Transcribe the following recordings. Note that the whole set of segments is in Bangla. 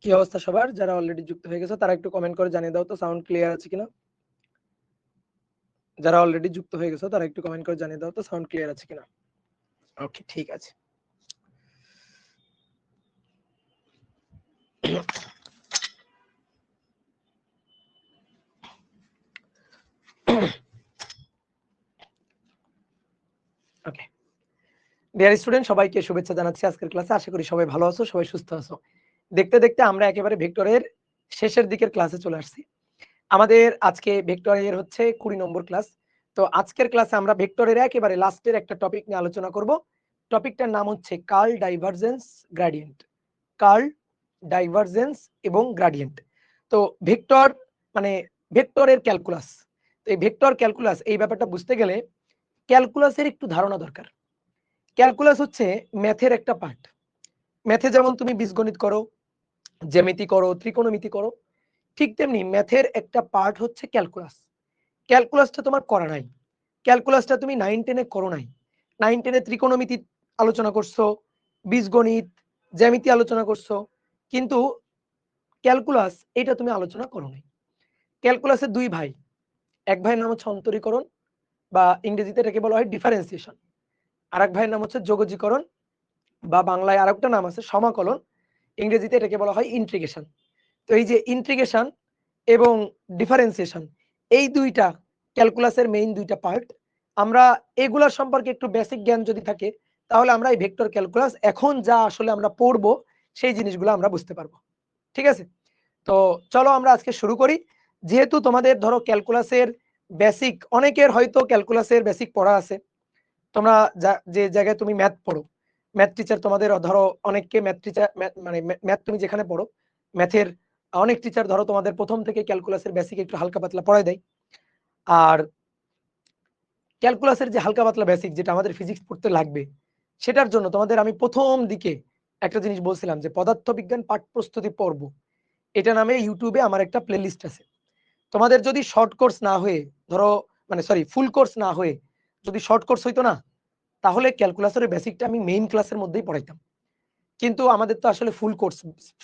কি অবস্থা সবার? যারা অলরেডি যুক্ত হয়ে গেছে তারা একটু কমেন্ট করে জানিয়ে দাও তো সাউন্ড ক্লিয়ার আছে কিনা। যারা অলরেডি যুক্ত হয়ে গেছে তারা একটু কমেন্ট করে জানিয়ে দাও তো সাউন্ড ক্লিয়ার আছে কিনা। ওকে, ঠিক আছে। ওকে, ডিয়ার স্টুডেন্ট, সবাইকে শুভেচ্ছা জানাচ্ছি আজকের ক্লাসে। আশা করি সবাই ভালো আছো, সবাই সুস্থ আছো। দেখতে দেখতে আমরা একেবারে ভেক্টরের শেষের দিকের ক্লাসে চলে আসছি। আমাদের আজকে ভেক্টরের হচ্ছে 20 নম্বর ক্লাস। তো আজকের ক্লাসে আমরা ভেক্টরের একেবারে লাস্টের একটা টপিক নিয়ে আলোচনা করব। টপিকটার নাম হচ্ছে curl, divergence, gradient. Curl, divergence এবং গ্রেডিয়েন্ট। তো ভেক্টর মানে ভেক্টরের ক্যালকুলাস। তো এই ভেক্টর ক্যালকুলাস এই ব্যাপারটা বুঝতে গেলে ক্যালকুলাসের একটু ধারণা দরকার। ক্যালকুলাস হচ্ছে ম্যাথের একটা পার্ট। ম্যাথে যেমন তুমি বীজগণিত করো, জ্যামিতি করো, ত্রিকোণমিতি করো, ঠিক তেমনি ম্যাথের একটা পার্ট হচ্ছে ক্যালকুলাস। ক্যালকুলাসটা তোমার করা নাই, ক্যালকুলাসটা তুমি 9-10-এ করো নাই। 9-10-এ ত্রিকোণমিতি আলোচনা করছো, বীজগণিত, জ্যামিতি আলোচনা করছো, কিন্তু ক্যালকুলাস এটা তুমি আলোচনা করো নাই। ক্যালকুলাসের দুই ভাই, এক ভাইয়ের নাম হচ্ছে অন্তরীকরণ বা ইংরেজিতে এটাকে বলা হয় ডিফারেন্সিয়েশন, আর এক ভাইয়ের নাম হচ্ছে যোগজীকরণ বা বাংলায় আরেকটা নাম আছে সমাকলন, ইংরেজিতে এটাকে বলা হয় ইন্টিগ্রেশন। তো এই যে ইন্টিগ্রেশন এবং ডিফারেন্সিয়েশন, এই দুইটা ক্যালকুলাসের মেইন দুইটা পার্ট। আমরা এগুলোর সম্পর্কে একটু বেসিক জ্ঞান যদি থাকে তাহলে আমরা এই ভেক্টর ক্যালকুলাস এখন যা আসলে আমরা পড়বো সেই জিনিসগুলো আমরা বুঝতে পারবো। ঠিক আছে, তো চলো আমরা আজকে শুরু করি। যেহেতু তোমাদের ধরো ক্যালকুলাসের বেসিক, অনেকের হয়তো ক্যালকুলাসের বেসিক পড়া আছে, তোমরা যে জায়গায় তুমি ম্যাথ পড়ো, ম্যাথ টিচার তোমাদের ধরো অনেককে ম্যাথ টিচার মানে ম্যাথ তুমি যেখানে পড়ো ম্যাথের অনেক টিচার ধরো তোমাদের প্রথম থেকে ক্যালকুলাসের বেসিক একটু হালকা পাতলা পড়ায় দেয়। আর ক্যালকুলাসের যে হালকা পাতলা বেসিক যেটা আমাদের ফিজিক্স পড়তে লাগবে, সেটার জন্য তোমাদের আমি প্রথম দিকে একটা জিনিস বলছিলাম যে পদার্থবিজ্ঞান পাঠ প্রস্তুতি পর্ব, এটা নামে ইউটিউবে আমার একটা প্লেলিস্ট আছে। তোমাদের যদি শর্ট কোর্স না হয়ে ধরো ফুল কোর্স না হয়ে যদি শর্ট কোর্স হইতো না, তাহলে ক্যালকুলাসের বেসিকটা আমি মেইন ক্লাসের মধ্যেই পড়াইতাম। কিন্তু আমাদের তো আসলে ফুল কোর্স,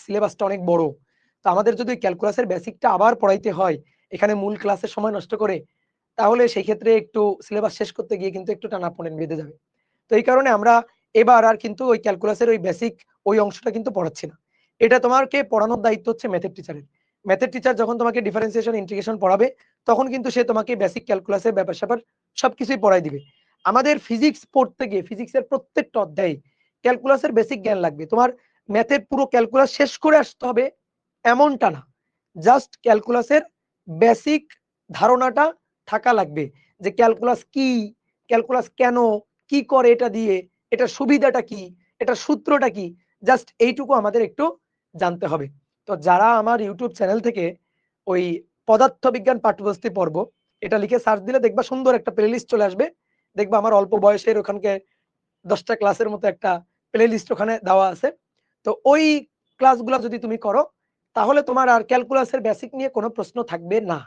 সিলেবাসটা অনেক বড়। তো আমাদের যদি ক্যালকুলাসের বেসিকটা আবার পড়াইতে হয় এখানে মূল ক্লাসের সময় নষ্ট করে, তাহলে সেই ক্ষেত্রে একটু সিলেবাস শেষ করতে গিয়ে কিন্তু একটু টানাপোড়েন বেঁধে যাবে। তো এই কারণে আমরা এবার আর কিন্তু ওই ক্যালকুলাসের ওই বেসিক ওই অংশটা কিন্তু পড়াচ্ছি না। এটা তোমাকে পড়ানোর দায়িত্ব হচ্ছে ম্যাথের টিচারের। ম্যাথের টিচার যখন তোমাকে ডিফারেন্সিয়েশন, ইন্টিগ্রেশন পড়াবে তখন কিন্তু সে তোমাকে বেসিক ক্যালকুলাসের ব্যাপার স্যাপার সবকিছুই পড়াই দিবে। আমাদের ফিজিক্স পড়তে গিয়ে ফিজিক্সের প্রত্যেকটা অধ্যায়ে ক্যালকুলাসের বেসিক জ্ঞান লাগবে। তোমার ম্যাথের পুরো ক্যালকুলাস শেষ করে আসতে হবে এমনটা না, জাস্ট ক্যালকুলাসের বেসিক ধারণাটা থাকা লাগবে যে ক্যালকুলাস কি, ক্যালকুলাস কেন, কি করে এটা দিয়ে, এটার সুবিধাটা কি, এটার সূত্রটা কি, জাস্ট এইটুকু আমাদের একটু জানতে হবে। তো যারা আমার ইউটিউব চ্যানেল থেকে ওই পদার্থবিজ্ঞান পাঠ্যপুস্তক পর্ব এটা লিখে সার্চ দিলে দেখবা সুন্দর একটা প্লেলিস্ট চলে আসবে। দেখবা আমার অল্প বয়সের ওখানকে 10টা ক্লাসের মতো একটা প্লেলিস্ট ওখানে দেওয়া আছে। তো ওই ক্লাসগুলো যদি তুমি করো তাহলে তোমার আর ক্যালকুলাসের বেসিক নিয়ে কোনো প্রশ্ন থাকবে না।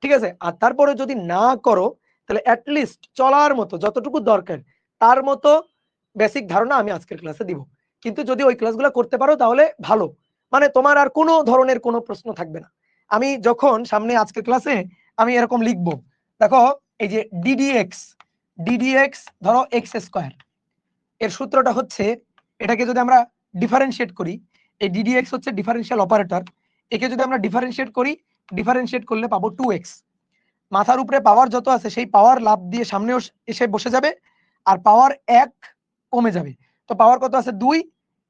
ঠিক আছে, আর তারপরে যদি না করো তাহলে অ্যাটলিস্ট চলার মতো যতটুকু দরকার তার মতো বেসিক ধারণা আমি আজকের ক্লাসে দিব। কিন্তু যদি ওই ক্লাসগুলো করতে পারো তাহলে ভালো, মানে তোমার আর কোনো ধরনের কোনো প্রশ্ন থাকবে না। আমি যখন সামনে আজকের ক্লাসে আমি এরকম লিখবো, দেখো এই যে ডিডিএক্স ধরো এক্স স্কোয়ার, এর সূত্রটা হচ্ছে, এটাকে যদি আমরা ডিফারেন্সিয়েট করি, এই ডিডিএক্স হচ্ছে ডিফারেন্সিয়াল অপারেটর, একে যদি আমরা ডিফারেন্সিয়েট করি, ডিফারেন্সিয়েট করলে পাবো 2x। মাথার উপরে পাওয়ার যত আছে সেই পাওয়ার লাভ দিয়ে সামনেও এসে বসে যাবে, আর পাওয়ার 1 কমে যাবে। তো পাওয়ার কত আছে 2,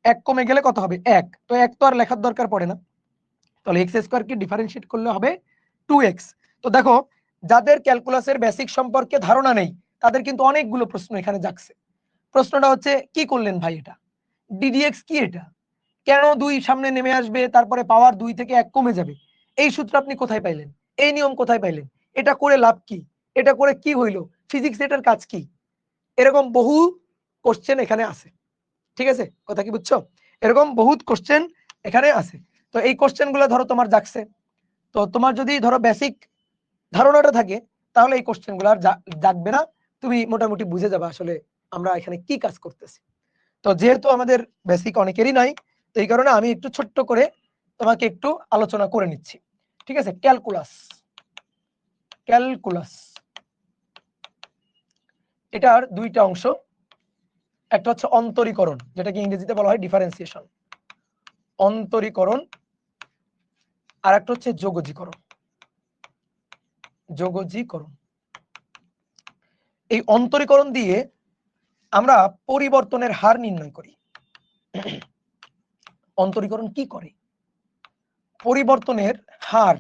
1 কমে গেলে কত হবে 1, তো 1 তো আর লেখার দরকার পড়ে না, তাহলে এক্স স্কোয়ার কে ডিফারেন্সিয়েট করলে হবে 2x। তো দেখো যাদের ক্যালকুলাসের বেসিক সম্পর্কে ধারণা নেই তাদের কিন্তু অনেকগুলো প্রশ্ন এখানে জাগছে। প্রশ্নটা হচ্ছে কি করলেন ভাই, এটা ডিডিএক্স কি, এটা কেন 2 সামনে নেমে আসবে তারপরে পাওয়ার 2 থেকে 1 কমে যাবে, এই সূত্র আপনি কোথায় পাইলেন, এই নিয়ম কোথায় পাইলেন, এটা করে লাভ কি, এটা করে কি হইলো, ফিজিক্স এটার কাজ কি, এরকম বহু কোশ্চেন এখানে আছে। ঠিক আছে, কথা কি বুঝছো? এরকম বহুত কোশ্চেন এখানে আছে। তো এই কোশ্চেনগুলো ধরো তোমার জাগছে, তো তোমার যদি ধরো বেসিক ধারণাটা থাকে তাহলে এই কোশ্চেনগুলো আর জাগবে না, তুমি মোটামুটি বুঝে যাবে আসলে আমরা এখানে কি কাজ করতেছি। তো যেহেতু আমাদের বেসিক অনেকেরই নাই, তো এই কারণে আমি একটু ছোট্ট করে তোমাকে একটু আলোচনা করে নিচ্ছি, ঠিক আছে? ক্যালকুলাস, ক্যালকুলাস এটার দুইটা অংশ, একটা হচ্ছে অন্তরীকরণ, যেটাকে ইংরেজিতে বলা হয় ডিফারেন্সিয়েশন, অন্তরীকরণ, আর একটা হচ্ছে যোগজীকরণ, যোগজীকরণ। এই অন্তরীকরণ দিয়ে আমরা পরিবর্তনের হার নির্ণয় করি। অন্তরীকরণ কি করে? পরিবর্তনের হার,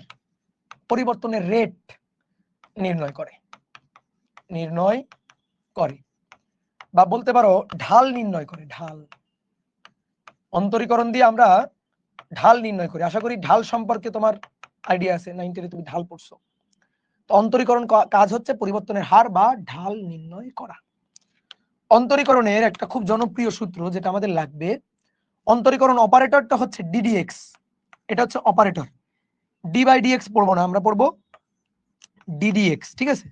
পরিবর্তনের রেট নির্ণয় করে, নির্ণয় করে, বা বলতে পারো ঢাল নির্ণয় করে, ঢাল। অন্তরীকরণ দিয়ে আমরা ঢাল নির্ণয় করি। আশা করি ঢাল সম্পর্কে তোমার আইডিয়া আছে, 9 তে তুমি ঢাল পড়ছো। তো অন্তরীকরণ কাজ হচ্ছে পরিবর্তনের হার বা ঢাল নির্ণয় করা। অন্তরীকরণের একটা খুব জনপ্রিয় সূত্র যেটা আমাদের লাগবে, অন্তরীকরণ অপারেটরটা হচ্ছে ডিডিএক্স। এটা হচ্ছে অপারেটর, ডি বাই ডিএক্স পড়বো না, আমরা পড়বো ডিডিএক্স, ঠিক আছে?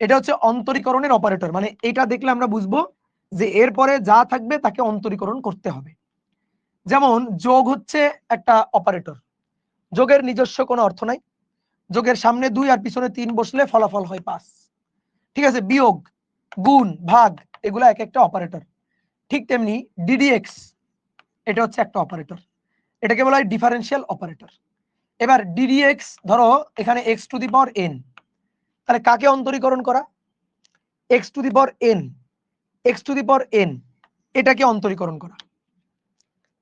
এটা হচ্ছে অন্তরীকরণের অপারেটর, মানে এটা দেখলে আমরা বুঝবো যে এরপরে যা থাকবে তাকে অন্তরীকরণ করতে হবে। যেমন যোগ হচ্ছে একটা অপারেটর, যোগের নিজস্ব কোনো অর্থ নাই, যোগের সামনে 2 আর পিছনে 3 বসলে ফলাফল হয় 5, ঠিক আছে? বিয়োগ, গুণ, ভাগ এগুলা এক একটা অপারেটর। ঠিক তেমনি ডিডিএক্স এটা হচ্ছে একটা অপারেটর, এটাকে বলা হয় ডিফারেন্সিয়াল অপারেটর। এবার ডিডিএক্স ধরো এখানে x to the power N, তাহলে কাকে অন্তরীকরণ করা? X to the power N, x to the power N এটাকে অন্তরীকরণ করা।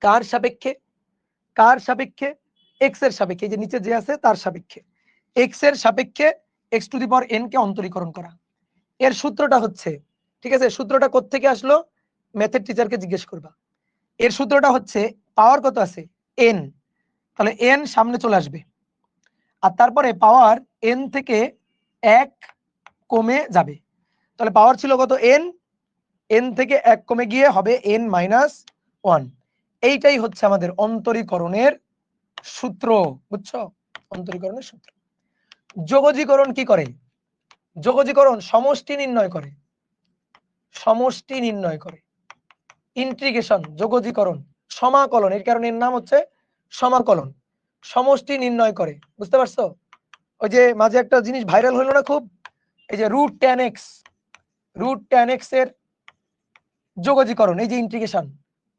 কার সাপেক্ষে? কার সাপেক্ষে? এক্স এর সাপেক্ষে, যে নিচে যে আছে তার সাপেক্ষে, এক্স এর সাপেক্ষে x to the power n কে অন্তরীকরণ করা। এর সূত্রটা হচ্ছে, ঠিক আছে, সূত্রটা কোত্থেকে আসলো? ম্যাথের টিচারকে জিজ্ঞেস করবা। এর সূত্রটা হচ্ছে পাওয়ার কত আছে? এন, তাহলে এন সামনে চলে আসবে, আর তারপরে পাওয়ার এন থেকে 1 কমে যাবে। তাহলে পাওয়ার ছিল কত? এন, এন থেকে 1 কমে গিয়ে হবে এন মাইনাস 1। এইটাই হচ্ছে আমাদের অন্তরীকরণের সূত্র, বুঝছো? অন্তরীকরণের সূত্র। যোগজীকরণ কি করে? যোগজীকরণ সমষ্টি নির্ণয় করে, সমষ্টি নির্ণয় করে। ইন্টিগ্রেশন, যোগজীকরণ, সমাকলন, এর কারণে এর নাম হচ্ছে সমাকলন, সমষ্টি নির্ণয় করে। বুঝতে পারছো? ওই যে মাঝে একটা জিনিস ভাইরাল হলো না খুব, এই যে root tan x, root tan x এর যোগজীকরণ, এই যে ইন্টিগ্রেশন,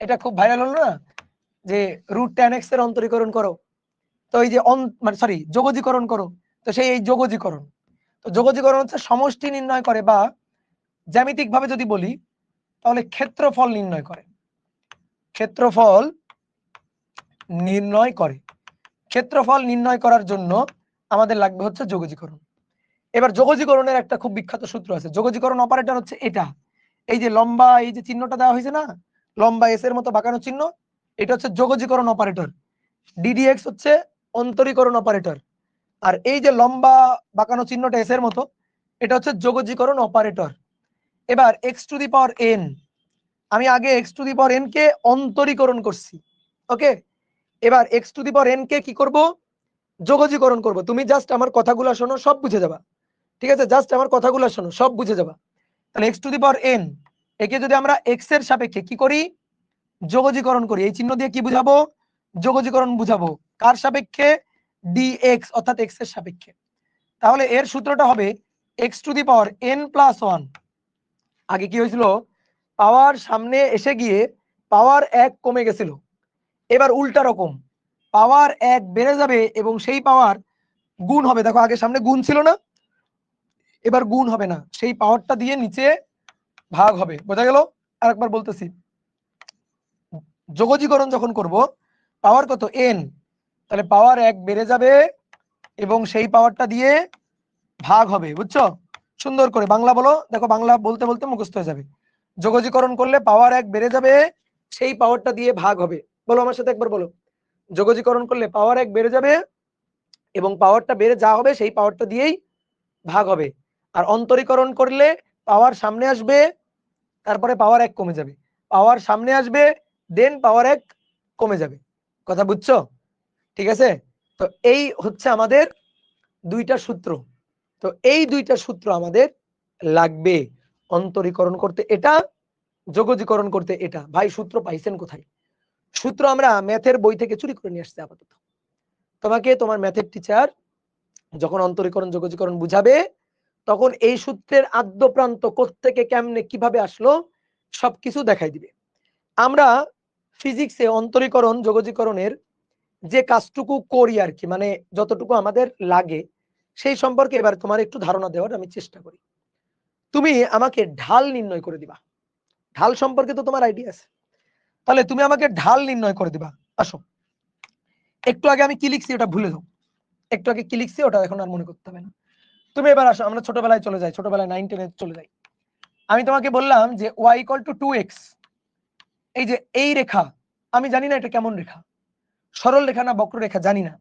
এটা খুব ভাইরাল হলো না, যে রুট ট্যান এক্স এর অন্তরীকরণ করো, তো এই যে মানে সরি যোগজীকরণ করো, তো সেই এই যোগজীকরণ। তো যোগজীকরণ হচ্ছে সমষ্টি নির্ণয় করে, বা জ্যামিতিক ভাবে যদি বলি তাহলে ক্ষেত্রফল নির্ণয় করে, ক্ষেত্রফল নির্ণয় করে। ক্ষেত্রফল নির্ণয় করার জন্য আমাদের লাগবে হচ্ছে যোগজীকরণ। এবার যোগজীকরণের একটা খুব বিখ্যাত সূত্র আছে। যোগজীকরণ অপারেটর হচ্ছে এটা, এই যে লম্বা এই যে চিহ্নটা দেওয়া হয়েছে না, লম্বা এস এর মতো বাঁকানো চিহ্ন, এটা হচ্ছে যোগজীকরণ অপারেটর। ডিডিএক্স হচ্ছে অন্তরীকরণ অপারেটর, আর এই যে লম্বা বাঁকানো চিহ্নটা এস এর মতো, এটা হচ্ছে যোগজীকরণ অপারেটর। এবার x to the power n, আমি আগে x to the power n কে অন্তরীকরণ করছি, ওকে? এবার x to the power n কে কি করব? যোগজীকরণ করব। তুমি জাস্ট আমার কথাগুলো শোনো, সব বুঝে যাবা, ঠিক আছে? জাস্ট আমার কথাগুলো শোনো, সব বুঝে যাবা। তাহলে x to the power N একে যদি আমরা এক্স এর সাপেক্ষে কি করি? যোগজীকরণ করি। এই চিহ্ন দিয়ে কি বুঝাবো? যোগজীকরণ বুঝাবো। কার সাপেক্ষে? ডিএক্স, অর্থাৎ এক্স এর সাপেক্ষে। তাহলে এর সূত্রটা হবে x to the power N plus 1। আগে কি হয়েছিল? পাওয়ার সামনে এসে গিয়ে পাওয়ার 1 কমে গেছিল, এবার উল্টা রকম পাওয়ার 1 বেড়ে যাবে এবং সেই পাওয়ার গুণ হবে। দেখো আগে সামনে গুণ ছিল না, এবার গুণ হবে না, সেই পাওয়ারটা দিয়ে নিচে ভাগ হবে। বোঝা গেল? আরেকবার বলতেছি, যোগজীকরণ যখন করব পাওয়ার কত? এন, তাহলে পাওয়ার 1 বেড়ে যাবে এবং সেই পাওয়ারটা দিয়ে ভাগ হবে। বুঝছো? সুন্দর করে বাংলা বলো, দেখো বাংলা বলতে বলতে মুখস্থ হয়ে যাবে। যোগজীকরণ করলে পাওয়ার 1 বেড়ে যাবে, সেই পাওয়ারটা দিয়ে ভাগ হবে। বলো আমার সাথে একবার বলো, যোগজীকরণ করলে পাওয়ার 1 বেড়ে যাবে এবং পাওয়ারটা বেড়ে যা হবে সেই পাওয়ারটা দিয়েই ভাগ হবে। আর অন্তরীকরণ করলে পাওয়ার সামনে আসবে, তারপরে পাওয়ার 1 কমে যাবে, পাওয়ার সামনে আসবে, দেন পাওয়ার 1 কমে যাবে। কথা বুঝছো? ঠিক আছে? তো এই হচ্ছে আমাদের দুইটা সূত্র। তো এই দুইটা সূত্র আমাদের লাগবে অন্তরীকরণ করতে, এটা যোগজীকরণ করতে এটা। ভাই সূত্র পাইছেন কোথায়? সূত্র আমরা ম্যাথের বই থেকে চুরি করে নিয়ে আসছি আপাতত। তোমাকে তোমার ম্যাথের টিচার যখন অন্তরীকরণ যোগজীকরণ বুঝাবে তখন এই সূত্রের আদ্য প্রান্ত কোত্থেকে কেমনে কিভাবে আসলো সবকিছু দেখাই দিবে। আমরা ফিজিক্সে অন্তরীকরণ যোগজীকরণের যে কাজটুকু করি আর কি, মানে যতটুকু আমাদের লাগে সেই সম্পর্কে এবার তোমার একটু ধারণা দেওয়ার আমি চেষ্টা করি। তুমি আমাকে ঢাল নির্ণয় করে দিবা। ঢাল সম্পর্কে তো তোমার আইডিয়া আছে, তাহলে তুমি আমাকে ঢাল নির্ণয় করে দিবা। আসো, একটু আগে আমি কি লিখছি ওটা ভুলে যাও, একটু আগে কি লিখছি ওটা এখন আর মনে করতে হবে না। তুমি এবার আসো, আমরা ছোটবেলায় চলে যাই, ছোটবেলায় 9 10 চলে যাই। আমি তোমাকে বললাম যে y = 2x, এই যে এই রেখা, আমি জানি না এটা কেমন রেখা, সরল রেখা না বক্ররেখা জানি না,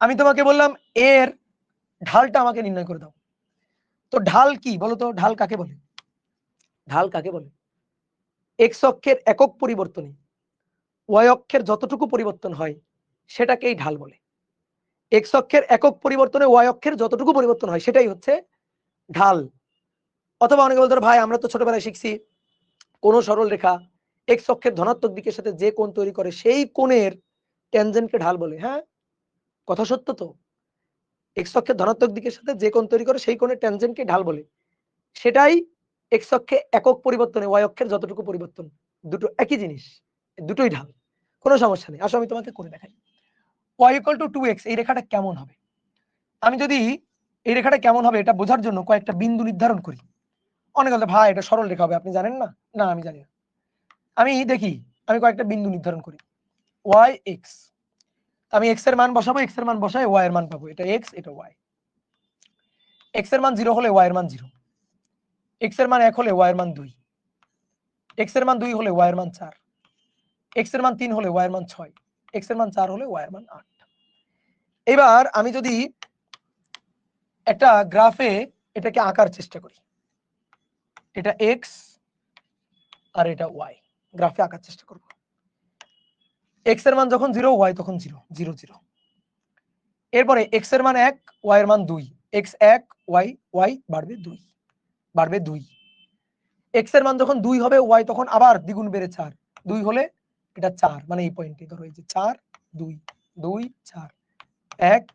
আমি তোমাকে বললাম এর ঢালটা আমাকে নির্ণয় করে দাও। তো ঢাল কি বলো তো, ঢাল কাকে বলে? ঢাল কাকে বলে? এক্স অক্ষের একক পরিবর্তনে ওয়াই অক্ষের যতটুকু পরিবর্তন হয় সেটাকেই ঢাল বলে। এক্স অক্ষের একক পরিবর্তনে ওয়াই অক্ষের যতটুকু পরিবর্তন হয় সেটাই হচ্ছে ঢাল। অথবা অনেকে বলতে ভাই আমরা তো ছোটবেলায় শিখছি কোন সরল রেখা এক্স অক্ষের ধনাত্মক দিকের সাথে যে কোণ তৈরি করে সেই কোণের ট্যানজেন্টকে ঢাল বলে। হ্যাঁ, কথা সত্য তো, এক্স অক্ষের ধনাত্মক দিকের সাথে যে কোণ তৈরি করে সেই কোণের ট্যানজেন্টকে ঢাল বলে। সেটাই এক্স অক্ষে একক পরিবর্তনে ওয়াই অক্ষের যতটুকু পরিবর্তন, দুটো একই জিনিস, দুটোই ঢাল, কোনো সমস্যা নেই। আসো আমি তোমাকে করে দেখাই। y = 2x এই রেখাটা কেমন হবে? আমি যদি এই রেখাটা কেমন হবে এটা বোঝার জন্য কয়েকটা বিন্দু নির্ধারণ করি। অনেকে বলে ভাই এটা সরল রেখা হবে, আপনি জানেন না? না আমি জানি না। আমি দেখি, আমি কয়েকটা বিন্দু নির্ধারণ করি। y x, আমি x এর মান বসাবো, x এর মান বসাই y এর মান পাবো, এটা x এটা y। x এর মান 0 হলে y এর মান 0, x এর মান 1 হলে y এর মান 2, x এর মান 2 হলে y এর মান 4, x এর মান 3 হলে y এর মান 6, x এর মান 4 হলে y এর মান 8। এবার আমি যদি একটা গ্রাফে এটাকে আঁকার চেষ্টা করি, এটা x আর এটা y, গ্রাফে আঁকার চেষ্টা করব। x এর মান যখন 0 y তখন 0 0 0। এরপরে x এর মান 1 y এর মান 2, x 1 y y বাড়বে 2 বাড়বে 2। x এর মান যখন 2 হবে y তখন আবার দ্বিগুণ বেড়ে 4, 2 হলে এটা 4, মানে এই পয়েন্টে ধরো এই যে 4 2 2 4 1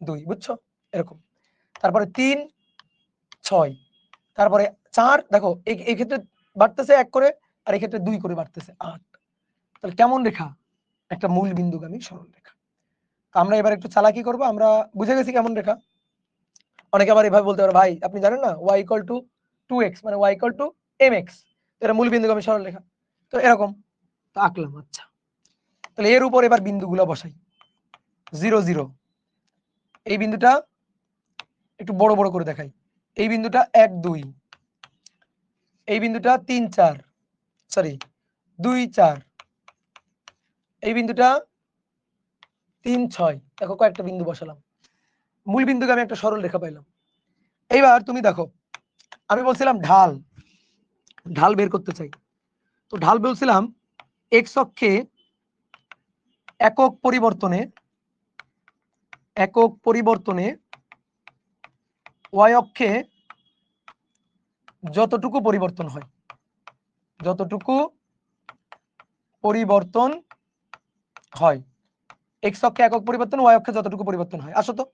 2, বুঝছো? এরকম। তারপরে 3 6, তারপরে 4, দেখো এই ক্ষেত্রে বাড়তেছে 1 করে আর এই ক্ষেত্রে 2 করে বাড়তেছে 8। তাহলে কেমন রেখা? একটা মূল বিন্দুগামী সরল রেখা। তো আমরা এবার একটু চালাকি করব, আমরা বুঝে গেছি কেমন রেখা। অনেকে আবার এভাবে বলতে পারে ভাই আপনি জানেন না y = 2x মানে y = mx, এটা মূল বিন্দুগামী সরল রেখা। তো এরকম তো আঁকলাম। আচ্ছা, তাহলে এর উপর এবার বিন্দুগুলো বসাই। 0 0, এই বিন্দুটা একটু বড় বড় করে দেখাই, এই বিন্দুটা 1 2, এই বিন্দুটা 3 4 সরি 2 4, এই বিন্দুটা 3 6। দেখো কয়েকটা বিন্দু বসালাম, মূল বিন্দুগামী একটা সরল রেখা পাইলাম। এইবার তুমি দেখো, আমি বলছিলাম ঢাল, ঢাল বের করতে চাই। তো ঢাল বলছিলাম এক্স অক্ষে একক পরিবর্তনে ওয়াই অক্ষে যতটুকু পরিবর্তন হয়, যতটুকু পরিবর্তন হয়, এক্স অক্ষে একক পরিবর্তন ওয়াই অক্ষে যতটুকু পরিবর্তন হয়। আসো তো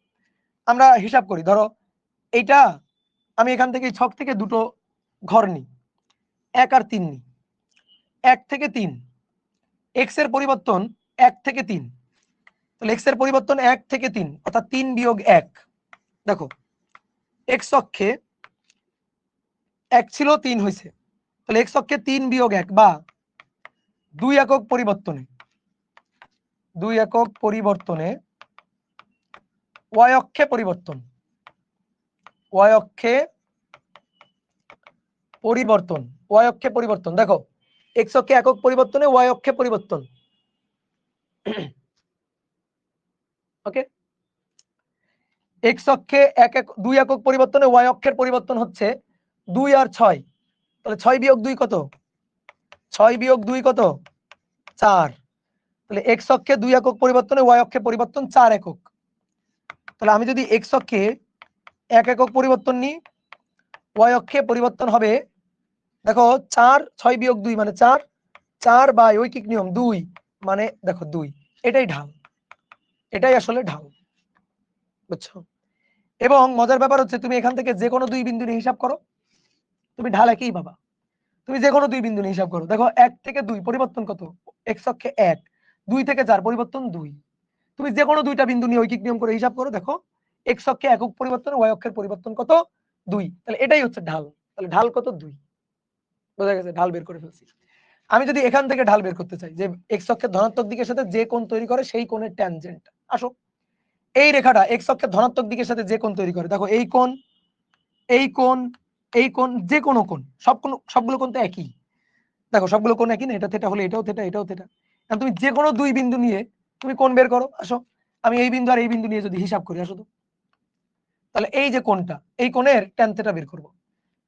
আমরা হিসাব করি। ধরো এইটা আমি এখান থেকে ছক থেকে দুটো ঘর নিই, 1 আর 3 নিই। 1 থেকে 3, এক্স এর পরিবর্তন 1 থেকে 3, তাহলে এক্স এর পরিবর্তন 1 থেকে 3 অর্থাৎ 3 বিয়োগ 1। দেখো এক্স অক্ষে 1 ছিল 3 হয়েছে, তাহলে এক্স অক্ষে 3 বিয়োগ 1 বা 2 একক পরিবর্তনে ওয়াই অক্ষে পরিবর্তন, ওয়াই অক্ষে পরিবর্তন। দেখো এক্স অক্ষে একক পরিবর্তনে ওয়াই অক্ষে পরিবর্তন। ওকে, এক্স অক্ষে 2 একক পরিবর্তনে ওয়াই অক্ষের পরিবর্তন হচ্ছে 2 আর 6, তাহলে 6 বিয়োগ 2 কত? 6 বিয়োগ 2 কত? 4। তাহলে এক্স অক্ষে 2 একক পরিবর্তনে ওয়াই অক্ষে পরিবর্তন 4 একক। তাহলে আমি যদি এক্স অক্ষে 1 একক পরিবর্তন নিই, ওয়াই অক্ষে পরিবর্তন হবে, দেখো 4 6 বিয়োগ 2 মানে 4, 4 বাই ঐকিক নিয়ম 2 মানে দেখো 2। এটাই ঢাল, এটাই আসলে ঢাল। বুঝছো? এবং মজার ব্যাপার হচ্ছে তুমি এখান থেকে যে কোনো দুই বিন্দু নিয়ে হিসাব করো, তুমি ঢাল একই পাবা। তুমি যে কোনো দুই বিন্দু নিয়ে হিসাব করো, দেখো 1 থেকে 2 পরিবর্তন কত? এক্স অক্ষে 1, 2 থেকে 4 পরিবর্তন 2। তুমি যে কোনো দুইটা বিন্দু নিয়ে ঐকিক নিয়ম করে হিসাব করো, দেখো এক্স অক্ষে একক পরিবর্তন, ওয়াই অক্ষের পরিবর্তন কত? 2। তাহলে এটাই হচ্ছে ঢাল। তাহলে ঢাল কত? 2। বোঝা গেছে? ঢাল বের করে ফেলছি। আমি যদি এখান থেকে ঢাল বের করতে চাই যে এক্স অক্ষের ধনাত্মক দিকের সাথে যে কোণ তৈরি করে সেই কোণের ট্যানজেন্ট, আসো এই রেখাটা এক্স অক্ষের ধনাত্মক দিকের সাথে যে কোণ তৈরি করে, দেখো এই কোণ, এই কোণ, এই কোণ, যে কোনো কোণ, সবগুলো কোণ তো একই। দেখো সবগুলো কোণ একই না, এটা থেটা হলে এটাও থেটা, এটাও থেটা। এখন তুমি যে কোনো দুই বিন্দু নিয়ে তুমি কোণ বের করো, আসো আমি এই বিন্দু আর এই বিন্দু নিয়ে যদি হিসাব করি, আসো তো। তাহলে এই যে কোণটা, এই কোণের ট্যান থেটা বের করব।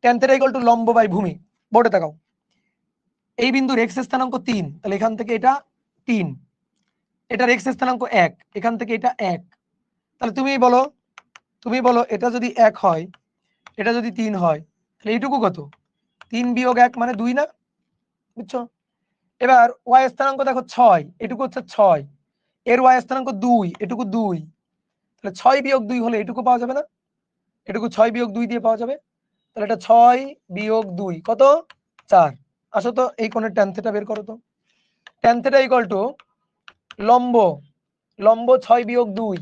ট্যান থেটা ইকুয়াল টু লম্ব বাই ভূমি। বোর্ডে তাকাও, এই বিন্দুর এক্স স্থানাঙ্ক 3, তাহলে এখান থেকে এটা 3, এটার এক্স স্থানাঙ্ক 1, এখান থেকে এটা 1। তাহলে তুমি বলো এটা যদি 1 হয়, এটা যদি 3 হয়, তাহলে এইটুকু কত? 3 বিয়োগ 1 মানে 2 না? বুঝছো? এবার ওয়াই স্থানাঙ্ক দেখো 6, এটুকু হচ্ছে 6, এর ওয়াই স্থানাঙ্ক 2, এটুকু 2। তাহলে 6 বিয়োগ 2 হলে এটুকু পাওয়া যাবে না? এটুকু 6 বিয়োগ 2 দিয়ে পাওয়া যাবে। তাহলে এটা 6 বিয়োগ 2 কত? 4। আসো তো এই কোণের ট্যান থেটা বের করো তো। ট্যান থেটা ইকুয়াল টু লম্ব, লম্ব 6 বিয়োগ 2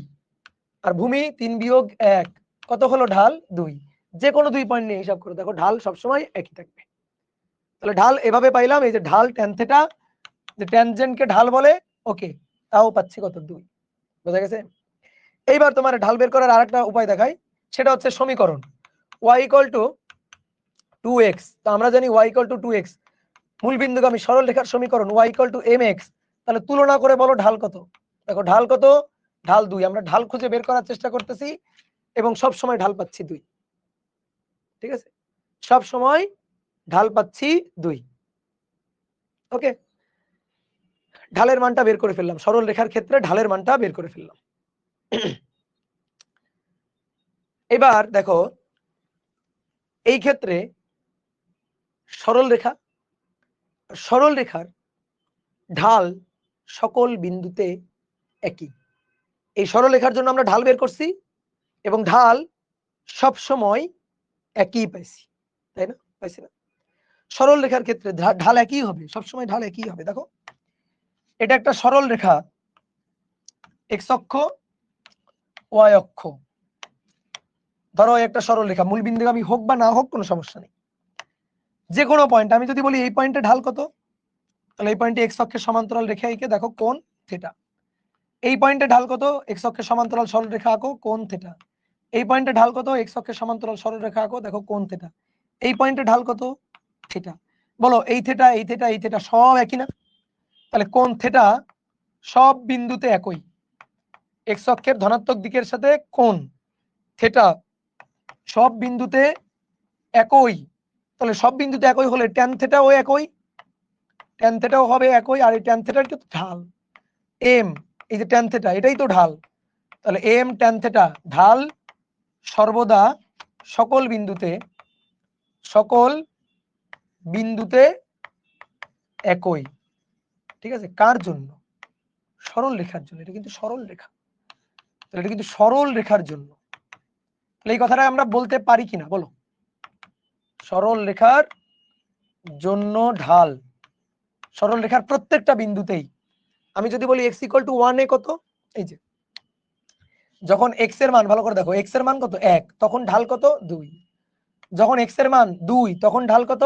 আর ভূমি 3 বিয়োগ 1 কত হলো? ঢাল 2। যে কোনো দুই পয়েন্ট নিয়ে হিসাব করো, দেখো ঢাল সবসময় একই থাকবে। তাহলে ঢাল এভাবে পাইলাম, এই যে ঢাল ট্যান থেটা, যে ট্যানজেন্টকে ঢাল বলে, ওকে, তাও পাচ্ছি কত? 2। বোঝা গেছে? এইবার তোমার ঢাল বের করার আরেকটা উপায় দেখাই, সেটা হচ্ছে সমীকরণ y ইকুয়াল টু 2x। তো আমরা জানি y ইকুয়াল টু 2x, মূল বিন্দুগামী সরল রেখার সমীকরণ y ইকুয়াল টু mx। তাহলে তুলনা করে বলো ঢাল কত? দেখো ঢাল কত? ঢাল 2। আমরা ঢাল খুঁজে বের করার চেষ্টা করতেছি এবং সব সময় ঢাল পাচ্ছি 2। ঠিক আছে? সব সময় ঢাল পাচ্ছি 2। ওকে, ঢালের মানটা বের করে ফেললাম, সরল রেখার ক্ষেত্রে ঢালের মানটা বের করে ফেললাম। এবার দেখো এই ক্ষেত্রে সরল রেখার ঢাল সকল বিন্দুতে একই। এই সরল রেখার জন্য আমরা ঢাল বের করছি এবং ঢাল সব সময় একই পাইছি, তাই না? পাইছি না? সরল রেখার ক্ষেত্রে ঢাল একই হবে, সব সময় ঢাল একই হবে। দেখো এটা একটা সরল রেখা, এক্স অক্ষ, ওয়াই অক্ষ। ধরো একটা সরল রেখা, মূল বিন্দুগামী হোক বা না হোক কোনো সমস্যা নেই, যে কোনো পয়েন্ট। আমি যদি বলি এই পয়েন্টে ঢাল কত, তাহলে এই পয়েন্টে এক্স অক্ষের সমান্তরাল রেখা এঁকে দেখো কোণ থিটা। এই পয়েন্টে ঢাল কত? এক্স অক্ষের সমান্তরাল সরল রেখা আঁকো, কোণ থিটা। এই পয়েন্টে ঢাল কত? এক্স অক্ষের সমান্তরাল সরল রেখা আঁকো, দেখো কোণ থিটা। এই পয়েন্টে ঢাল কত? থিটা। বলো এই থিটা, এই থিটা, এই থিটা সব একই না? তাহলে কোণ থিটা সব বিন্দুতে একই। এক্স অক্ষের ধনাত্মক দিকের সাথে কোণ থিটা সব বিন্দুতে একই। তাহলে সব বিন্দুতে একই হলে ট্যান থিটাও একই, ট্যান থিটাও হবে একই। আর এই ট্যান থিটার কিন্তু ঢাল এম, এই যে ট্যান থিটা এটাই তো ঢাল। তাহলে এম ট্যান থিটা ঢাল সর্বদা সকল বিন্দুতে একই। ঠিক আছে? কার জন্য? সরল রেখার জন্য। এটা কিন্তু সরল রেখা, তাহলে এটা কিন্তু সরল রেখার জন্য। তাহলে এই কথাটা আমরা বলতে পারি কিনা বলো? সরল রেখার জন্য ঢাল সরল রেখার প্রত্যেকটা বিন্দুতেই। আমি যদি বলি x ইকুয়াল টু 1 এ কত, এই যে যখন x এর মান, ভালো করে দেখো, x এর মান কত? 1, তখন ঢাল কত? 2। যখন x এর মান 2, তখন ঢাল কত?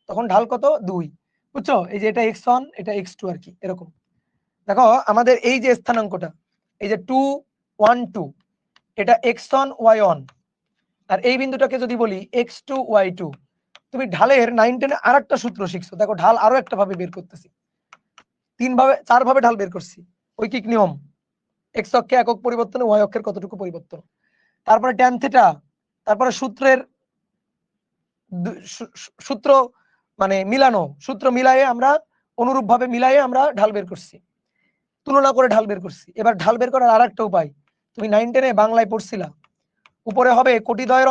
তখন ঢাল কত? 2। বুঝছো? এই যে এটা x1, এটা x2 আর কি, এরকম। দেখো আমাদের এই যে স্থানাঙ্কটা, এই যে 2 1 2, এটা x1 y1। আর এই বিন্দুটাকে যদি বলি x2 y2, তুমি ঢালের 9 10 আরেকটা সূত্র শিখছো। দেখো ঢাল আরো একটা ভাবে বের করতেছি, 3 ভাবে 4 ভাবে ঢাল বের করছি। ঐকিক নিয়ম, x অক্ষে একক পরিবর্তনে y অক্ষের কতটুকু পরিবর্তন, তারপরে ট্যান থিটা, তারপরে সূত্র মানে মিলানো, সূত্র মিলায়ে আমরা অনুরূপভাবে মিলায়ে আমরা ঢাল বের করছি, তুলনা করে ঢাল বের করছি। এবার ঢাল বের করার আরেকটা উপায়, তুমি 9 10 এ বাংলায় পড়ছিলা, উপরে হবে কোটিদ্বয়ের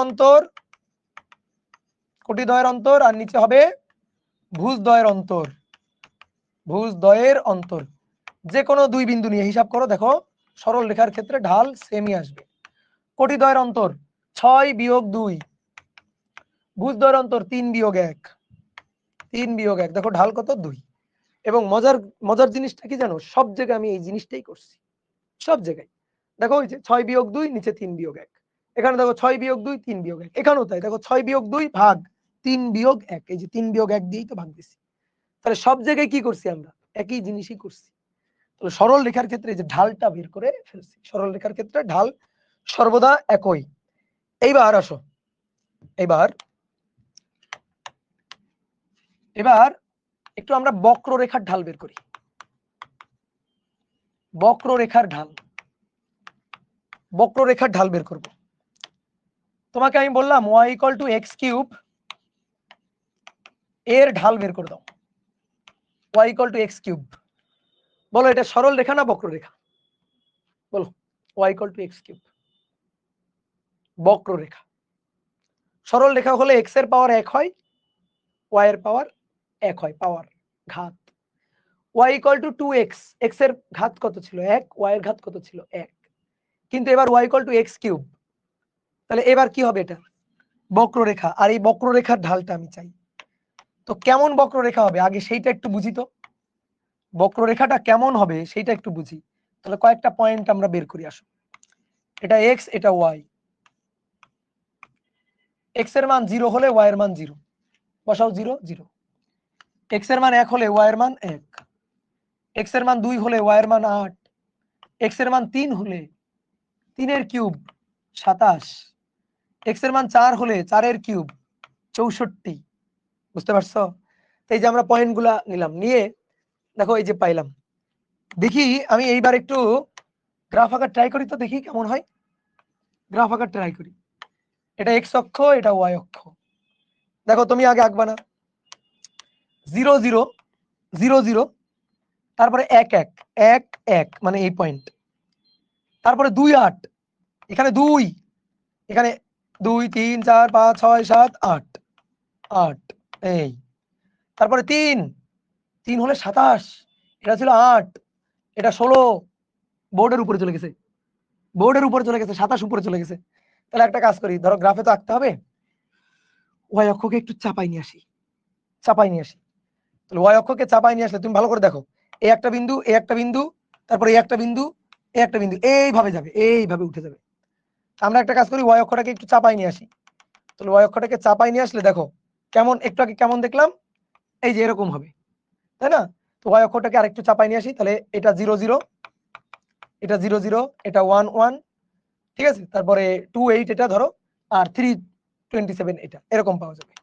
অন্তর আর নিচে হবে ভুজদ্বয়ের অন্তর। যে কোনো দুই বিন্দু নিয়ে হিসাব করো, দেখো সরল রেখার ক্ষেত্রে ঢাল সেমই আসবে। কোটিদ্বয়ের অন্তর 6 বিয়োগ 2, ভুজদ্বয়ের অন্তর 3 বিয়োগ 1, 3 বিয়োগ 1, দেখো ঢাল কত 2। এবং মজার জিনিসটা কি জানো, সব জায়গায় আমি এই জিনিসটাই করছি, সব জায়গায়। দেখো ওই যে 6 বিয়োগ 2 নিচে 3 বিয়োগ 1, এখানে দেখো 6 বিয়োগ 2 3 বিয়োগ 1, এখানেও তাই, দেখো 6 বিয়োগ 2 ভাগ 3 বিয়োগ 1, এই যে 3 বিয়োগ 1 দিয়েই তো ভাগ দিছি। তাহলে সব জায়গায় কি করছি আমরা, একই জিনিসই করছি। তাহলে সরল রেখার ক্ষেত্রে এই যে ঢালটা বের করে ফেলছি, সরল রেখার ক্ষেত্রে ঢাল সর্বদা একই। এইবার আসো, এবার একটু আমরা বক্ররেখার ঢাল বের করি। বক্ররেখার ঢাল বের করব। তোমাকে আমি বললাম y = x³ এর ঢাল বের করে দাও। y = x³, বলো এটা সরল রেখা না বক্ররেখা, বলো। y = x³, বক্ররেখা। সরল রেখা হলে x এর পাওয়ার 1 হয়, y এর পাওয়ার 1 হয়, পাওয়ার ঘাত। y = 2x, x এর ঘাত কত ছিল 1, y এর ঘাত কত ছিল 1, কিন্তু এবার y = x³, তাহলে এবার কি হবে, এটা বক্ররেখা, আর এই বক্ররেখার ঢালটা আমি চাই। তো কেমন বক্ররেখা হবে আগে সেইটা একটু বুঝি তো, বক্ররেখাটা কেমন হবে সেইটা একটু বুঝি। তাহলে কয়েকটা পয়েন্ট আমরা বের করি, আসো। এটা x, এটা y। x এর মান 0 হলে y এর মান 0, বসাও 0 0। x এর মান 1 হলে y এর মান 1, x এর মান 2 হলে y এর মান 8, x এর মান 3 হলে 3 এর কিউব 27, x এর মান 4 হলে 4 এর কিউব 64। বুঝতে পারছো? এই যে আমরা পয়েন্টগুলা নিলাম, নিয়ে দেখো এই যে পাইলাম। দেখি আমি এইবার একটু গ্রাফ আঁকার ট্রাই করি, তো দেখি কেমন হয়। গ্রাফ আঁকার ট্রাই করি। এটা x অক্ষ, এটা y অক্ষ। দেখো তুমি আগে আঁকবা না, 0 0 0 0, তারপরে 1 1 1 1, মানে এই পয়েন্ট। তারপরে 2 8, এখানে 2, এখানে 2 3 4 5 6 7 8 8, এই। তারপরে 3 3 হলে 27, এটা ছিল 8, এটা 16, বোর্ডের উপরে চলে গেছে, 27 উপরে চলে গেছে। তাহলে একটা কাজ করি, ধরো গ্রাফে তো আঁকতে হবে, y অক্ষকে একটু চাপাই নিয়ে আসি, তাহলে y অক্ষকে চাপাই নিয়ে আসলে তুমি ভালো করে দেখো, এই একটা বিন্দু, এই একটা বিন্দু, তারপরে এই একটা বিন্দু, এই একটা বিন্দু, এইভাবে যাবে, এইভাবে উঠে যাবে। আমরা একটা কাজ করি, y অক্ষটাকে একটু চাপাই নিয়ে আসি। তাহলে y অক্ষটাকে চাপাই নিয়ে আসলে দেখো কেমন, একটু আগে কেমন দেখলাম, এই যে এরকম হবে, তাই না? তো y অক্ষটাকে আরেকটু চাপাই নিয়ে আসি, তাহলে এটা 0 0, এটা 0 0, এটা 1 1, ঠিক আছে? তারপরে 2 8, এটা ধরো, আর 3 27, এটা এরকম পাওয়া যাবে।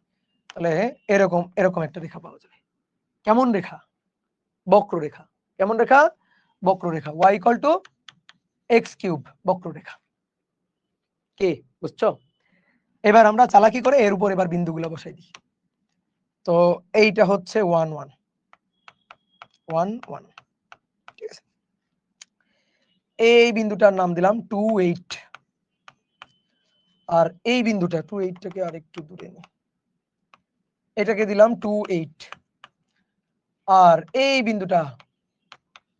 তাহলে এরকম একটা রেখা পাওয়া যাবে। কেমন রেখা? বক্ররেখা। কেমন রেখা? বক্ররেখা। y = x³ বক্ররেখা। কে বুঝছো? এবার আমরা চালাকি করে এর উপর এবার বিন্দুগুলো বসাই দিই। তো এইটা হচ্ছে 1 1 1 1, ঠিক আছে? এই বিন্দুটার নাম দিলাম 2 8, আর এই বিন্দুটা 2 8 টাকে আরেকটু দূরে নিই, এটাকে দিলাম 2 8, আর এই বিন্দুটা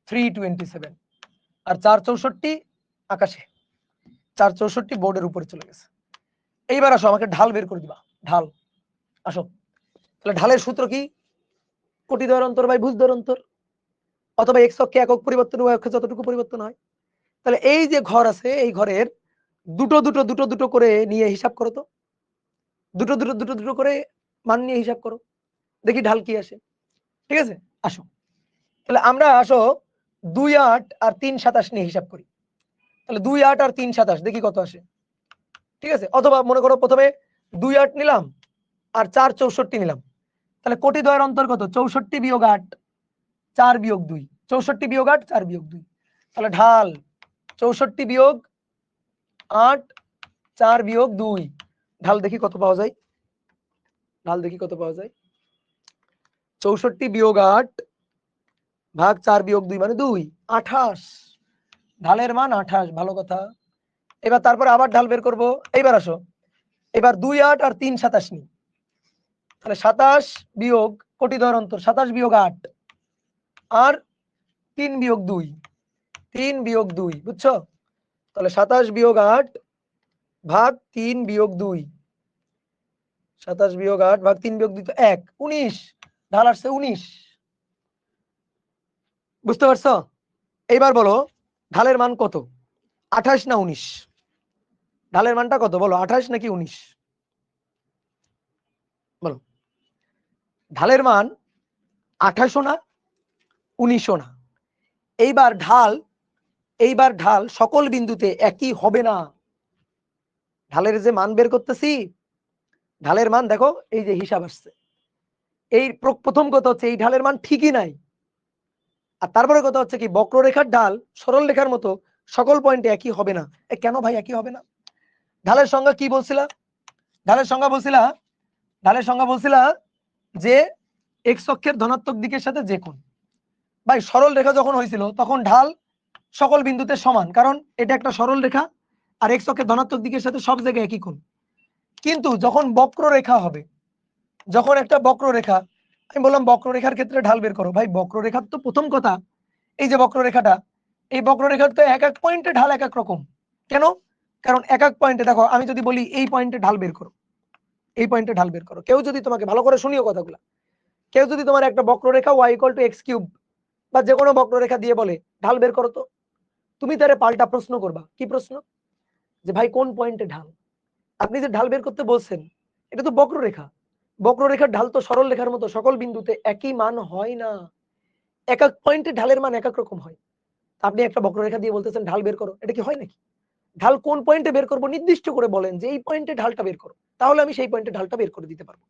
3 27, আর 4 64 আকাশে, 4 64 বোর্ডের উপরে চলে গেছে। এইবার আসো, আমাকে ঢাল বের করে দিবা, ঢাল। আসো, তাহলে ঢালের সূত্র কি? কোটিদ্বয়ের অন্তর বাই ভুজদ্বয়ের অন্তর, অথবা x অক্ষে একক পরিবর্তন, y অক্ষে যতটুকু পরিবর্তন হয়। তাহলে এই যে ঘর আছে, এই ঘরের দুটো দুটো দুটো দুটো করে নিয়ে হিসাব করো তো, দুটো দুটো দুটো দুটো করে মান নিয়ে হিসাব করো, দেখি ঢাল কি আসে। ঠিক আছে? আসো, তাহলে আমরা আসো 2 8 আর 3 27 নিয়ে হিসাব করি। তাহলে 2 8 আর 3 27 দেখি কত আসে। ঠিক আছে? অথবা মনে করো প্রথমে 2 8 নিলাম আর 4 64 নিলাম। তাহলে কোটিদ্বয়ের অন্তর কত? 64 বিয়োগ 8, 4 বিয়োগ 2, 64 বিয়োগ 8, 4 বিয়োগ 2। তাহলে ঢাল 64 বিয়োগ 8, 4 বিয়োগ 2, ঢাল দেখি কত পাওয়া যায়। ঢাল দেখি কত পাওয়া যায়। 64 বিয়োগ 8 ভাগ 4 বিয়োগ 2 মানে 2, 28। ঢালের মান 28, ভালো কথা। এবার তারপরে আবার ঢাল বের করব। এইবার আসো, এবার 2 8 আর 3 27 নি, তাহলে 27 বিয়োগ কোটিদ্বয়ের অন্তর 27 বিয়োগ 8, আর 3 বিয়োগ 2, 3 বিয়োগ 2, বুঝছো? তাহলে 27 বিয়োগ 8 ভাগ 3 বিয়োগ 2, 27 বিয়োগ 8 ভাগ 3 বিয়োগ 2 তো 1, 19। ঢাল আসছে 19। বুঝতে পারছো? এইবার বলো ঢালের মান কত, 28 না 19? ঢালের মানটা কত বলো, 28 নাকি 19? বলো। ঢালের মান 28ও না 19ও না। এইবার ঢাল সকল বিন্দুতে একই হবে না। ঢালের যে মান বের করতেছি, ঢালের মান দেখো এই যে হিসাব আসছে। এই প্রথম কথা হচ্ছে এই ঢালের মান ঠিকই নাই। আর তারপরে কথা হচ্ছে কি বক্ররেখার ঢাল সরল রেখার মতো সকল পয়েন্টে একই হবে না। কেন ভাই একই হবে না? ঢালের সংজ্ঞা কি বলছিলা? ঢালের সংজ্ঞা বলছিলা যে এক্স অক্ষের ধনাত্মক দিকের সাথে যে কোণ। ভাই সরল রেখা যখন হয়েছিল তখন ঢাল সকল বিন্দুতে সমান, কারণ এটা একটা সরল রেখা আর এক্স অক্ষের ধনাত্মক দিকের সাথে সব জায়গায় একই কোণ। কিন্তু যখন বক্ররেখা হবে, যখন একটা বক্ররেখা, আমি বললাম বক্ররেখার ক্ষেত্রে ঢাল বের করো। ভাই বক্ররেখার তো প্রথম কথা, এই যে বক্ররেখাটা, এই বক্ররেখার তো এক এক পয়েন্টে ঢাল এক এক রকম। কেন? কারণ এক এক পয়েন্টে দেখো, আমি যদি বলি এই পয়েন্টে ঢাল বের করো, এই পয়েন্টে ঢাল বের করো, কেউ যদি তোমাকে ভালো করে শুনিও কথাগুলো, কেউ যদি তোমার একটা বক্ররেখা y = x³ বা যে কোনো বক্ররেখা দিয়ে বলে ঢাল বের করো, তো তুমি তারে পাল্টা প্রশ্ন করবা। কি প্রশ্ন? যে ভাই কোন পয়েন্টে ঢাল? আপনি যে ঢাল বের করতে বলছেন এটা তো বক্ররেখা, বক্ররেখার ঢাল তো সরল রেখার মতো সকল বিন্দুতে একই মান হয় না, এক এক পয়েন্টে ঢালের মান এক এক রকম হয়। আপনি একটা বক্ররেখা দিয়ে বলতেছেন ঢাল বের করো, এটা কি হয় নাকি? ঢাল কোন পয়েন্টে বের করব নির্দিষ্ট করে বলেন যে এই পয়েন্টে ঢালটা বের করো, তাহলে আমি সেই পয়েন্টে ঢালটা বের করে দিতে পারবো।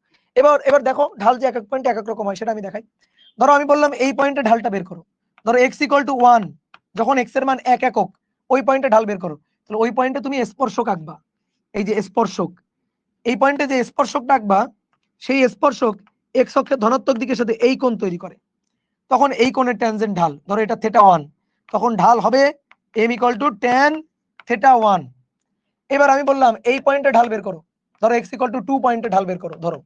এবার দেখো ঢাল যে এক এক পয়েন্টে এক এক রকম হয় সেটা আমি দেখাই। ধরো আমি বললাম এই পয়েন্টে ঢালটা বের করো, ধরো x = 1, যখন x এর মান 1 একক, ওই পয়েন্টে ঢাল বের করো। তাহলে ওই পয়েন্টে তুমি স্পর্শক আঁকবা, এই যে স্পর্শক, এই পয়েন্টে যে স্পর্শকটা আঁকবা, সেই স্পর্শক x অক্ষের ধনাত্মক দিকের সাথে এই কোণ তৈরি করে, তখন এই কোণের ট্যানজেন্ট ঢাল, ধরো এটা θ1, তখন ঢাল হবে m = tan θ1। এবার আমি বললাম এই পয়েন্টে ঢাল বের করো, ধরো x = 2 পয়েন্টে ঢাল বের করো ধরো।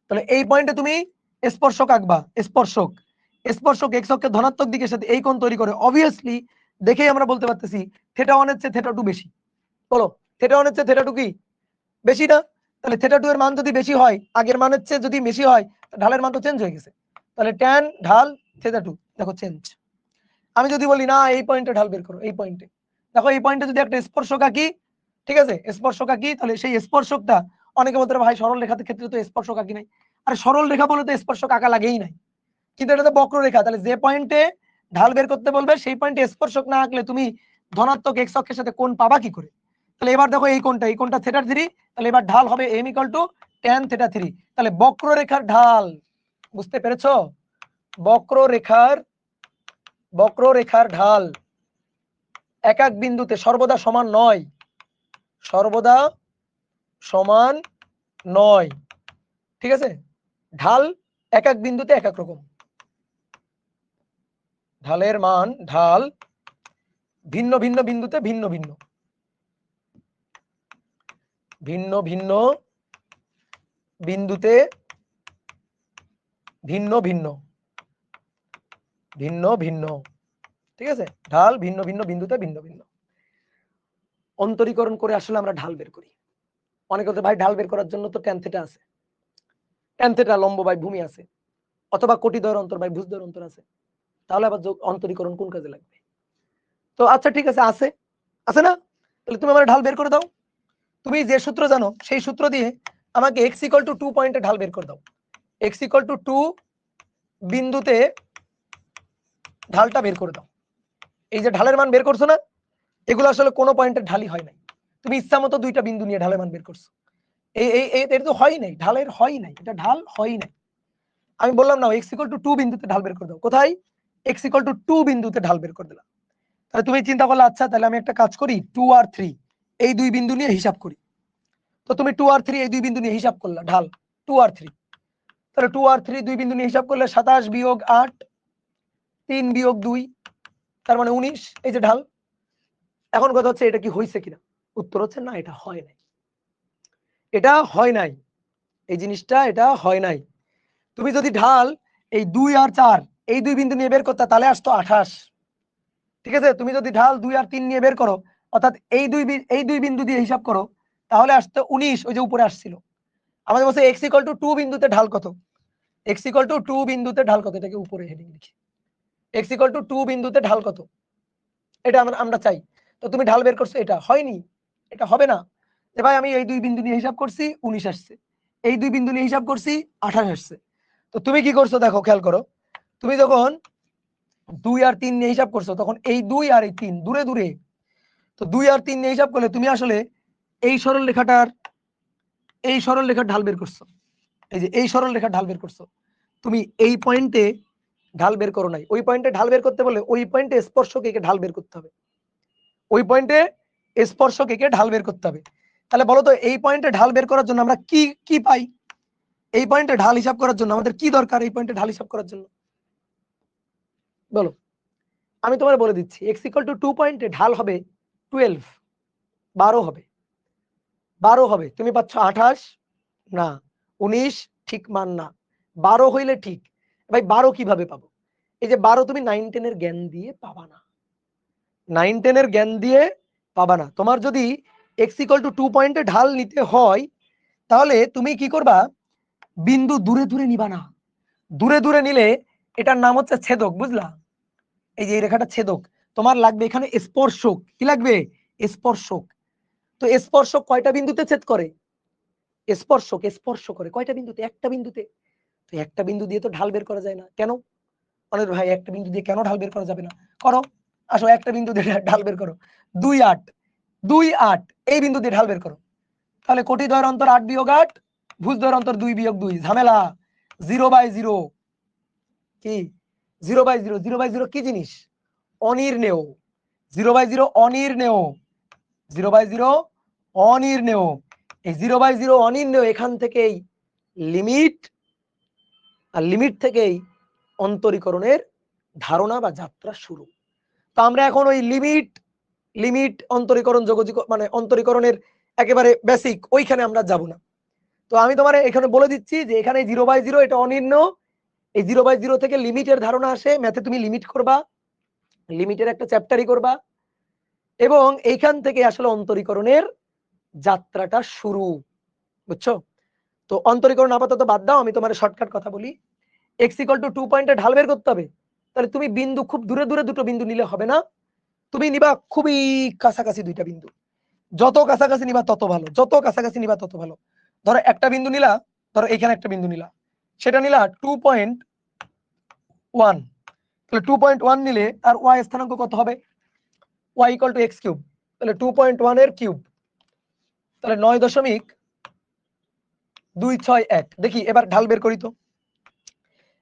তাহলে এই পয়েন্টে তুমি স্পর্শক আঁকবা, স্পর্শক x অক্ষের ধনাত্মক দিকের সাথে এই কোণ তৈরি করে। অবভিয়াসলি দেখেই আমরা বলতে পারতেছি θ1 এর চেয়ে θ2 বেশি। বলো θ1 এর চেয়ে θ2 কি বেশি না? তাহলে θ2 এর মান যদি বেশি হয়, আগের মানের চেয়ে যদি বেশি হয়, ঢালের মান তো চেঞ্জ হয়ে গেছে। তাহলে tan ঢাল θ2 দেখো চেঞ্জ। আমি যদি বলি না এই পয়েন্টে ঢাল বের করো, এই পয়েন্টে দেখো, এই পয়েন্টে যদি একটা স্পর্শক আঁকি, ঠিক আছে, স্পর্শক আঁকি, তাহলে সেই স্পর্শকটা, অনেকে বলতে পারে ভাই সরল রেখার ক্ষেত্রে তো স্পর্শক আঁকি নাই। আর সরল রেখা বলে তো স্পর্শক আঁকা লাগেই নাই, কিন্তু এটা তো বক্ররেখা। তাহলে যে পয়েন্টে ঢাল বের করতে বলবে সেই পয়েন্টে স্পর্শক না আঁকলে তুমি ধনাত্মক x অক্ষের সাথে কোণ পাবা কি করে? তাহলে এবার দেখো এই কোণটা θ3, তাহলে এবার ঢাল হবে m = tan θ3। তাহলে বক্ররেখার ঢাল, বুঝতে পেরেছো? বক্ররেখার ঢাল এক এক বিন্দুতে সর্বদা সমান নয়, সর্বদা সমান নয়, ঠিক আছে? ঢাল এক এক বিন্দুতে এক এক রকম, ঢালের মান, ঢাল ভিন্ন ভিন্ন বিন্দুতে ভিন্ন ভিন্ন, ভিন্ন ভিন্ন বিন্দুতে ভিন্ন ভিন্ন, ভিন্ন ভিন্ন, ঠিক আছে? ঢাল ভিন্ন ভিন্ন বিন্দুতে ভিন্ন ভিন্ন। অন্তরীকরণ করে আসলে আমরা ঢাল বের করি। অনেকে বলতে ভাই ঢাল বের করার জন্য তো tan θ আছে, tan θ লম্ব বাই ভূমি আছে, অথবা কোটিদ্বয়ের অন্তর বাই ভুজদ্বয়ের অন্তর আছে, তাহলে আবার অন্তরীকরণ কোন কাজে লাগবে? তো আচ্ছা ঠিক আছে, আছে না? তাহলে তুমি আমার ঢাল বের করে দাও। তুমি যে সূত্র জানো সেই সূত্র দিয়ে আমাকে x = 2 পয়েন্টে ঢাল বের করে দাও। x = 2 বিন্দুতে ঢালটা বের করে দাও। এই যে ঢালের মান বের করছো না, এগুলো আসলে কোনো পয়েন্টের ঢালই হয় নাই। তুমি ইচ্ছা মতো দুইটা বিন্দু নিয়ে ঢালের মান বের করছো। এটা তো হয় নাই, ঢালের হয় নাই, এটা ঢাল হয় নাই। আমি বললাম না x = 2 বিন্দুতে ঢাল বের করে দাও। কোথায়? x = 2 বিন্দুতে ঢাল বের করে দিলাম। তাহলে তুমি চিন্তা করলে আচ্ছা তাহলে আমি একটা কাজ করি, 2 আর 3 এই দুই বিন্দু নিয়ে হিসাব করি। তো তুমি 2 আর 3 এই দুই বিন্দু নিয়ে হিসাব করলা ঢাল 2 আর 3। তাহলে 2 আর 3 দুই বিন্দু নিয়ে হিসাব করলে 27 বিয়োগ 8 3 বিয়োগ 2, তার মানে 19, এই যে ঢাল। এখন কথা হচ্ছে এটা কি হয়েছে কিনা? উত্তর হচ্ছে না, এটা হয় নাই, এটা হয় নাই, এই জিনিসটা এটা হয় নাই। তুমি যদি ঢাল এই 2 আর 4 এই দুই বিন্দু নিয়ে বের করতে তাহলে আসতো 28, ঠিক আছে? তুমি যদি ঢাল 2 আর 3 নিয়ে বের করো, অর্থাৎ এই দুই বিন্দু দিয়ে হিসাব করো, তাহলে আসতো 19, ওই যে উপরে আসছিল। আমাদের বলছে x = 2 বিন্দুতে ঢাল কত, x = 2 বিন্দুতে ঢাল কত, এটাকে উপরে হেডিং লিখি, x = 2 বিন্দুতে ঢাল কত, এটা আমরা চাই। তো তুমি ঢাল বের করছো, এটা হয়নি, এটা হবে না। যে ভাই আমি এই দুই বিন্দু নিয়ে হিসাব করছি 19 আসছে, এই দুই বিন্দু নিয়ে হিসাব করছি 28 আসছে। তো তুমি কি করছো দেখো, খেয়াল করো, তুমি যখন 2 আর 3 নিয়ে হিসাব করছো, তখন এই 2 আর এই 3 দূরে দূরে। তো 2 আর 3 নিয়ে হিসাব করলে তুমি আসলে এই সরল রেখাটার ঢাল বের করছো, এই যে এই সরল রেখার ঢাল বের করছো। তুমি এই পয়েন্টে ঢাল বের করো নাই, ওই পয়েন্টে ঢাল বের করতে বলে ওই পয়েন্টে স্পর্শক একে ঢাল বের করতে হবে, ওই পয়েন্টে স্পর্শক একে ঢাল বের করতে হবে। তাহলে বলো তো এই পয়েন্টে ঢাল বের করার জন্য আমরা কি কি পাই, এই পয়েন্টে ঢাল হিসাব করার জন্য আমাদের কি দরকার, এই পয়েন্টে ঢাল হিসাব করার জন্য বলো। আমি তোমার বলে দিচ্ছি, x = 2 পয়েন্টে ঢাল হবে 12, 12 হবে, 12 হবে। তুমি পাচ্ছ 28 না, 19 ঠিক মান না, 12 হইলে ঠিক। ভাই 12 কিভাবে পাবো, এই যে 12 তুমি 9 10 এর জ্ঞান দিয়ে পাবা না, 9 10 এর জ্ঞান দিয়ে পাবা না। তোমার যদি x = 2 পয়েন্টে ঢাল নিতে হয়, তাহলে তুমি কি করবা, বিন্দু দূরে দূরে নিবা না, দূরে দূরে নিলে এটার নাম হচ্ছে ছেদক, বুঝলা, এই যে এই রেখাটা ছেদক। তোমার লাগবে এখানে স্পর্শক, কি লাগবে, স্পর্শক। তো স্পর্শক কয়টা বিন্দুতে ছেদ করে, স্পর্শক স্পর্শ করে কয়টা বিন্দুতে, একটা বিন্দুতে। তো একটা বিন্দু দিয়ে তো ঢাল বের করা যায় না, কেন অনির ভাই, একটা বিন্দু দিয়ে কেন ঢাল বের করা যাবে না, করো, আসো একটা বিন্দু দিয়ে ঢাল বের করো, 2 8, 2 8 এই বিন্দু দিয়ে ঢাল বের করো। তাহলে কোটি দ্বয়ের অন্তর 8 বিয়োগ 8, ভুজ দ্বয়ের অন্তর 2 বিয়োগ 2, ঝামেলা, 0/0 কি, 0/0, 0/0 কি জিনিস, অনির্ণেয়, 0/0 অনির্ণেয়, 0/0 অনির্ণেয়। এই 0/0 অনির্ণেয়, এখান থেকেই লিমিট, আর লিমিট থেকেই অন্তরীকরণের ধারণা বা যাত্রা শুরু। তো আমরা এখন ওই লিমিট অন্তরীকরণ যোগাযোগ মানে অন্তরীকরণের একেবারে বেসিক ওইখানে আমরা যাব না। তো আমি তোমার এখানে বলে দিচ্ছি যে এখানে 0/0 এটা অনির্ণেয়, এই 0/0 থেকে লিমিটের ধারণা আসে, ম্যাথে তুমি লিমিট করবা, লিমিটের একটা চ্যাপ্টারই করবা, এবং এইখান থেকে আসলে অন্তরীকরণের যাত্রাটা শুরু, বুঝছো। তো অন্তরীকরণ আপাতত বাদ দাও, আমি তোমার শর্টকাট কথা বলি। x = 2 পয়েন্টে ঢাল বের করতে হবে, তাহলে তুমি বিন্দু খুব দূরে দূরে দুটো বিন্দু নিলে হবে না, তুমি নিবা খুবই কাছাকাছি দুইটা বিন্দু, যত কাছাকাছি নিবা তত ভালো, যত কাছাকাছি নিবা তত ভালো। ধরো একটা বিন্দু নিলা, ধরো এখানে একটা বিন্দু নিলা, সেটা নিলা 2.1, তাহলে 2.1 নিলে আর y স্থানাঙ্ক কত হবে, y = x কিউব, তাহলে 2.1 এর কিউব, তাহলে 9.261। দেখি এবার ঢাল বের করি তো,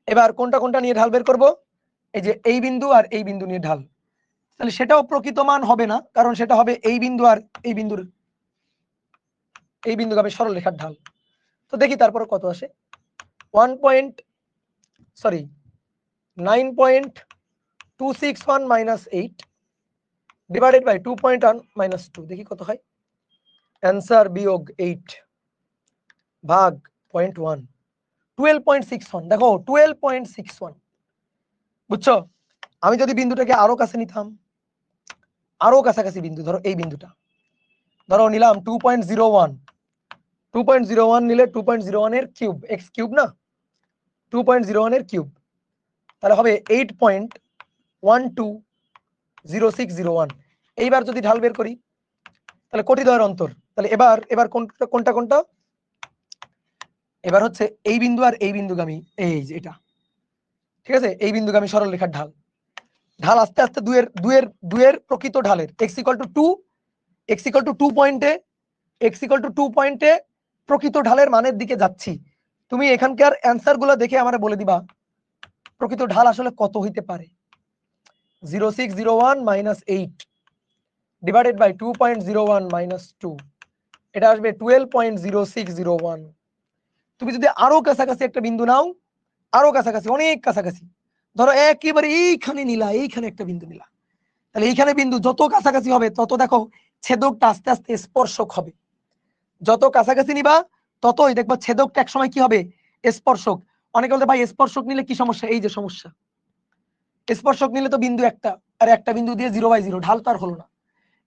এবার কোনটা কোনটা নিয়ে ঢাল বের করব, এই যে এই বিন্দু আর এই বিন্দু নিয়ে ঢাল, তাহলে সেটাও প্রকৃত মান হবে না, কারণ সেটা হবে এই বিন্দু আর এই বিন্দুগামী সরল রেখার ঢাল। তো দেখি তারপর কত আসে, 9.261 - 8 ডিভাইডেড বাই 2.1 - 2, দেখি কত হয়, অ্যান্সার বিয়োগ 8 ভাগ 0.1, 12.61। দেখো 12.61, বুঝছো। আমি যদি বিন্দুটাকে আরো কাছে নিতাম, আরো কাছাকাছি বিন্দু, ধরো এই বিন্দুটা, ধরো নিলাম 2.01, 2.01 নিলে 2.01 এর কিউব, x কিউব না, 2.01 এর কিউব, তাহলে হবে 8.120601। এইবার যদি ঢাল বের করি, তাহলে কোটি দ্বয়ের অন্তর, তাহলে এবার কোনটা কোনটা, এবার হচ্ছে এই বিন্দু আর এই বিন্দুগামী, এই যে এটা, ঠিক আছে, এই বিন্দুগামী সরল রেখার ঢাল, ঢাল আস্তে আস্তে দুয়ের প্রকৃত ঢালের x = 2, x = 2 পয়েন্টে, x = 2 পয়েন্টে প্রকৃত ঢালের মানের দিকে যাচ্ছি। তুমি এখানকার অ্যান্সার গুলো দেখে আমারে বলে দিবা প্রকৃত ঢাল আসলে কত হইতে পারে। 0601 - 8 ডিভাইডেড বাই 2.01 - 2, এটা আসবে 12.0601। তুমি যদি আরো কাছাকাছি একটা বিন্দু নাও, আরো কাছাকাছি, অনেক কাছাকাছি, ধরো একেবারে এইখানে নিলা, এইখানে একটা বিন্দু নিলা, তাহলে এইখানে বিন্দু যত কাছাকাছি হবে তত দেখো ছেদকটা আস্তে আস্তে স্পর্শক হবে, যত কাছাকাছি নিবা ততই দেখবা ছেদকটা একসময় কি হবে, স্পর্শক। অনেকে বলতে ভাই স্পর্শক নিলে কি সমস্যা, এই যে সমস্যা, স্পর্শক নিলে তো বিন্দু একটা, আর একটা বিন্দু দিয়ে 0/0 ঢাল তো আর হলো না।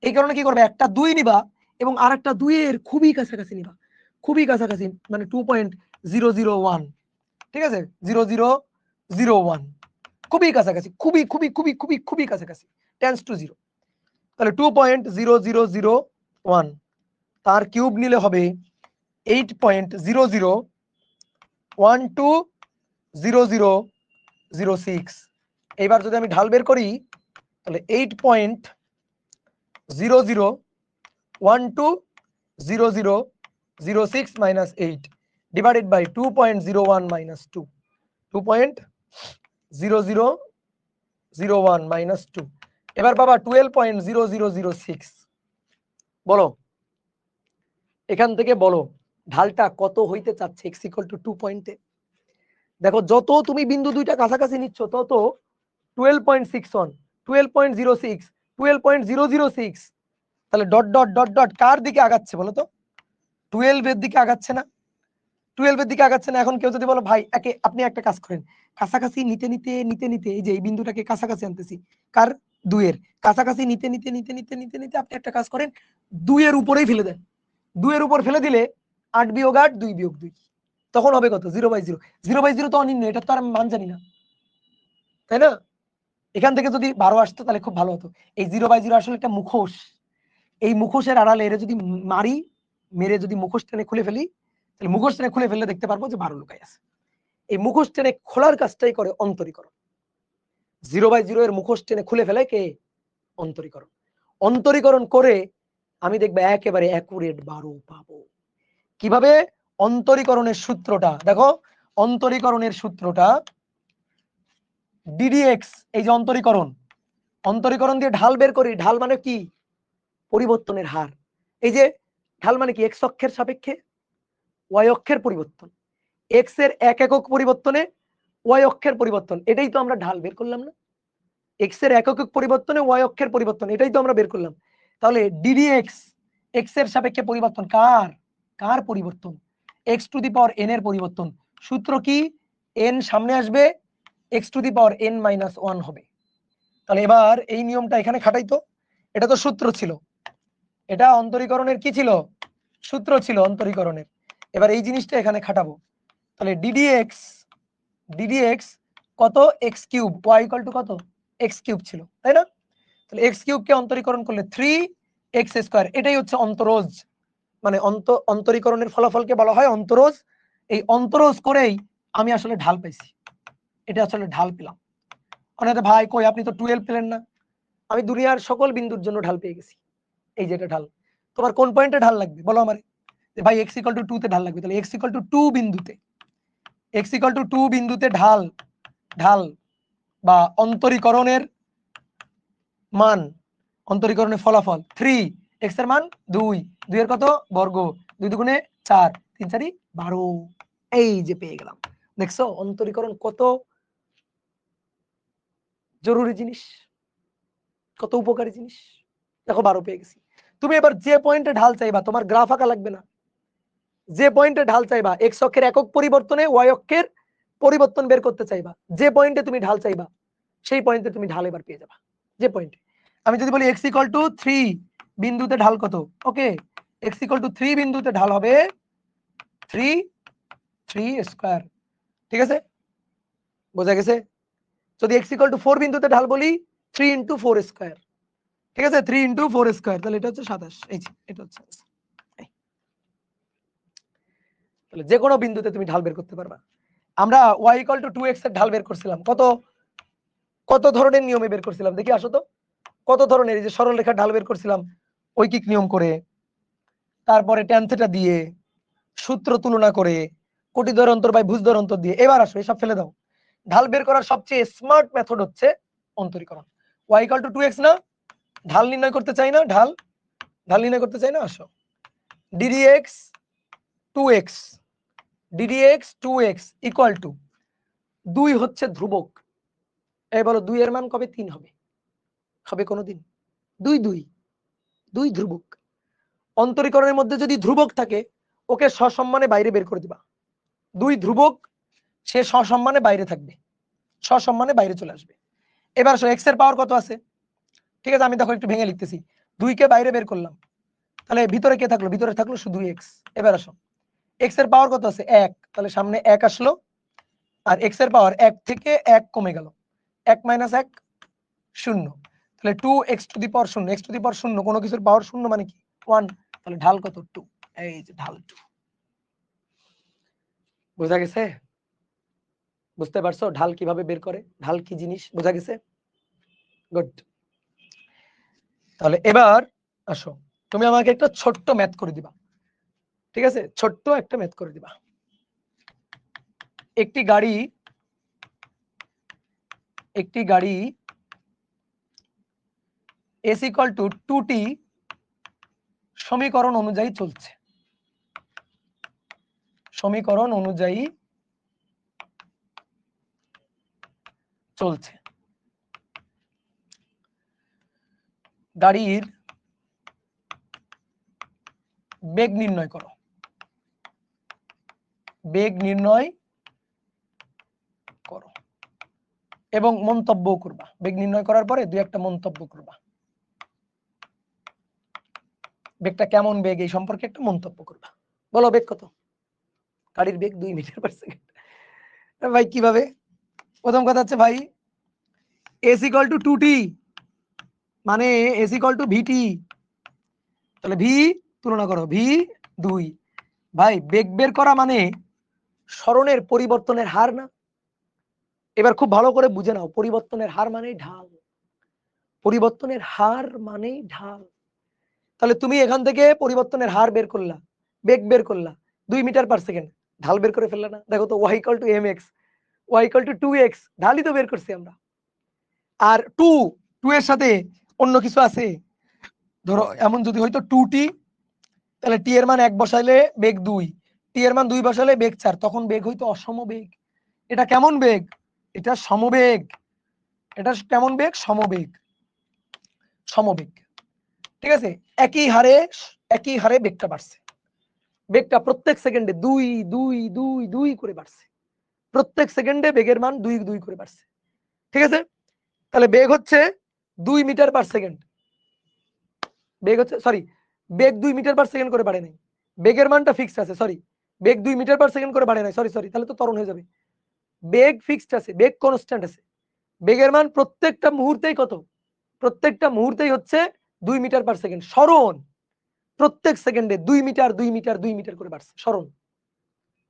এই কারণে কি করবে, একটা 2 নিবা এবং আরেকটা 2 এর খুবই কাছাকাছি নিবা, খুবই কাছাকাছি, মানে 2.001, ঠিক আছে, 0001, খুবই কাছাকাছি, খুবই খুবই খুবই খুবই খুবই কাছাকাছি, টেন্স টু 0। তাহলে 2.0001 তার কিউব নিলে হবে 8.00120006। এবার যদি আমি ঢাল বের করি তাহলে 8.00120006 minus 8 divided by 2.01 minus 2, 2.0001 minus 2। এবার বাবা 12.0006 বলো, এখান থেকে বলো ঢালটা কত হইতে চাচ্ছে x equal to 2 পয়েন্টে। দেখো যত তুমি বিন্দু দুইটা কাছাকাছি নিচ্ছ তত 12.61, 12.06, 12.006, তাহলে ডট ডট ডট ডট কার দিকে আগাচ্ছে বলো তো? 12 এর দিকে আগাচ্ছে না? 12 এর দিকে আগাচ্ছে না। এখন কেউ যদি বলো ভাই আপনি একটা কাজ করেন, কাছাকাছি নিতে নিতে নিতে নিতে এই যে এই বিন্দুটাকে কাছাকাছি আনতেছি, কার? 2 এর কাছাকাছি নিতে নিতে নিতে নিতে নিতে নিতে আপনি একটা কাজ করেন, 2 এর উপরেই ফেলে দেন। 2 এর উপর ফেলে দিলে 8 বিয়োগ 8, 2 বিয়োগ 2, তখন হবে কত? 0/0। 0/0 তো অনির্ণয়, এটা তো আর আমি মান জানি না, তাই না? এখান থেকে যদি 12 আসতো তাহলে খুব ভালো হতো। এই 0/0 আসলে একটা মুখোশ, এই মুখোশের আড়ালে এর যদি মারি, মেরে যদি মুখোশ টেনে খুলে ফেলি, তাহলে মুখোশ টেনে খুলে ফেললে দেখতে পারবো যে 12 লুকাই আছে। এই মুখোশ টেনে খোলার কাজটাই করে অন্তরীকরণ। 0/0 এর মুখোশ টেনে খুলে ফেলে কে? অন্তরীকরণ। অন্তরীকরণ করে আমি দেখবো একেবারে অ্যাকুরেট 12 পাবো। কিভাবে? অন্তরীকরণের সূত্রটা দেখো, অন্তরীকরণের সূত্রটা ddx, এই যে অন্তরীকরণ, অন্তরীকরণ দিয়ে ঢাল বের করি। ঢাল মানে কি? পরিবর্তনের হার। এই যে ঢাল মানে কি? x অক্ষের সাপেক্ষে y অক্ষের পরিবর্তন, x এর এক একক পরিবর্তনে y অক্ষের পরিবর্তন, এটাই তো আমরা ঢাল বের করলাম না? x এর এক একক পরিবর্তনে y অক্ষের পরিবর্তন, এটাই তো আমরা বের করলাম। তাহলে ddx x এর সাপেক্ষে পরিবর্তন, কার? কার পরিবর্তন? x to the power n এর পরিবর্তন। সূত্র কি? n সামনে আসবে, x to the power n minus 1 হবে। তাহলে এবার এই নিয়মটা এখানে খাটাই তো, এটা তো সূত্র ছিল, এটা অন্তরীকরণের কি ছিল? সূত্র ছিল অন্তরীকরণের। এবার এই জিনিসটা এখানে খাটাবো। তাহলে ddx কত? x cube, y equal to কত? x কিউব ছিল, তাই না? তাহলে x কিউবকে অন্তরীকরণ করলে 3x স্কয়ার, এটাই হচ্ছে অন্তরজ, মানে অন্তরীকরণের ফলাফলকে বলা হয় অন্তরজ। এই অন্তরজ করেই আমি আসলে ঢাল পাইছি, এটা আসলে ঢাল পেলাম। অনেকে ভাই কই আপনি তো 12 পেলেন না? আমি দুনিয়ার সকল বিন্দুর জন্য ঢাল পেয়ে গেছি। এই যে এটা ঢাল, তোমার কোন পয়েন্টে ঢাল লাগবে বলো আমারে? যে ভাই x ইকুয়াল টু 2 তে ঢাল লাগবে, তাহলে x ইকুয়াল টু 2 বিন্দুতে, x ইকুয়াল টু 2 বিন্দুতে ঢাল, ঢাল বা অন্তরীকরণের মান, অন্তরীকরণের ফলাফল 3, x এর মান 2, 2 এর কত? বর্গ, 2 দুগুণে 4, 3 4 12, এই যে পেয়ে গেলাম। দেখছো অন্তরীকরণ কত জরুরি জিনিস, কত উপকারী জিনিস। দেখো 12 পেয়ে গেছি। তুমি এবার যে পয়েন্টে ঢাল চাইবা, তোমার গ্রাফ আঁকা লাগবে না, যে পয়েন্টে ঢাল চাইবা, x অক্ষের একক পরিবর্তনে y অক্ষের পরিবর্তন বের করতে চাইবা, যে পয়েন্টে তুমি ঢাল চাইবা সেই পয়েন্টে তুমি ঢাল এবার পেয়ে যাবা। যে পয়েন্টে আমি যদি বলি x ইকুয়াল টু 3 বিন্দুতে ঢাল কত? ওকে, x ইকুয়াল টু 3 বিন্দুতে ঢাল হবে 3 স্কয়ার, ঠিক আছে? বোঝা গেছে? যদি x ইকুয়াল টু 4 বিন্দুতে ঢাল বলি 3 ইনটু 4 স্কয়ার, ঠিক আছে? 3 ইনটু 4 স্কয়ার, তাহলে এটা হচ্ছে 27। এই যে এটা হচ্ছে তাহলে যে কোনো বিন্দুতে তুমি ঢাল বের করতে পারবা। আমরা y ইকুয়াল টু 2x এর ঢাল বের করছিলাম, কত কত ধরনের নিয়মে বের করছিলাম দেখি আসো তো। কত ধরনের, এই যে সরল রেখার ঢাল বের করছিলাম ঐকিক নিয়ম করে, তারপরে ট্যান থিটা দিয়ে, সূত্র তুলনা করে, কোটিদ্বয় অন্তর বাই ভুজদ্বয় অন্তর দিয়ে। এবার আসো এসব ফেলে দাও। ঢাল বের করার সবচেয়ে স্মার্ট মেথড হচ্ছে অন্তরীকরণ। y ইকুয়াল টু 2x না? ঢাল নির্ণয় করতে চাই না, ঢাল নির্ণয় করতে চাই না, আসো ddx 2x, ddx 2x equal to 2 হচ্ছে ধ্রুবক। এই বলো 2 এর মান কবে 3 হবে? হবে কোনোদিন? 2 2 2 ধ্রুবক। অন্তরীকরণের মধ্যে যদি ধ্রুবক থাকে ওকে সসম্মানে বাইরে বের করে দিবা। 2 ধ্রুবক, সে সসম্মানে বাইরে থাকবে, সসম্মানে বাইরে চলে আসবে। এবার আসো x এর পাওয়ার কত আছে? ঠিক আছে, আমি দেখো একটু ভেঙে লিখতেছি। 2 কে বাইরে বের করলাম, তাহলে ভিতরে কে থাকলো? ভিতরে থাকলো শুধু x। এবার আসো, x এর পাওয়ার কত আছে? 1, তাহলে সামনে 1 আসলো, আর x এর পাওয়ার 1 থেকে 1 কমে গেল, 1 - 1 0, তাহলে 2x to the power 0, x to the power 0, কোনো কিছুর পাওয়ার 0 মানে কি 1, তাহলে ঢাল কত? 2। এই যে ঢাল 2। বোঝা গেছে? বুঝতে পারছো ঢাল কিভাবে বের করে? ঢাল কি জিনিস বোঝা গেছে? গুড। তাহলে এবার আসো, তুমি আমাকে একটা ছোট্ট ম্যাথ করে দিবা, ঠিক আছে? ছোট্ট একটা ম্যাথ করে দিবা। একটি গাড়ি s = 2t সমীকরণ অনুযায়ী চলছে। সমীকরণ অনুযায়ী চলছে। গাড়ির বেগ নির্ণয় করো। বেগ নির্ণয় করো এবং মন্তব্য করবা। বেগ নির্ণয় করার পরে দুই একটা মন্তব্য করবা। বেগটা কেমন বেগ এই সম্পর্কে একটা মন্তব্য করবা। বলো বেগ কত? গাড়ির বেগ 2 মিটার/সেকেন্ড। ভাই কিভাবে? প্রথম কথা হচ্ছে ভাই s = 2t, মানে s = vt, তাহলে v তুলনা করো, v 2। ভাই বেগ বের করা মানে সরণের পরিবর্তনের হার না? এবার খুব ভালো করে বুঝে নাও, পরিবর্তনের হার মানেই ঢাল। পরিবর্তনের হার মানেই ঢাল। তাহলে তুমি এখান থেকে পরিবর্তনের হার বের করলা, বেগ বের করলা 2 মিটার/সেকেন্ড, ঢাল বের করে ফেললা না? দেখো তো y = mx, y = 2x, ঢালই তো বের করছি আমরা। আর 2 এর সাথে অন্য কিছু আছে, ধরো এমন যদি হইতো 2t, তাহলে t এর মান 1 বসাইলে বেগ 2, t এর মান 2 বসাইলে বেগ 4, তখন বেগ হইতো অসমবেগ। এটা কেমন বেগ? এটা সমবেগ। এটা কেমন বেগ? সমবেগ। সমবেগ, ঠিক আছে? একই হারে বেগটা বাড়ছে। বেগটা প্রত্যেক সেকেন্ডে 2 2 2 2 করে বাড়ছে। প্রত্যেক সেকেন্ডে বেগের মান 2 2 করে বাড়ছে, ঠিক আছে? তাহলে বেগ হচ্ছে 2 মিটার/সেকেন্ড। বেগ হচ্ছে, সরি, বেগ 2 মিটার/সেকেন্ড করে বাড়ে নাই, বেগের মানটা ফিক্সড আছে। সরি, বেগ 2 মিটার/সেকেন্ড করে বাড়ে নাই, সরি, তাহলে তো ত্বরণ হয়ে যাবে। বেগ ফিক্সড আছে, বেগ কনস্ট্যান্ট আছে। বেগের মান প্রত্যেকটা মুহূর্তেই কত? প্রত্যেকটা মুহূর্তেই হচ্ছে 2 মিটার/সেকেন্ড। সরণ প্রত্যেক সেকেন্ডে 2 মিটার 2 মিটার 2 মিটার করে বাড়ছে সরণ,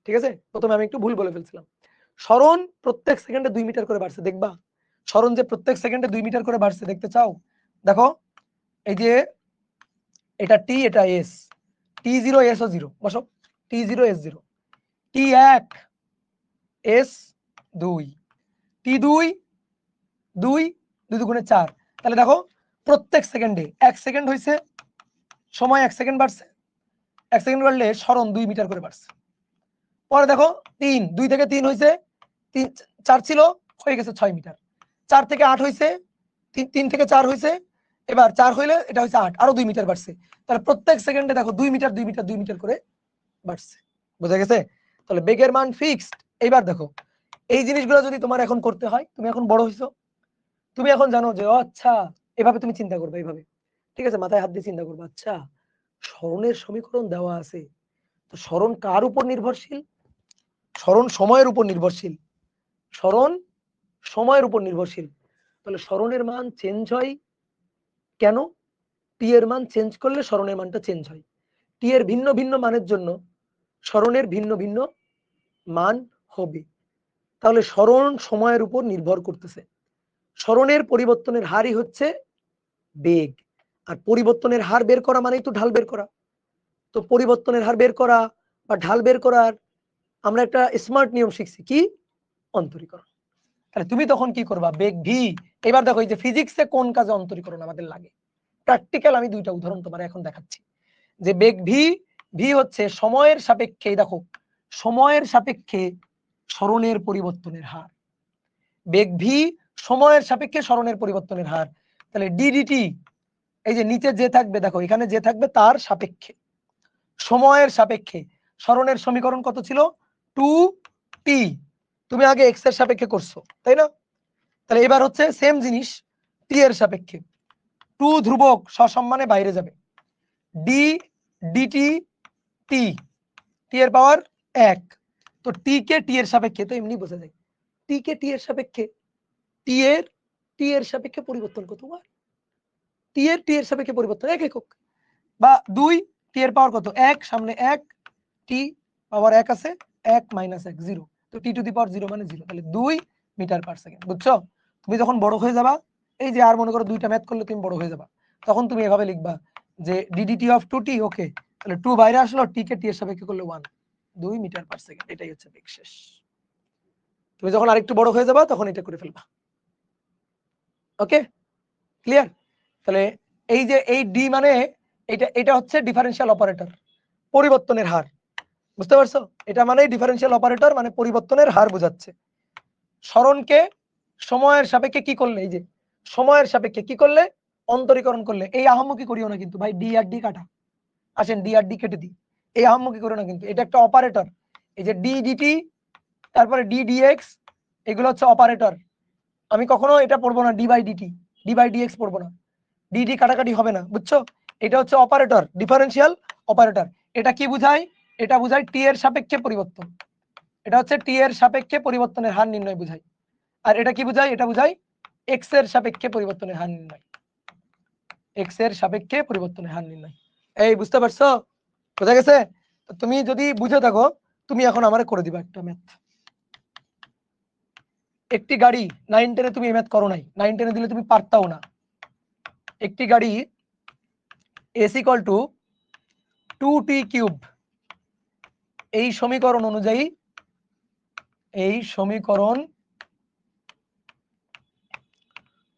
ঠিক আছে? প্রথমে আমি একটু ভুল বলে ফেলছিলাম। সরণ প্রত্যেক সেকেন্ডে 2 মিটার করে বাড়ছে। দেখবা সরণ যে প্রত্যেক সেকেন্ডে 2 মিটার করে বাড়ছে, দেখতে চাও? দেখো এই যে এটা t, এটা s, t0 s ও 0, বসো, t0 s0, t1 s2, t2 2, 2 দুগুণে 4। তাহলে দেখো প্রত্যেক সেকেন্ডে 1 সেকেন্ড হইছে, সময় 1 সেকেন্ড বাড়ছে। 1 সেকেন্ড বাড়লে সরণ 2 মিটার করে বাড়ছে। পরে দেখো 3, 2 থেকে 3 হইছে, 4 ছিল, হয়ে গেছে 6 মিটার। 4 থেকে 8 হইছে, 3 থেকে 4 হইছে, এবার 4 হইলে এটা হইছে 8, আরো 2 মিটার বাড়ছে। তাহলে প্রত্যেক সেকেন্ডে দেখো 2 মিটার 2 মিটার 2 মিটার করে বাড়ছে। বুঝা গেছে? তাহলে বেগের মান ফিক্সড। এইবার দেখো এই জিনিসগুলো যদি তোমার এখন করতে হয়, তুমি এখন বড় হইছো, তুমি এখন জানো যে ও আচ্ছা, এভাবে তুমি চিন্তা করবে, এইভাবে, ঠিক আছে? মাথায় হাত দিয়ে চিন্তা করবে, আচ্ছা সরণের সমীকরণ দেওয়া আছে, তো সরণ কার উপর নির্ভরশীল? সরণ সময়ের উপর নির্ভরশীল। সরণ সময়ের উপর নির্ভরশীল। তাহলে সরণের মান চেঞ্জ হয় কেন? টি এর মান চেঞ্জ করলে সরণের মানটা চেঞ্জ হয়। টি এর ভিন্ন ভিন্ন মানের জন্য সরণের ভিন্ন ভিন্ন মান হবে। তাহলে সরণ সময়ের উপর নির্ভর করতেছে। সরণের পরিবর্তনের হারই হচ্ছে বেগ। আর পরিবর্তনের হার বের করা মানেই তো ঢাল বের করা। তো পরিবর্তনের হার বের করা বা ঢাল বের করার আমরা একটা স্মার্ট নিয়ম শিখছি, কি? অন্তরীকরণ। তাহলে তুমি তখন কি করবা? বেগ ভি। এবার দেখো এই যে ফিজিক্সে কোন কাজে অন্তরীকরণ আমাদের লাগে, প্র্যাকটিক্যাল আমি দুইটা উদাহরণ তোমার এখন দেখাচ্ছি। যে বেগ ভি, ভি হচ্ছে সময়ের সাপেক্ষে, দেখো সময়ের সাপেক্ষে সরণের পরিবর্তনের হার। বেগ ভি সময়ের সাপেক্ষে সরণের পরিবর্তনের হার। তাহলে ডিডিটি, এই যে নিচে যে থাকবে, দেখো এখানে যে থাকবে তার সাপেক্ষে, সময়ের সাপেক্ষে। সরণের সমীকরণ কত ছিল? 2t। তুমি আগে x এর সাপেক্ষে করছো, তাই না? তাহলে এবার হচ্ছে সেম জিনিস টি এর সাপেক্ষে। 2 ধ্রুবক সসম্মানে বাইরে যাবে, ডি ডিটি টি, টি এর পাওয়ার 1। তো টি কে টি এর সাপেক্ষে, তো এমনি বোঝা যায় টি কে টি এর সাপেক্ষে, টি এর সাপেক্ষে পরিবর্তন কত, টি এর সাপেক্ষে পরিবর্তন 1 একক, বা 2 টি এর পাওয়ার কত 1, সামনে 1, টি পাওয়ার 1 আছে, 1 - 1 0, তো টি টু দি পাওয়ার 0 মানে 0, তাহলে 2 মিটার পার সেকেন্ড। বুঝছো? তুমি যখন বড় হয়ে যাবা, এই যে আর মনে করো দুইটা ম্যাথ করলে তুমি বড় হয়ে যাবা, তখন তুমি এভাবে লিখবা যে ডিডিটি অফ 2t, ওকে, তাহলে 2 বাইরে আসলো, টি কে টি এর সাপেক্ষে করলে 1, 2 মিটার পার সেকেন্ড, এটাই হচ্ছে বেগ। শেষ। তুমি যখন আরেকটু বড় হয়ে যাবা তখন এটা করে ফেলবা। ওকে, ক্লিয়ার? তাহলে এই যে এই ডি মানে এটা হচ্ছে ডিফারেনশিয়াল অপারেটর, পরিবর্তনের হার। বুঝতে পারছো? এটা মানে ডিফারেনশিয়াল অপারেটর মানে পরিবর্তনের হার বোঝাচ্ছে। সরণকে সময়ের সাপেক্ষে কি করলে, এই যে সময়ের সাপেক্ষে কি করলে, অন্তরীকরণ করলে, এই আহাম্মকি করিও না কিন্তু ভাই, ডি আর ডি কাটা, আসেন ডি আর ডি কেটে দিই, এই আহাম্মকি করিও না কিন্তু, এটা একটা অপারেটর। এই যে ডি ডিটি, তারপরে ডি ডিএক্স, এগুলো হচ্ছে অপারেটর। আমি কখনো এটা পড়বো না d by dt, d by dx পড়বো না, ডিডি কাটাকাটি হবে না। বুঝছো? এটা হচ্ছে অপারেটর, ডিফারেনশিয়াল অপারেটর। এটা কি বুঝায়? এটা বুঝায় টি এর সাপেক্ষে পরিবর্তন, এটা হচ্ছে টি এর সাপেক্ষে পরিবর্তনের হার নির্ণয় বুঝায়। আর এটা কি বুঝায়? এটা বুঝায় এক্স এর সাপেক্ষে পরিবর্তনের হার নির্ণয়, এক্স এর সাপেক্ষে পরিবর্তনের হার নির্ণয়। এই বুঝতে পারছো? বোঝা গেছে? তুমি যদি বুঝে থাকো, তুমি এখন আমারে করে দিবা একটা ম্যাথ। একটি গাড়ি 9 10-এ তুমি এই ম্যাথ করো নাই, 9 10-এ দিলে তুমি পারতাও না। একটি গাড়ি s = 2t কিউব, এই সমীকরণ অনুযায়ী, এই সমীকরণ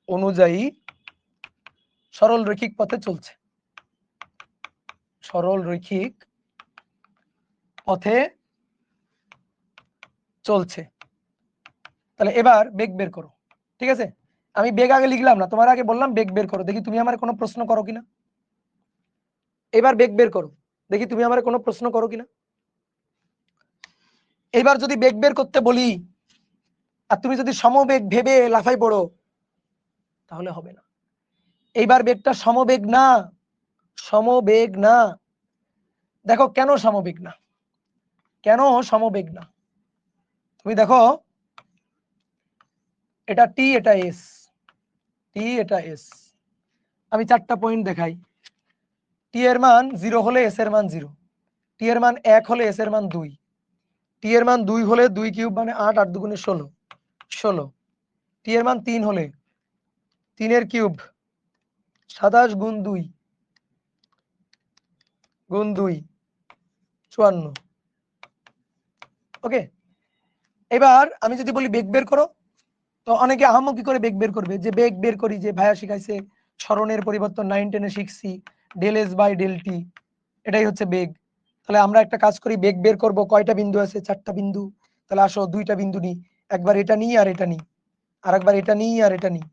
অনুযায়ী সরল রৈখিক পথে চলছে, সরল রৈখিক পথে চলছে। তাহলে এবার বেগ বের করো। ঠিক আছে, আমি বেগ আগে লিখলাম না, তোমার আগে বললাম বেগ বের করো, দেখি তুমি আমার কোনো প্রশ্ন করো কিনা। এবার বেগ বের করো, দেখি তুমি আমার কোনো প্রশ্ন করো কিনা। এবার যদি বেগ বের করতে বলি আর তুমি যদি সমবেগ ভেবে লাফাই পড়ো, তাহলে হবে না। এইবার বেগটা সমবেগ না, সমবেগ না। দেখো কেন সমবেগ না, কেন সমবেগ না, তুমি দেখো এটা টি, এটা এস, টি এটা এস। আমি 4টা পয়েন্ট দেখাই। টি এর মান 0 হলে এস এর মান 0, টি এর মান 1 হলে এস এর মান 2, টি এর মান 2 হলে 2 কিউব মানে 8, 8 দুগুণে 16, 16, টি এর মান 3 হলে 3 এর কিউব 27 গুণ 2 গুণ 2 54। ওকে, এবার আমি যদি বলি বেগ বের করো, তো অনেকে আহাম্মকি করে বেগ বের করবে, যে বেগ বের করি যে ভাইয়া শিখাইছে সরণের পরিবর্তন 9 10-এ শিখছি, del s by del t, এটাই হচ্ছে বেগ। তাহলে আমরা একটা কাজ করি, বেগ বের করব, কয়টা বিন্দু আছে? 4টা বিন্দু। তাহলে আসো 2টা বিন্দু নিই, একবার এটা নিই আর এটা নিই, আর একবার এটা নিই আর এটা নিই।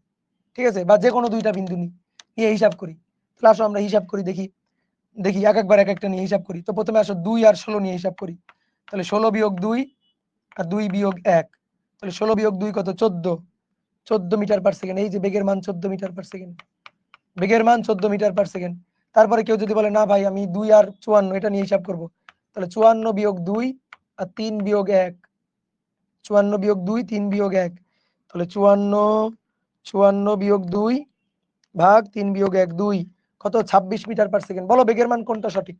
ঠিক আছে, বা যে কোনো 2টা বিন্দু নিই, নিয়ে হিসাব করি। তাহলে আসো আমরা হিসাব করি, দেখি দেখি একবার এক একটা নিয়ে হিসাব করি। তো প্রথমে আসো 2 আর 16 নিয়ে হিসাব করি। তাহলে 16 বিয়োগ 2 আর 2 বিয়োগ 1, তাহলে 16 বিয়োগ 2 কত? 14, 14 মিটার পার সেকেন্ড। এই যে বেগের মান 14 মিটার পার সেকেন্ড, বেগের মান 14 মিটার পার সেকেন্ড। তারপরে কেউ যদি বলে না ভাই আমি 2 আর 54 এটা নিয়ে হিসাব করব, তাহলে 54 বিয়োগ 2 আর 3 বিয়োগ 1, 54 বিয়োগ 2 3 বিয়োগ 1, তাহলে 54 বিয়োগ 2 ভাগ 3 বিয়োগ 1 2, কত? 26 মিটার পার সেকেন্ড। বলো বেগের মান কোনটা সঠিক?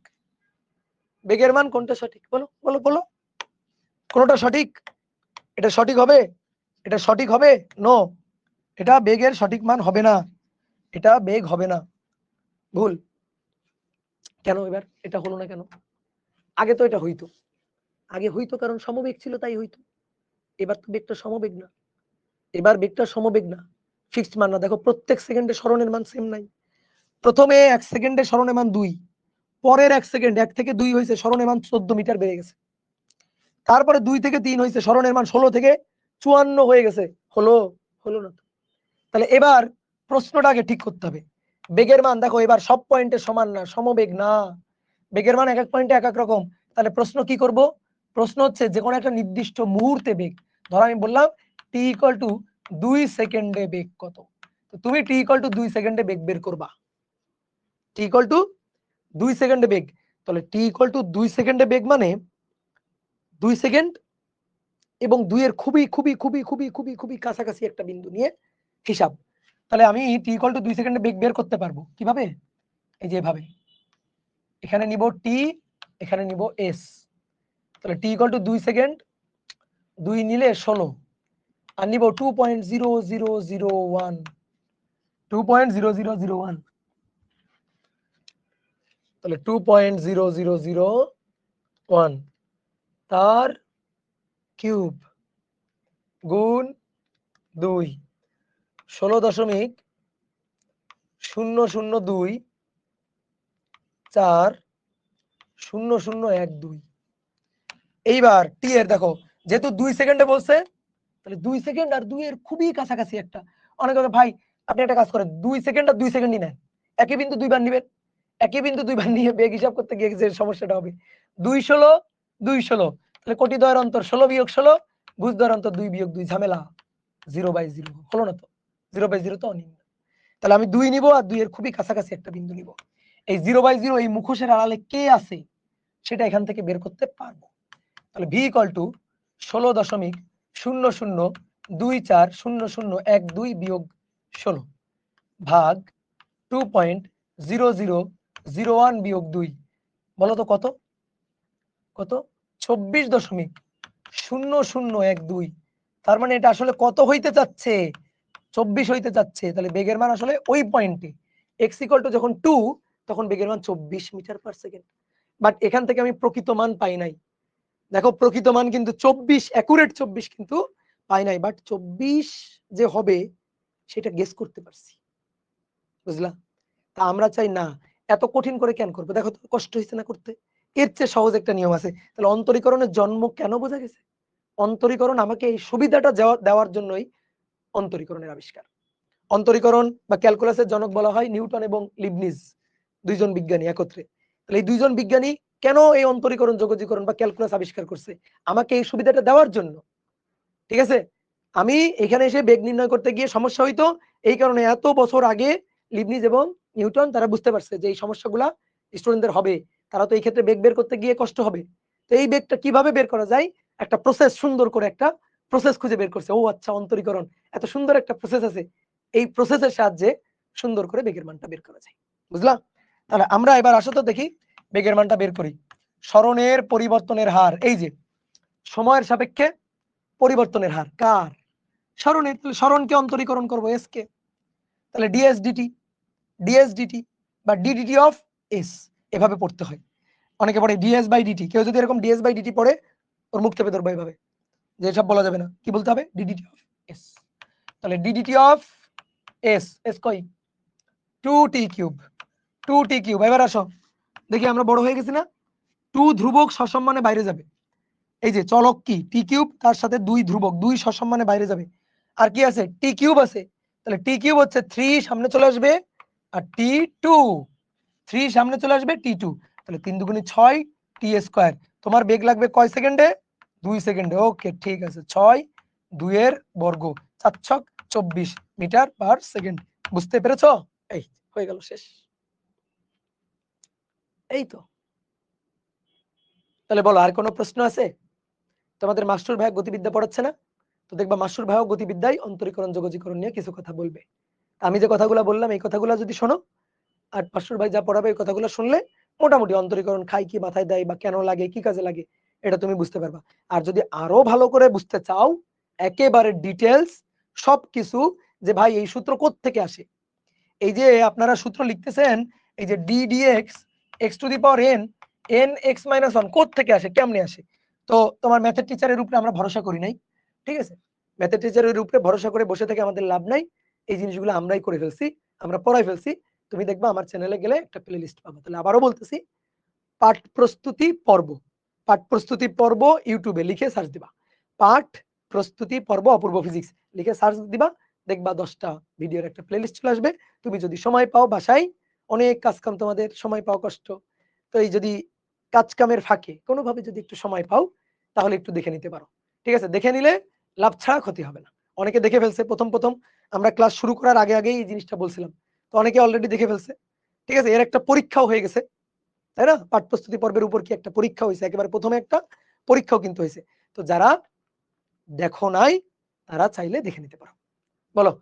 বেগের মান কোনটা সঠিক? বলো বলো বলো, কোনটা সঠিক? এটা সঠিক হবে? এটা সঠিক হবে? নো, এটা বেগের সঠিক মান হবে না, এটা বেগ হবে না, ভুল। কেন এবার এটা হলো না কেন? আগে তো এটা হইতো, আগে হইতো কারণ সমবেগ ছিল তাই হইতো। এবার তো বেগটা সমবেগ না, এবার বেগটা সমবেগ না, ফিক্সড মান না। দেখো প্রত্যেক সেকেন্ডে সরণের মান সেম নাই। প্রথমে 1 সেকেন্ডে সরণের মান 2, পরের 1 সেকেন্ড 1 থেকে 2 হয়েছে, সরণের মান 14 মিটার বেড়ে গেছে। তারপরে 2 থেকে 3 হয়েছে, সরণের মান 16 থেকে 54 হয়ে গেছে। হলো? হলো না। তাহলে এবার প্রশ্নটা আগে ঠিক করতে হবে। বেগের মান দেখো এবার সব পয়েন্টে সমান না, সমবেগ না, বেগের মান এক এক পয়েন্টে এক এক রকম। তাহলে প্রশ্ন কি করব? প্রশ্ন হচ্ছে যে কোনো একটা নির্দিষ্ট মুহূর্তে বেগ, ধরো আমি বললাম টি = 2 সেকেন্ডে বেগ কত। তো তো তুমি t = 2 সেকেন্ডে বেগ বের করবা। t = 2 সেকেন্ডে বেগ, তাহলে t = 2 সেকেন্ডে বেগ মানে 2 সেকেন্ড এবং 2 এর খুবই খুবই খুবই খুবই খুবই খুবই কাছাকাছি একটা বিন্দু নিয়ে হিসাব। তাহলে আমি t = 2 সেকেন্ডে বেগ বের করতে পারবো কিভাবে? এই যে এভাবে, এখানে নিব t, এখানে নিব s। তাহলে t = 2 সেকেন্ড, 2 নিলে 16 আর নিব 2.0001, 2.0001, তাহলে 2.0001 তার কিউব গুণ 2, 16.0024 0012। এইবার টি এর দেখো, যেহেতু 2 সেকেন্ডে বলছে, তাহলে 2 সেকেন্ড আর 2 এর খুবই কাছাকাছি একটা। অনেকে বলে ভাই আপনি একটা কাজ করেন, 2 সেকেন্ড আর 2 সেকেন্ডই নেন, একই বিন্দু দুইবার নেবেন, একই বিন্দু দুইবার নিয়ে বেগ হিসাব করতে গিয়ে যে সমস্যাটা হবে, 2 16 2 16, তাহলে কোটি দ্বয়ের অন্তর 16 বিয়োগ 16, ভুজ দ্বয়ের অন্তর 2 বিয়োগ 2, ঝামেলা 0/0 হলো না তো, 0/0 তো অনির্ণয়। তাহলে আমি 2 নিব আর 2 এর খুবই কাছাকাছি একটা বিন্দু নিব, এই 0/0 এই মুখোশের আড়ালে কে আছে সেটা এখান থেকে বের করতে পারবো। তাহলে v = 16.00240012 বিয়োগ 16 ভাগ 2.0001 বিয়োগ 2, বলো তো কত? কত? 24.0012। তার মানে এটা আসলে কত হইতে যাচ্ছে? 24 হইতে যাচ্ছে। তাহলে বেগের মান আসলে ওই পয়েন্টে x = যখন 2 তখন বেগের মান 24 মিটার পার সেকেন্ড। বাট এখান থেকে আমি প্রকৃত মান পাই নাই। দেখো প্রকৃত মান কিন্তু 24, অ্যাকুরেট 24 কিন্তু পাই নাই, বাট 24 যে হবে সেটা গেস করতে পারছি, বুঝলা? তা আমরা চাই না এত কঠিন করে কেন করবো, দেখো তো কষ্ট হয়েছে না করতে, এর চেয়ে সহজ একটা নিয়ম আছে। তাহলে অন্তরীকরণের জন্ম কেন বোঝা গেছে, অন্তরীকরণ আমাকে এই সুবিধাটা দেওয়ার জন্যই অন্তরীকরণের আবিষ্কার। অন্তরীকরণ বা ক্যালকুলাসের জনক বলা হয় নিউটন এবং লিবনিজ, দুইজন বিজ্ঞানী একত্রে। তাহলে এই দুইজন বিজ্ঞানী কেন এই অন্তরীকরণ যোগজীকরণ বা ক্যালকুলাস আবিষ্কার করছে? আমাকে এই সুবিধাটা দেওয়ার জন্য, ঠিক আছে? আমি এখানে এসে বেগ নির্ণয় করতে গিয়ে সমস্যা হইতো, এই কারণে এত বছর আগে লিবনিজ এবং নিউটন তারা বুঝতে পারছে যে এই সমস্যাগুলা স্টুডেন্টদের হবে, তারা তো এই ক্ষেত্রে বেগ বের করতে গিয়ে কষ্ট হবে, তো এই বেগটা কিভাবে বের করা যায় একটা প্রসেস, সুন্দর করে একটা প্রসেস খুঁজে বের করছে। ও আচ্ছা, অন্তরীকরণ এত সুন্দর একটা প্রসেস আছে, এই প্রসেসের সাহায্যে সুন্দর করে বেগের মানটা বের করা যায়, বুঝলা? তাহলে আমরা এবার আসো তো দেখি বেগের মানটা বের করি। সরণের পরিবর্তনের হার, এই যে সময়ের সাপেক্ষে পরিবর্তনের হার কার? সরণের। তাহলে সরণকে অন্তরীকরণ করব এস কে, তাহলে ডিএস ডিটি বা ডিডিটি অফ এস, এভাবে পড়তে হয়। অনেকে পড়ে ডিএস বাই ডিটি, কেউ যদি এরকম ডিএস বাই ডিটি পড়ে ওর মুখ চেপে ধরবো এইভাবে, যে সব বলা যাবে না, কি বলতে হবে? DDT of S. তাহলে ডিডিটি অফ এস, এস কই? 2t cube, 2t cube. এবার আসো দেখি আমরা বড় হয়ে গেছি না, 2 ধ্রুবক সসম্মানে বাইরে যাবে, এই যে চলক কি টি কিউব, তার সাথে 2 ধ্রুবক, 2 সসম্মানে বাইরে যাবে, আর কি আছে? টি কিউব আছে। তাহলে টি কিউব হচ্ছে 3 সামনে চলে আসবে আর টি 2, 3 সামনে চলে আসবে টি 2, তাহলে 3 দুগুণে 6 টি স্কয়ার। তোমার বেগ লাগবে কয় সেকেন্ডে? 2 সেকেন্ডে। ওকে ঠিক আছে, 6 2 এর বর্গ 4 ছক 24 মিটার পার সেকেন্ড। বুঝতে পেরেছো? এই হয়ে গেল, শেষ। এই তো। তাহলে বলো আর কোনো প্রশ্ন আছে? তোমাদের মাস্টার ভাই গতিবিদ্যা পড়াচ্ছে না? তো দেখবা মাস্টার ভাইও গতিবিদ্যায় অন্তরীকরণ যোগজীকরণ নিয়ে কিছু কথা বলবে। আমি যে কথাগুলো বললাম এই কথাগুলো যদি শোনো, আর মাস্টার ভাই যা পড়াবে এই কথাগুলো শুনলে মোটামুটি অন্তরীকরণ খাই কি মাথায় দেয় বা কেন লাগে, কি কাজে লাগে, এটা তুমি বুঝতে পারবা। আর যদি আরো ভালো করে বুঝতে চাও, একেবারে ডিটেলস সবকিছু, যে ভাই এই সূত্র কোত্থেকে আসে, এই যে আপনারা সূত্র লিখতেছেন, এই যে d dx x to the power n, n x minus one কোত্থেকে আসে, কেমনে আসে? তো তোমার ম্যাথের টিচারের উপরে আমরা ভরসা করি নাই, ঠিক আছে? ম্যাথের টিচারের উপরে ভরসা করে বসে থেকে আমাদের লাভ নাই, এই জিনিসগুলো আমরাই করে ফেলছি, আমরা পড়াই ফেলছি। তুমি দেখবা আমার চ্যানেলে গেলে একটা প্লে লিস্ট পাবো। তাহলে আবারও বলতেছি, পাঠ প্রস্তুতি পর্ব, পাঠ প্রস্তুতি পর্ব ইউটিউবে লিখে সার্চ দিবা, পাঠ প্রস্তুতি পর্ব অপূর্ব ফিজিক্স লিখে সার্চ দিবা, দেখবা 10টা ভিডিওর একটা প্লে লিস্ট চলে আসবে। তুমি যদি সময় পাও, বাসায় অনেক কাজ কাম, তোমাদের সময় পাও কষ্ট, তো এই যদি কাজ কামের ফাঁকে কোনোভাবে যদি একটু সময় পাও, তাহলে একটু দেখে নিতে পারো, ঠিক আছে? দেখে নিলে লাভ ছাড়া ক্ষতি হবে না। অনেকে দেখে ফেলছে, প্রথম আমরা ক্লাস শুরু করার আগে আগেই এই জিনিসটা বলছিলাম, তো অনেকে অলরেডি দেখে ফেলছে। ঠিক আছে, এর একটা পরীক্ষাও হয়ে গেছে, তাই না? পাঠ প্রস্তুতি পর্বের উপর কি একটা পরীক্ষা হয়েছে, একেবারে প্রথমে একটা পরীক্ষাও কিন্তু হয়েছে। তো যারা দেখো নাই তারা চাইলে দেখে নিতে পারো। বলো,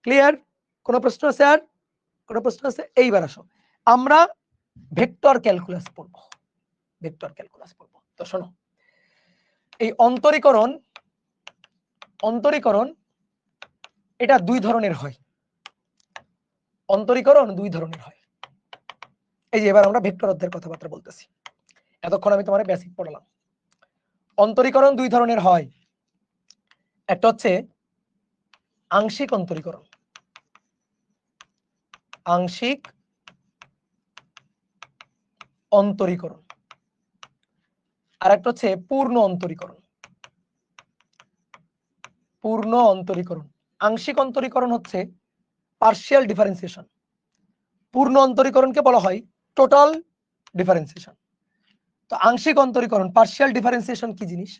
ক্লিয়ার? কোনো প্রশ্ন আছে? আর কোনো প্রশ্ন আছে? এইবার আসো, আমরা ভেক্টর ক্যালকুলাস পড়বো। ভেক্টর ক্যালকুলাস পড়বো। তো শোনো, এই অন্তরীকরণ এটা দুই ধরনের হয়। অন্তরীকরণ দুই ধরনের হয়। এই যে এবার আমরা ভেক্টর অধ্যায়ের কথাবার্তা বলতেছি, এতক্ষণ আমি তোমার বেসিক পড়ালাম। অন্তরীকরণ দুই ধরনের হয়, একটা হচ্ছে আংশিক অন্তরীকরণ, আংশিক অন্তরীকরণ, আর একটা হচ্ছে পূর্ণ অন্তরীকরণ। পূর্ণ অন্তরীকরণ, আংশিক অন্তরীকরণ হচ্ছে পার্শিয়াল ডিফারেন্সিয়েশন, পূর্ণ অন্তরীকরণকে বলা হয় টোটাল ডিফারেন্সিয়েশন। তো আংশিক অন্তরীকরণ, পার্শিয়াল ডিফারেন্সিয়েশন কি জিনিস?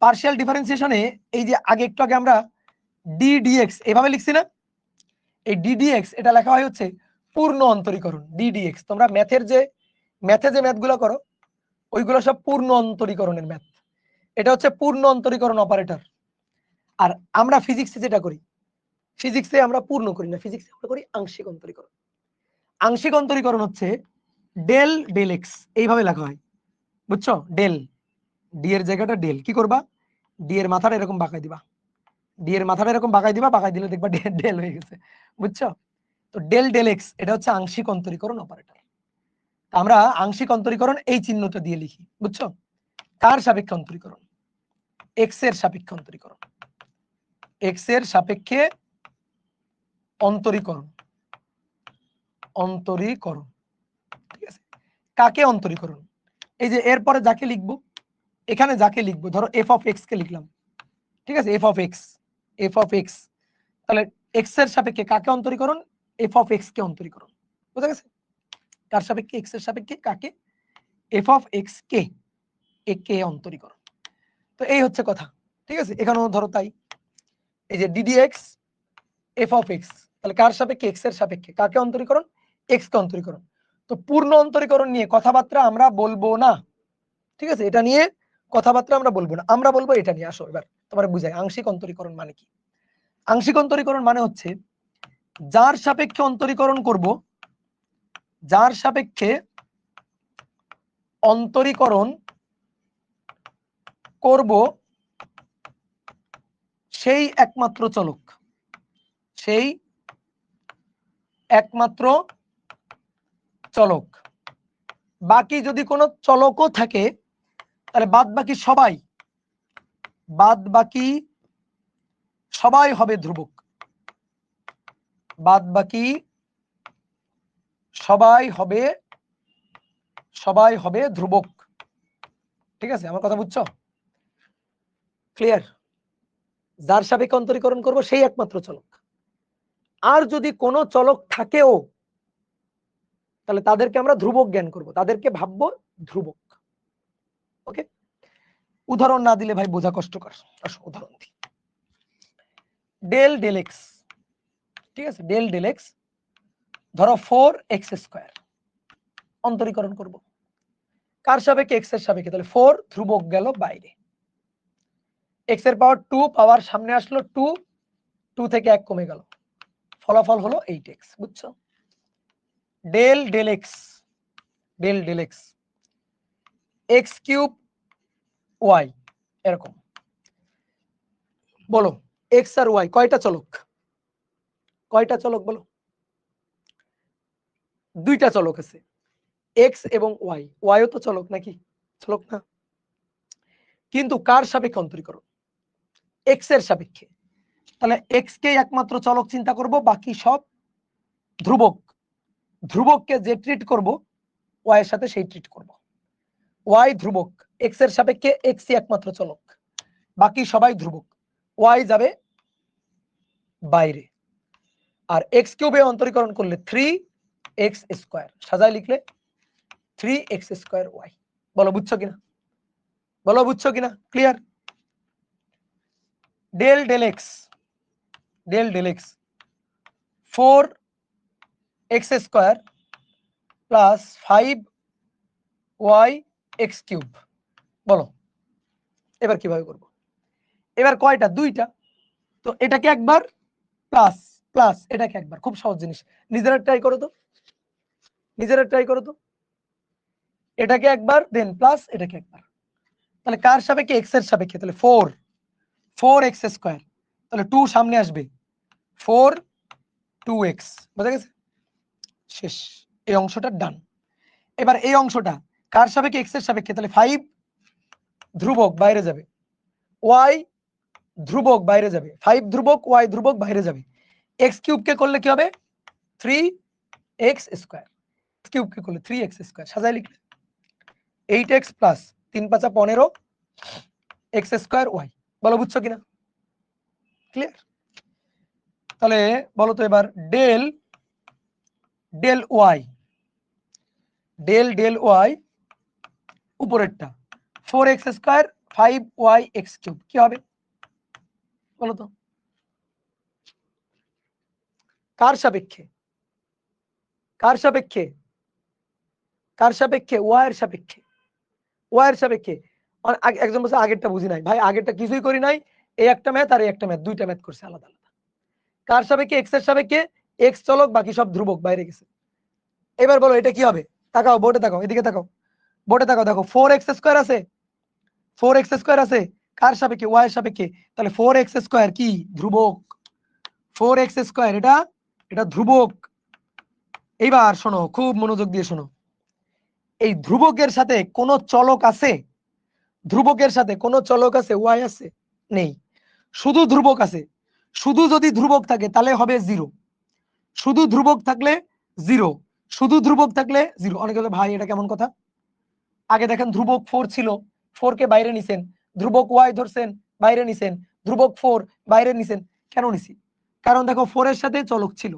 পার্শিয়াল ডিফারেন্সিয়েশনে এই যে একটু আগে আমরা ddx এভাবে লিখছি না, এই ddx এটা লেখা হয় হচ্ছে পূর্ণ অন্তরীকরণ, ddx। তোমরা ম্যাথে যে ম্যাথগুলো করো ওইগুলো সব পূর্ণ অন্তরীকরণের ম্যাথ। এটা হচ্ছে পূর্ণ অন্তরীকরণ অপারেটর। আর আমরা ফিজিক্সে যেটা করি, ফিজিক্সে আমরা পূর্ণ করি না, ফিজিক্সে আমরা করি আংশিক অন্তরীকরণ। আংশিক অন্তরীকরণ হচ্ছে ডেল ডেল এক্স, এইভাবে লেখা হয়, বুঝছো? ডেল, ডি এর জায়গাটা ডেল, কি করবা? ডি এর মাথাটা এরকম বাঁকাই দিবা, ডি এর মাথাটা এরকম বাঁকাই দিবা, বাঁকাই দিলে দেখবা ডেল হয়ে গেছে, বুঝছো? তো ডেল ডেল এক্স এটা হচ্ছে আংশিক অন্তরীকরণ অপারেটর। আমরা আংশিক অন্তরীকরণ এই চিহ্নটা দিয়ে লিখি, বুঝছো? কার সাপেক্ষে অন্তরীকরণ? এক্স এর সাপেক্ষে অন্তরীকরণ, এক্স এর সাপেক্ষে অন্তরীকরণ, অন্তরীকরণ। ঠিক আছে, কাকে অন্তরীকরণ? এই যে এরপরে যাকে লিখবো, এখানে যাকে লিখবো, ধরো এফ অফ এক্স কে লিখলাম, ঠিক আছে, F of x, F of x, তাহলে এক্স এর সাপেক্ষে কাকে অন্তরীকরণ? এফ অফ এক্স কে অন্তরীকরণ। বুঝা গেছে? কার সাপেক্ষে? এক্স এর সাপেক্ষে কাকে? এফ অফ এক্স কে, এ কে অন্তরীকরণ। তো এই হচ্ছে কথা, ঠিক আছে? এখানেও ধরো তাই, এই যে ddx এফ অফ এক্স, তাহলে কার সাপেক্ষে? এক্স এর সাপেক্ষে কাকে অন্তরীকরণ? এক্স কে অন্তরীকরণ। তো পূর্ণ অন্তরীকরণ নিয়ে কথাবার্তা আমরা বলবো না, ঠিক আছে? এটা নিয়ে কথাবার্তা আমরা বলবো না, আমরা বলবো এটা নিয়ে। আসো এবার তোমার বুঝাই আংশিক অন্তরীকরণ মানে কি। আংশিক অন্তরীকরণ মানে হচ্ছে যার সাপেক্ষে অন্তরীকরণ করব, যার সাপেক্ষে অন্তরীকরণ করব সেই একমাত্র চলক, সেই একমাত্র চলক। বাকি যদি কোনো চলকও থাকে তাহলে বাদ বাকি সবাই হবে ধ্রুবক, বাদ বাকি সবাই হবে ধ্রুবক। ঠিক আছে, আমার কথা বুঝছো? ক্লিয়ার? যার সাপেক্ষে অন্তরীকরণ করব সেই একমাত্র চলক। আর যদি কোনো চলক থাকেও তাহলে তাদেরকে আমরা ধ্রুবক জ্ঞান করব, তাদেরকে ভাববো ধ্রুবক। ওকে, উদাহরণ না দিলে ভাই বোঝা কষ্টকর। আসো উদাহরণ দিই। ডেল ডেল এক্স, ঠিক আছে, ডেল ডেল এক্স, ধরো 4x স্কয়ার অন্তরীকরণ করব কার সাপেক্ষে? এক্স এর সাপেক্ষে। তাহলে 4 ধ্রুবক গেল বাইরে, এক্স এর পাওয়ার 2 পাওয়ার সামনে আসলো 2, 2 থেকে 1 কমে গেল, ফলাফল হলো 8x। বুঝছো? Del del x, del del x, x cube y, এরকম। বলো এক্স আর ওয়াই কয়টা চলক? কয়টা চলক বলো? দুইটা চলক আছে, এক্স এবং ওয়াই। ওয়াইও তো চলক নাকি? চলক না? কিন্তু কার সাপেক্ষে অন্তরীকরণ? এক্স এর সাপেক্ষে। তাহলে এক্স কে একমাত্র চলক চিন্তা করব, বাকি সব ধ্রুবক। ধ্রুবককে যে ট্রিট করব ওয়াই এর সাথে সেই ট্রিট করব। ওয়াই ধ্রুবক, এক্স এর সাপেক্ষে এক্স একমাত্র চলক, বাকি সবাই ধ্রুবক, ওয়াই যাবে বাইরে। আর এক্স কিউবে অন্তরীকরণ করলে 3x স্কয়ার, সাজায় লিখলে 3x স্কয়ার ওয়াই। বলো বুঝছো কিনা? বলো বুঝছো কিনা? Clear? Del del x 4x square plus 5y x cube. বলো এবার কিভাবে করব? এবার কয়টা? দুইটা। তো এটাকে একবার প্লাস প্লাস এটাকে একবার, খুব সহজ জিনিস। নিজেরা ট্রাই করো তো, এটাকে একবার দেন প্লাস এটাকে একবার। তাহলে কার সাপেক্ষে? এক্স এর সাপেক্ষে। তাহলে 4x স্কয়ার, তাহলে 2 সামনে আসবে, 4 2x। বুঝা গেছে? শেষ। এই অংশটা ডান। এবার এই অংশটা কার সাপেক্ষে? এক্স এর সাপেক্ষে। তাহলে 5 ধ্রুবক বাইরে যাবে, y ধ্রুবক বাইরে যাবে, 5 ধ্রুবক y ধ্রুবক বাইরে যাবে। x কিউব কে করলে কি হবে? 3x square. কিউব কে করলে 3x স্কয়ার। সাজাই লিখলে 8x plus 3 5 15 x square y। বলো বুঝছো কিনা? ক্লিয়ার? তাহলে বলো তো এবার ডেল ডেল y উপরেরটা 4x square 5y x cube কি হবে বলো তো? কার সাপেক্ষে? কার সাপেক্ষে? কার সাপেক্ষে? y এর সাপেক্ষে। y এর সাপেক্ষে। একজন বলছে আগেরটা বুঝি নাই। ভাই আগেরটা কিছুই করি নাই, এই একটা ম্যাথ আর এই একটা ম্যাথ, দুইটা ম্যাথ করছে আলাদা আলাদা। কার সাপেক্ষে? x এর সাপেক্ষে। x চলক, বাকি সব ধ্রুবক বাইরে গেছে। এবার বলো এটা কি হবে? তাকাও বোর্ডে, তাকাও এদিকে, তাকাও বোর্ডে, তাকাও। দেখো 4x স্কয়ার আছে, 4x স্কয়ার আছে কার সাপেক্ষে? y এর সাপেক্ষে। তাহলে 4x স্কয়ার কি? ধ্রুবক। 4x স্কয়ার এটা এটা ধ্রুবক। এইবার শোনো, খুব মনোযোগ দিয়ে শোনো। এই ধ্রুবকের সাথে কোন চলক আছে? ধ্রুবকের সাথে কোন চলক আছে? y আছে? নেই, শুধু ধ্রুবক আছে। শুধু যদি ধ্রুবক থাকে তাহলে হবে 0, শুধু ধ্রুবক থাকলে 0, শুধু ধ্রুবক থাকলে 0। অনেকে বলে ভাই এটা কেমন কথা? আগে দেখেন ধ্রুবক 4 ছিল, 4 কে বাইরে নিছেন, ধ্রুবক y ধরছেন বাইরে নিছেন, ধ্রুবক 4 বাইরে নিছেন। কেন নিছি? কারণ দেখো 4 এর সাথে চলক ছিল,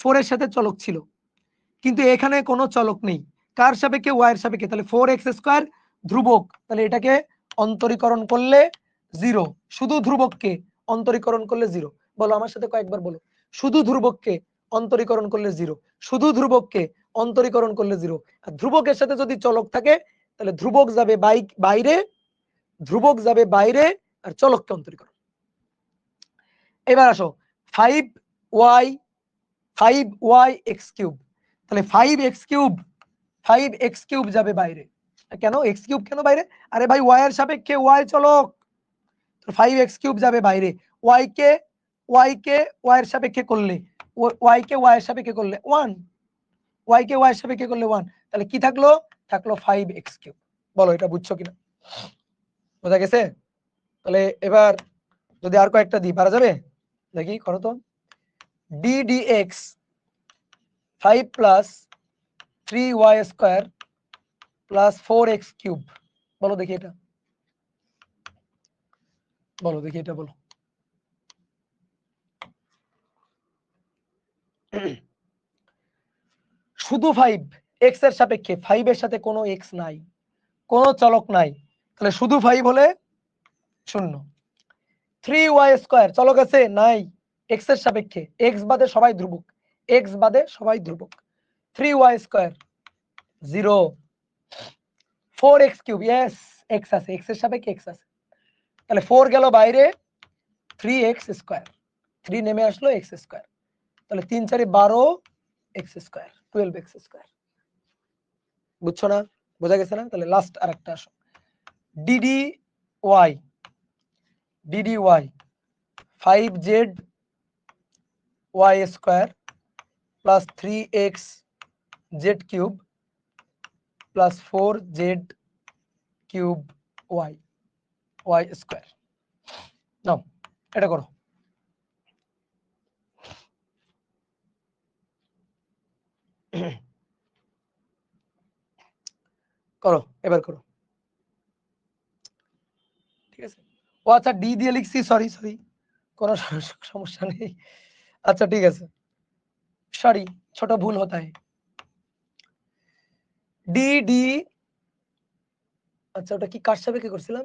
4 এর সাথে চলক ছিল, কিন্তু এখানে কোনো চলক নেই। কার সাপেক্ষে? y এর সাপেক্ষে। তাহলে 4x স্কয়ার ধ্রুবক, তাহলে এটাকে অন্তরীকরণ করলে 0, শুধু ধ্রুবককে অন্তরীকরণ করলে 0। বলো আমার সাথে কয়েকবার বলো, শুধু ধ্রুবককে অন্তরীকরণ করলে 0, শুধু ধ্রুবককে অন্তরীকরণ করলে 0। আর ধ্রুবকের সাথে যদি চলক থাকে তাহলে ধ্রুবক যাবে বাইরে, ধ্রুবক যাবে বাইরে আর চলককে অন্তরীকরণ। এবার আসো 5y x কিউব, তাহলে 5x কিউব যাবে বাইরে। কেন x কিউব কেন বাইরে? আরে ভাই y এর সাপেক্ষে y চলক, তো 5x কিউব যাবে বাইরে। y কে y এর সাপেক্ষে করলে, y কে y এর সাপেক্ষে করলে 1, y কে y এর সাপেক্ষে করলে 1, তাহলে কি থাকলো? থাকলো 5x কিউব। বলো এটা বুঝছো কিনা? বোঝা গেছে? তাহলে এবার যদি আর কয়েকটা দিই পারা যাবে? দেখি করো তো। d dx 5 plus 3y square plus 4x cube. বলো দেখি এটা, বলো দেখি এটা বলো। শুধু 5 x এর সাপেক্ষে, 5 এর সাথে কোনো x নাই, কোনো চলক নাই, তাহলে শুধু 5 হলে 0। 3y স্কয়ার চলক আছে? নাই, x এর সাপেক্ষে, x বাদে সবাই ধ্রুবক, x বাদে সবাই ধ্রুবক। 3y square 0। 4x cube, yes x আছে, x এর সাপেক্ষে x আছে, তাহলে 4 গেল বাইরে, 3x স্কয়ার, 3 নেমে আসলো x স্কয়ার, তাহলে 3 4 12 x স্কয়ার, 12x স্কয়ার। বুঝছো না? বোঝা গেছে না? তাহলে লাস্ট আরেকটা আসো, ddy 5z y square plus 3x z cube plus 4z cube y square. নাও এটা করো। করো এবার করো, ঠিক আছে? ও আচ্ছা ডি দিয়ে লিখছি, সরি সরি, কোনো সমস্যা নেই। আচ্ছা ঠিক আছে, সরি ছোট ভুল হতা है। ডি, আচ্ছা ওটা কি কার সাপেক্ষে করছিলাম?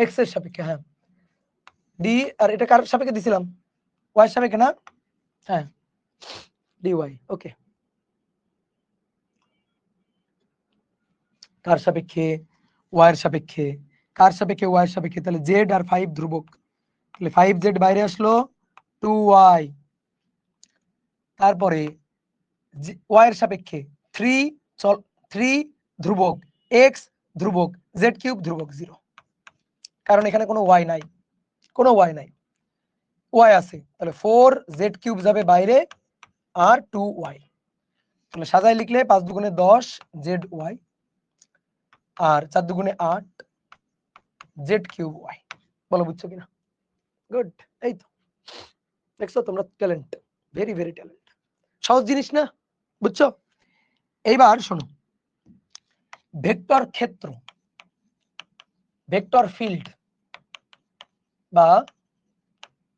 এক্স এর সাপেক্ষে, হ্যাঁ ডি, আর এটা কার সাপেক্ষে দিছিলাম? ওয়াই এর সাপেক্ষে না? হ্যাঁ dy, ওকে। কার সাপেক্ষে? ওয়াই এর সাপেক্ষে। কার সাপেক্ষে? ওয়াই এর সাপেক্ষে। তাহলে জেড আর 5 ধ্রুবক, তাহলে 5z বাইরে আসলো, 2y, তারপরে ওয়াই এর সাপেক্ষে 3 ধ্রুবক, x ধ্রুবক, z কিউব ধ্রুবক 0, কারণ এখানে কোনো ওয়াই নাই, কোনো ওয়াই নাই, ওয়াই আছে, তাহলে 4z কিউব যাবে বাইরে আর 2y, তাহলে সাজায় লিখলে 5 দুগুণে 10 জেড ওয়াই আর 4 দুগুণে 8 জেড কিউব ওয়াই। বলো বুঝছো কিনা? গুড, এই তো দেখছো তোমরা ট্যালেন্ট, ভেরি ভেরি ট্যালেন্ট, সহজ জিনিস না, বুঝছো? এইবার শোনো, ভেক্টর ক্ষেত্র, ভেক্টর ফিল্ড বা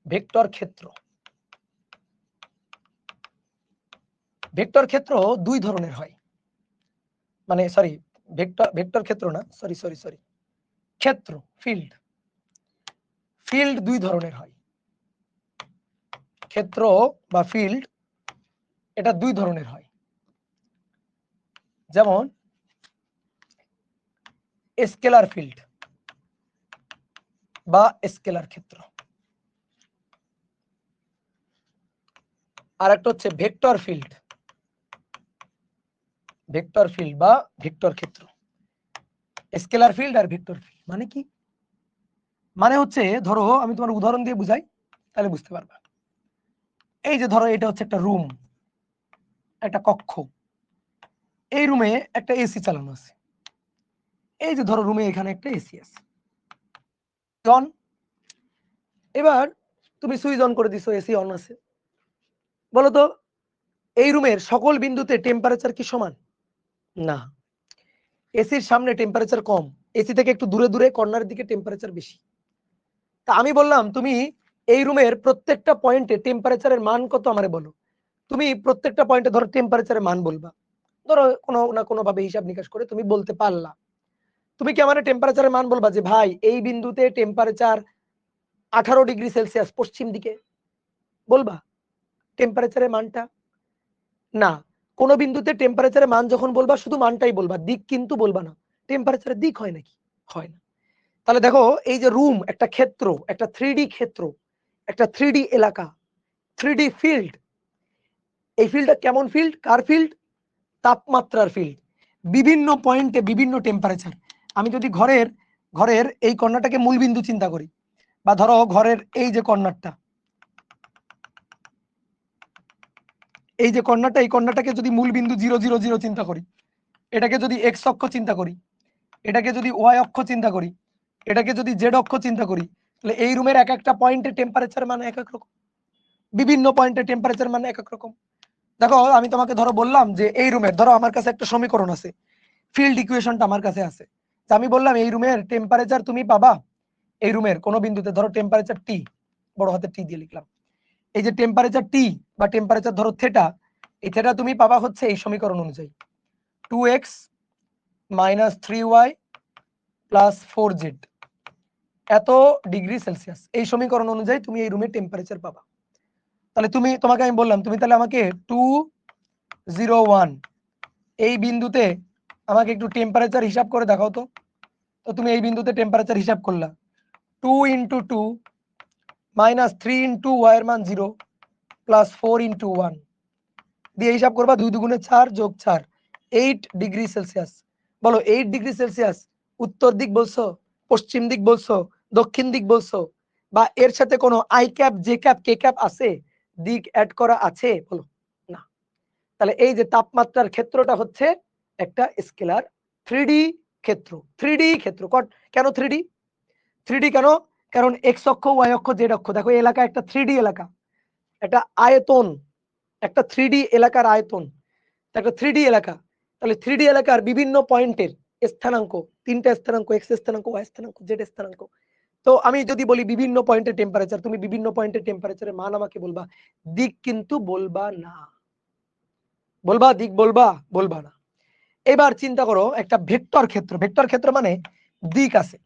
ভেক্টর ক্ষেত্র, ভেক্টর ক্ষেত্র দুই ধরনের হয়, মানে সরি ভেক্টর ক্ষেত্র না, সরি সরি সরি ক্ষেত্র, ফিল্ড, ফিল্ড দুই ধরনের হয়, ক্ষেত্র বা ফিল্ড এটা দুই ধরনের হয়, যেমন স্কেলার ফিল্ড বা স্কেলার ক্ষেত্র, আর একটা হচ্ছে ভেক্টর ফিল্ড, ভেক্টর ফিল্ড বা ভেক্টর ক্ষেত্র। স্কেলার ফিল্ড আর ভেক্টর ফিল্ড মানে কি? মানে হচ্ছে ধরো আমি তোমার উদাহরণ দিয়ে বুঝাই তাহলে বুঝতে পারবা। এই যে ধরো এটা হচ্ছে একটা রুম, একটা কক্ষ, এই রুমে একটা এসি চালানো আছে, এই যে ধরো রুমে এখানে একটা এসি আছে, অন, এবার তুমি সুইচ অন করে দিছো, এসি অন আছে, বলো তো এই রুমের সকল বিন্দুতে টেম্পারেচার কি সমান? না, এসির সামনে টেম্পারেচার কম, এসি থেকে একটু দূরে দূরে কর্নারের দিকে টেম্পারেচার বেশি। তা আমি বললাম তুমি এই রুমের প্রত্যেকটা পয়েন্টে টেম্পারেচারের মান কত আমারে বলো, তুমি প্রত্যেকটা পয়েন্টে ধরো টেম্পারেচারের মান বলবা, ধরো কোনো না কোনো ভাবে হিসাব নিকাশ করে তুমি বলতে পারলা, তুমি কি আমার টেম্পারেচারের মান বলবা যে ভাই এই বিন্দুতে টেম্পারেচার 18 ডিগ্রি সেলসিয়াস পশ্চিম দিকে, বলবা টেম্পারেচারের মানটা? না, কোন বিন্দুতে টেম্পারেচারের মান যখন বলবা শুধু মানটাই বলবা, দিক কিন্তু বলবা না। টেম্পারেচারের দিক হয় নাকি? হয় না। তাহলে দেখো এই যে রুম একটা ক্ষেত্র, একটা 3D ক্ষেত্র, একটা 3D এলাকা, 3D ফিল্ড, এই ফিল্ডটা কেমন ফিল্ড? কার ফিল্ড? তাপমাত্রার ফিল্ড, বিভিন্ন পয়েন্টে বিভিন্ন টেম্পারেচার। আমি যদি ঘরের ঘরের এই কর্নারটাকে মূলবিন্দু চিন্তা করি, বা ধরো ঘরের এই যে কর্নারটা, এই যে কর্নারটা, এই কর্নারটাকে যদি মূলবিন্দু 0 0 0 চিন্তা করি, এটাকে যদি এক্স অক্ষ চিন্তা করি, এটাকে যদি ওয়াই অক্ষ চিন্তা করি, এটাকে যদি জেড অক্ষ চিন্তা করি, তাহলে এই রুমের এক একটা পয়েন্টে টেম্পারেচার মানে এক এক রকম, বিভিন্ন পয়েন্টে টেম্পারেচার মানে এক এক রকম। দেখো আমি তোমাকে ধরো বললাম যে এই রুমের ধরো আমার কাছে একটা সমীকরণ আছে, ফিল্ড ইকুয়েশনটা আমার কাছে আছে, যে আমি বললাম এই রুমের টেম্পারেচার তুমি পাবা, এই রুমের কোন বিন্দুতে ধরো টেম্পারেচার টি, বড় হাতে টি দিয়ে লিখলাম, এই যে টেম্পারেচার টি বা টেম্পারেচার ধরো থেটা, এই থেটা তুমি পাবা হচ্ছে এই সমীকরণ অনুযায়ী 2x - 3y + 4z এত ডিগ্রি সেলসিয়াস, এই সমীকরণ অনুযায়ী তুমি এই রুমের টেম্পারেচার পাবা। তাহলে তোমাকে আমি বললাম তুমি তাহলে আমাকে 201 এই বিন্দুতে আমাকে একটু টেম্পারেচার হিসাব করে দেখাও তো। তো তুমি এই বিন্দুতে টেম্পারেচার হিসাব করলা, 2 × 2 - 3 × y এর মান 0 + 4 × 1 দিয়ে হিসাব করবা, 2 দুগুণে 4 যোগ 4, 8 ডিগ্রি সেলসিয়াস। বলো 8 ডিগ্রি সেলসিয়াস উত্তর দিক বলছো, পশ্চিম দিক বলছো, দক্ষিণ দিক বলছো, বা এর সাথে কোনো i cap, j cap, k cap আছে, দিক অ্যাড করা আছে? বলো না। তাহলে এই যে তাপমাত্রার ক্ষেত্রটা হচ্ছে একটা স্কেলার 3D ক্ষেত্র, 3D ক্ষেত্র। কেন 3D? 3D কেন? কারণ এক্স অক্ষ, ওয়াই অক্ষ, জেড অক্ষ, দেখো এই এলাকা একটা 3D এলাকা, একটা আয়তন, একটা 3D এলাকার আয়তন, একটা 3D এলাকা। তাহলে 3D এলাকার বিভিন্ন পয়েন্টের স্থানাঙ্ক, তিনটা স্থানাঙ্ক, এক্স স্থানাঙ্ক, ওয়াই স্থানাঙ্ক, জেড স্থানাঙ্ক। তো আমি যদি বলি বিভিন্ন পয়েন্টের টেম্পারেচার, তুমি বিভিন্ন পয়েন্টের টেম্পারেচারের মান আমাকে বলবা, দিক কিন্তু বলবা না। বলবা দিক? বলবা? বলবা না। এবার চিন্তা করো একটা ভেক্টর ক্ষেত্র, ভেক্টর ক্ষেত্র মানে দিক আছে।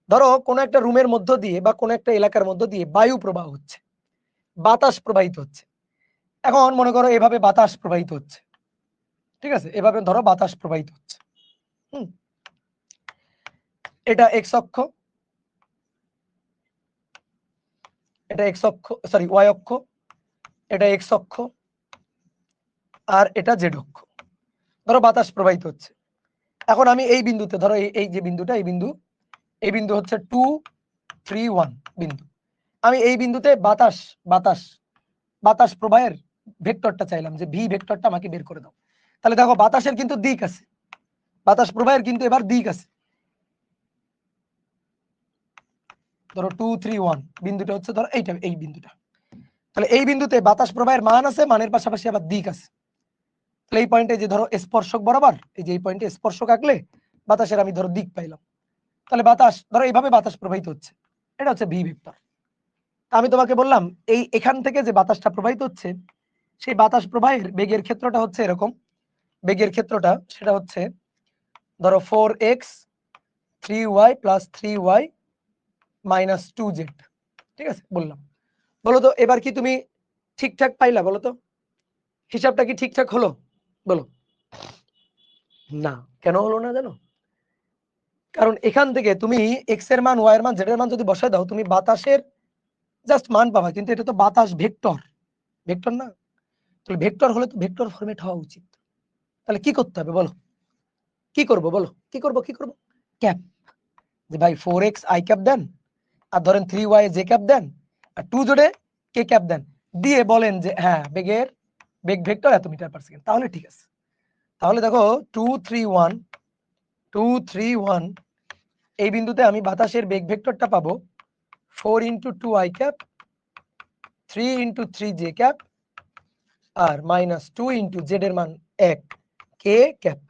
ধরো কোনো একটা রুমের মধ্য দিয়ে বা কোনো একটা এলাকার মধ্য দিয়ে বায়ু প্রবাহ হচ্ছে, বাতাস প্রবাহিত হচ্ছে। এখন মনে করো এভাবে বাতাস প্রবাহিত হচ্ছে, ঠিক আছে, এভাবে ধরো বাতাস প্রবাহিত হচ্ছে। এটা এক্স অক্ষ, এটা এক্স অক্ষ, সরি ওয়াই অক্ষ, এটা এক্স অক্ষ, আর এটা জেড অক্ষ। ধরো বাতাস প্রবাহিত হচ্ছে। এখন আমি এই বিন্দুতে ধরো এই যে বিন্দুটা, এই বিন্দু হচ্ছে 2, 3, 1 বিন্দু। আমি এই বিন্দুতে বাতাস বাতাস বাতাস প্রবাহের ভেক্টরটা চাইলাম, যে ভি ভেক্টরটা আমাকে বের করে দাও। তাহলে দেখো বাতাসের কিন্তু দিক আছে, বাতাস প্রবাহের কিন্তু এবার দিক আছে। ধরো 2, 3, 1 বিন্দুটা হচ্ছে ধরো এইটা, এই বিন্দুটা। তাহলে এই বিন্দুতে বাতাস প্রবাহের মান আছে, মানের পাশাপাশি আবার দিক আছে। তাহলে এই পয়েন্টে যে ধরো স্পর্শক বরাবর, এই যে এই পয়েন্টে স্পর্শক আঁকলে বাতাসের আমি ধরো দিক পাইলাম। তাহলে বাতাস ধরো এইভাবে বাতাস প্রবাহিত হচ্ছে, এটা হচ্ছে ভি ভেক্টর। আমি তোমাকে বললাম এই এখান থেকে যে বাতাসটা প্রবাহিত হচ্ছে, সেই বাতাস প্রবাহের বেগের ক্ষেত্রটা হচ্ছে এরকম। বেগের ক্ষেত্রটা সেটা হচ্ছে ধরো 4x 3y plus 3y minus 2z, ঠিক আছে বললাম। বলো তো এবার কি তুমি ঠিকঠাক পাইলা? বলো তো হিসাবটা কি ঠিকঠাক হলো? বলো। না, কেন হলো না জানো? কারণ এখান থেকে তুমি এক্স এর মান, ওয়াই এর মান, জেড এর মান যদি বসায় দাও, তুমি বাতাসের জাস্ট মান পাবা, কিন্তু এটা তো বাতাস ভেক্টর, ভেক্টর না। তাহলে ভেক্টর হলে তো ভেক্টর ফরম্যাট হওয়া উচিত। তাহলে কি করতে হবে বলো? কি করব বলো? কি করব ক্যাপ। যে ভাই 4x আই ক্যাপ দেন, আর ধরেন 3y জে ক্যাপ দেন, আর 2 জোড়ে কে ক্যাপ দেন, দিয়ে বলেন যে হ্যাঁ বেগের বেগ ভেক্টর এত মিটার পার সেকেন্ড, তাহলে ঠিক আছে। তাহলে দেখো 2, 3, 1 2, 3, 1 এই বিন্দুতে আমি বাতাসের বেগ ভেক্টরটা পাবো 4 × 2 আই ক্যাপ 3 × 3 জে ক্যাপ আর মাইনাস 2 × জেড এর মান 1 কে ক্যাপ।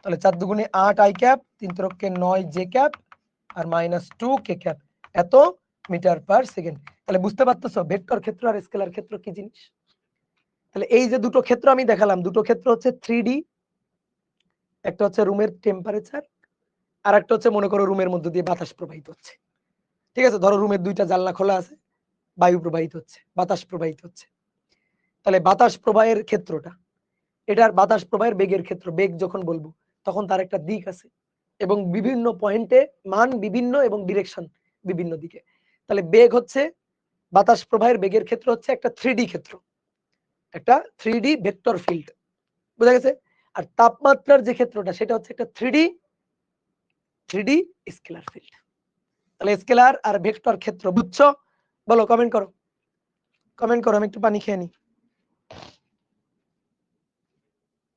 তাহলে 4 দুগুণে 8 আই ক্যাপ, 3 × 9 জে ক্যাপ আর মাইনাস 2 কে ক্যাপ, এত মিটার পার সেকেন্ড। তাহলে বুঝতে পারতেছো ভেক্টর ক্ষেত্র আর স্কেলার ক্ষেত্র কি জিনিস? তাহলে এই যে দুটো ক্ষেত্র আমি দেখালাম, দুটো ক্ষেত্র হচ্ছে 3D। একটা হচ্ছে রুমের টেম্পারেচার, আর একটা হচ্ছে মনে করো রুমের মধ্যে দিয়ে বাতাস প্রবাহিত হচ্ছে। ঠিক আছে, ধরো রুমের দুইটা জানলা খোলা আছে, বায়ু প্রবাহিত হচ্ছে, বাতাস প্রবাহিত হচ্ছে। তাহলে বাতাস প্রবাহের ক্ষেত্রটা, এটার বাতাস প্রবাহের বেগের ক্ষেত্র, বেগ যখন বলবো তখন তার একটা দিক আছে এবং বিভিন্ন পয়েন্টে মান বিভিন্ন এবং ডিরেকশন বিভিন্ন দিকে। তাহলে বেগ হচ্ছে বাতাস প্রবাহের বেগের ক্ষেত্র হচ্ছে একটা 3D ক্ষেত্র, একটা 3D ভেক্টর ফিল্ড, বুঝা গেছে? আর তাপমাত্রার যে ক্ষেত্রটা সেটা হচ্ছে একটা 3D স্কেলার ফিল্ড। তাহলে স্কেলার আর ভেক্টর ক্ষেত্র বুঝছো? বলো, কমেন্ট করো, কমেন্ট করো, আমি একটু পানি খেয়ে নিই।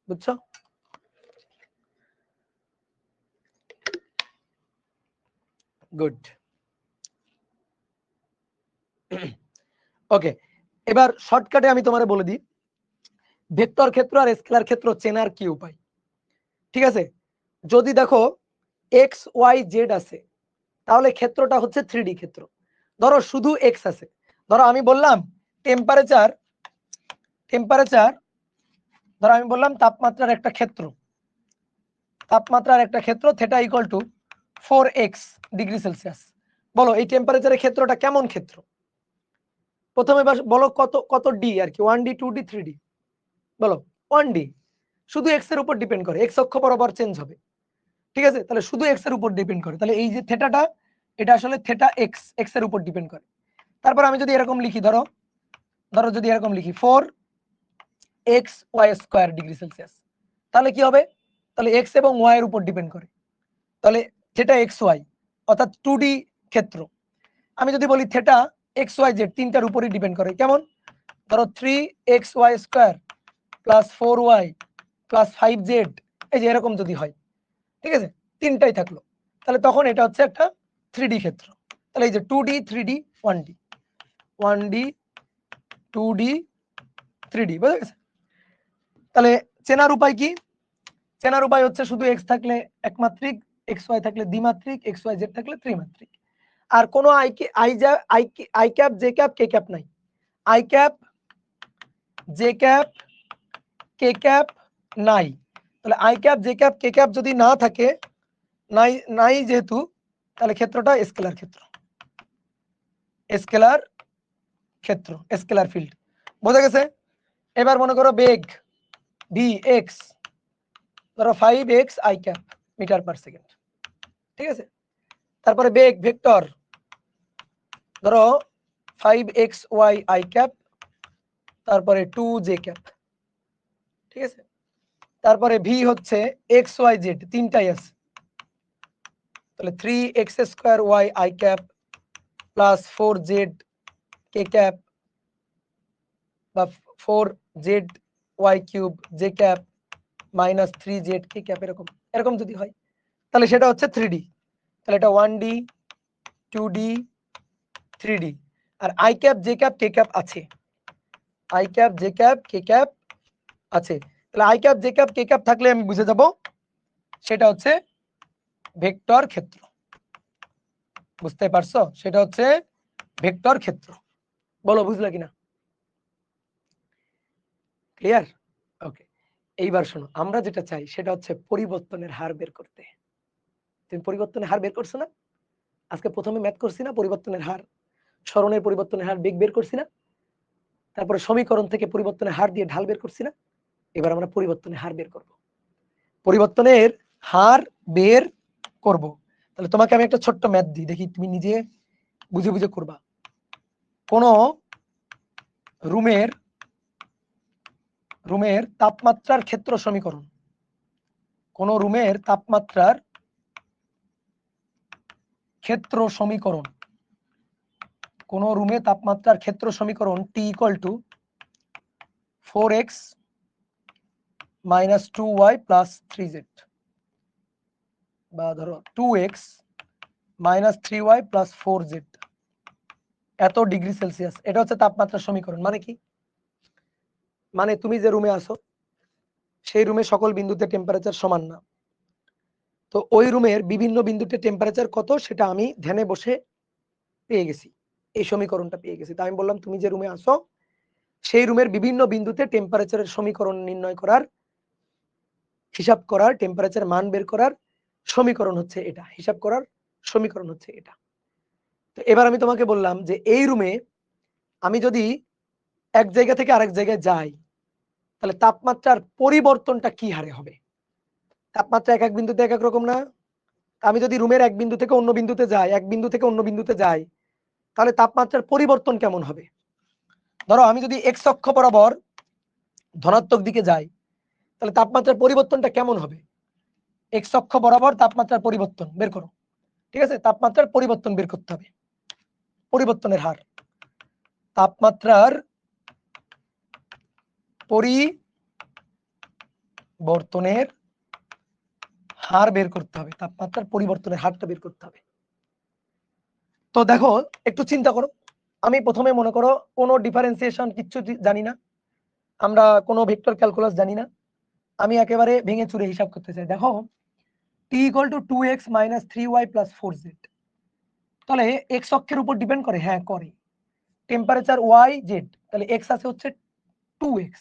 বুঝছো? গুড। ওকে, এবার শর্টকাটে আমি তোমারে বলে দিই ভেক্টর ক্ষেত্র আর স্কেলার ক্ষেত্র চেনার কি উপায়। ঠিক আছে, যদি দেখো এক্স ওয়াই জেড আছে তাহলে ক্ষেত্রটা হচ্ছে 3D ক্ষেত্র। ধরো শুধু এক্স আছে, ধরো আমি বললাম টেম্পারেচার, ধরো আমি বললাম তাপমাত্রার একটা ক্ষেত্র, theta equal to 4x degree Celsius. বলো এই টেম্পারেচারের ক্ষেত্রটা কেমন ক্ষেত্র? প্রথমে বলো কত কত ডি আর কি, 1D 2D 3D? বলো 1D। শুধু এক্স এর উপর ডিপেন্ড করে, এক্স অক্ষ বরাবর চেঞ্জ হবে। ঠিক আছে, তাহলে শুধু এক্স এর উপর ডিপেন্ড করে। তাহলে এই যে থেটাটা, এটা আসলে থেটা এক্স, এক্স এর উপর ডিপেন্ড করে। তারপর আমি যদি এরকম লিখি, ধরো যদি এরকম লিখি 4xy² ডিগ্রি সেলসিয়াস, তাহলে কি হবে? তাহলে এক্স এবং ওয়াই এর উপর ডিপেন্ড করে, তাহলে থেটা এক্স ওয়াই অর্থাৎ 2D ক্ষেত্র। আমি যদি বলি থেটা এক্স ওয়াই জেড, তিনটার উপরই ডিপেন্ড করে, কেমন? ধরো 3xy² plus 4y plus 5z, এই যে এরকম যদি হয়, ঠিক আছে, তিনটাই থাকলো, তাহলে তখন এটা হচ্ছে একটা 3D ক্ষেত্র। তাহলে এই যে 2D 3D 1D 1D 2D 3D, বুঝা গেছে? তাহলে চেনার উপায় কি? চেনার উপায় হচ্ছে শুধু এক্স থাকলে একমাত্রিক, এক্স ওয়াই থাকলে দ্বিমাত্রিক, এক্স ওয়াই জেড থাকলে ত্রিমাত্রিক। আর কোনো i cap j cap k cap নাই। I cap j cap k cap নাই। তাহলে i cap j cap k cap যদি না থাকে, নাই যেহেতু, তাহলে ক্ষেত্রটা স্কেলার ক্ষেত্র, স্কেলার ক্ষেত্র, স্কেলার ফিল্ড। বোঝা গেছে? এবার মনে করো বেগ ভি এক্স, ধরো 5x i cap metre per second, ঠিক আছে? তারপরে বেগ ভেক্টর ধরো 5xy আই ক্যাপ, তারপরে 2j ক্যাপ, ঠিক আছে? তারপরে ভি হচ্ছে xyz, তিনটাই আছে, তাহলে 3x² y I cap plus 4z k cap বা 4z y cube J cap minus 3z কে ক্যাপ, এরকম এরকম যদি হয় তাহলে সেটা হচ্ছে 3D। তাহলে এটা 1D 2D 3D। আর i cap j cap k cap আছে, i cap j cap k cap আছে। তাহলে i cap j cap k cap থাকলে আমি বুঝে যাব সেটা হচ্ছে ভেক্টর ক্ষেত্র। বুঝতে পারছো? সেটা হচ্ছে ভেক্টর ক্ষেত্র। বলো বুঝলা কিনা? ক্লিয়ার? ওকে, এইবার শোনো, আমরা যেটা চাই সেটা হচ্ছে পরিবর্তনের হার বের করতে। তুমি পরিবর্তনের হার বের করছো না? আজকে প্রথমে ম্যাথ করছি না পরিবর্তনের হার, সরণের পরিবর্তনের হার বেগ বের করছি না? তারপরে সমীকরণ থেকে পরিবর্তনের হার দিয়ে ঢাল বের করছি না? এবার আমরা পরিবর্তনের হার বের করব। পরিবর্তনের হার বের করব। তাহলে তোমাকে আমি একটা ছোট্ট ম্যাথ দিই, দেখি তুমি নিজে বুঝে বুঝে করবা। কোন রুমের তাপমাত্রার ক্ষেত্র সমীকরণ, কোন রুমের তাপমাত্রার ক্ষেত্র সমীকরণ, কোন রুমে তাপমাত্রার ক্ষেত্র সমীকরণ T = 4x - 2y + 3z, বা ধরো 2x - 3y + 4z এত ডিগ্রি সেলসিয়াস। এটা হচ্ছে তাপমাত্রার সমীকরণ। মানে কি? মানে তুমি যে রুমে আছো সেই রুমে সকল বিন্দুতে টেম্পারেচার সমান না, তো ওই রুমের বিভিন্ন বিন্দুতে টেম্পারেচার কত সেটা আমি ধ্যানে বসে পেয়ে গেছি, এই সমীকরণটা পেয়ে গেছি। তাই আমি বললাম তুমি যে রুমে আছো সেই রুমের বিভিন্ন বিন্দুতে টেম্পারেচারের সমীকরণ নির্ণয় করার, হিসাব করার, টেম্পারেচার মান বের করার সমীকরণ হচ্ছে এটা, হিসাব করার সমীকরণ হচ্ছে এটা। তো এবার আমি তোমাকে বললাম যে এই রুমে আমি যদি এক জায়গা থেকে আরেক জায়গায় যাই তাহলে তাপমাত্রার পরিবর্তনটা কি হারে হবে? তাপমাত্রা এক এক বিন্দুতে এক এক রকম না? আমি যদি রুমের এক বিন্দু থেকে অন্য বিন্দুতে যাই, এক বিন্দু থেকে অন্য বিন্দুতে যাই, তাহলে তাপমাত্রার পরিবর্তন কেমন হবে? ধরো আমি যদি এক্স অক্ষ বরাবর ধনাত্মক দিকে যাই তাহলে তাপমাত্রার পরিবর্তনটা কেমন হবে? এক্স অক্ষ বরাবর তাপমাত্রার পরিবর্তন বের করো, ঠিক আছে? তাপমাত্রার পরিবর্তন বের করতে হবে, পরিবর্তনের হার, তাপমাত্রার পরিবর্তনের হার বের করতে হবে, তাপমাত্রার পরিবর্তনের হারটা বের করতে হবে। তো দেখো একটু চিন্তা করো, আমি প্রথমে মনে করো কোনো ডিফারেন্সিয়েশন কিচ্ছু জানি না, আমরা কোনো ভেক্টর ক্যালকুলাস জানি না, আমি একেবারে ভেঙে চুরে হিসাব করতে চাই। দেখো t = 2x - 3y + 4z, তাহলে x অক্ষের উপর ডিপেন্ড করে, হ্যাঁ করে। টেম্পারেচার y z, তাহলে x আছে হচ্ছে 2x,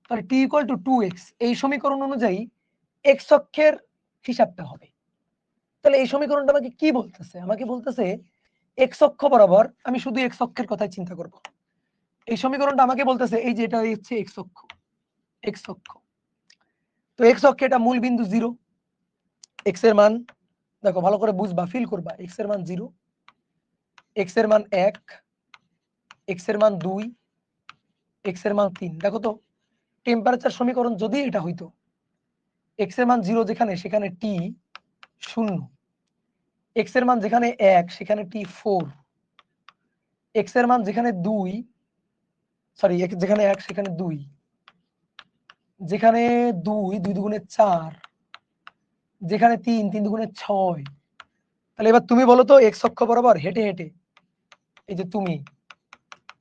তাহলে t = 2x। এই সমীকরণ অনুযায়ী x অক্ষের হিসাবটা হবে। তাহলে এই সমীকরণটা আমাকে কি বলতেছে? আমাকে বলতেছে x অক্ষ বরাবর, আমি শুধু x অক্ষের কথাই চিন্তা করব। এই সমীকরণটা আমাকে বলতেছে এই যে এটা হচ্ছে x অক্ষ, x অক্ষ। তো x অক্ষে এটা মূল বিন্দু 0, x এর মান দেখো ভালো করে বুঝবা, ফিল করবা, x এর মান 0, x এর মান 1, x এর মান 2, x এর মান 3। দেখো তো টেম্পারেচার সমীকরণ যদি এটা হইতো, x এর মান 0 যেখানে সেখানে t 0, x এর মান যেখানে 1 সেখানে t 4, x এর মান যেখানে 2 সরি যেখানে 1 সেখানে 2, যেখানে 2 2 দুগুণে 4, যেখানে 3 3 দুগুণে 6। তাহলে এবার তুমি বলো তো x অক্ষ বরাবর হেঁটে হেঁটে, এই যে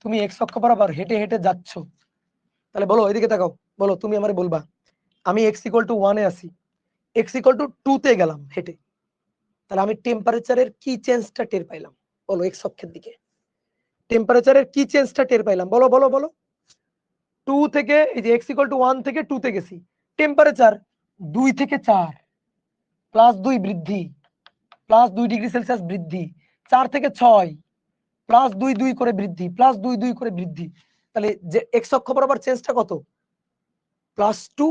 তুমি x অক্ষ বরাবর হেঁটে হেঁটে যাচ্ছ, তাহলে বলো এদিকে তাকাও, বলো তুমি আমারে বলবা আমি x = 1 এ আছি, x = 2 তে গেলাম হেঁটে, তাহলে আমি টেম্পারেচারের কি চেঞ্জটা টের পাইলাম? বলো x অক্ষের দিকে টেম্পারেচারের কি চেঞ্জটা টের পাইলাম? বলো বলো বলো। 2 থেকে এই যে x = 1 থেকে 2 তে গেছি, টেম্পারেচার 2 থেকে 4 +2 বৃদ্ধি +2°C বৃদ্ধি, 4 থেকে 6 +2 করে বৃদ্ধি, +2 করে বৃদ্ধি। তাহলে যে x অক্ষ বরাবর চেঞ্জটা কত? +2।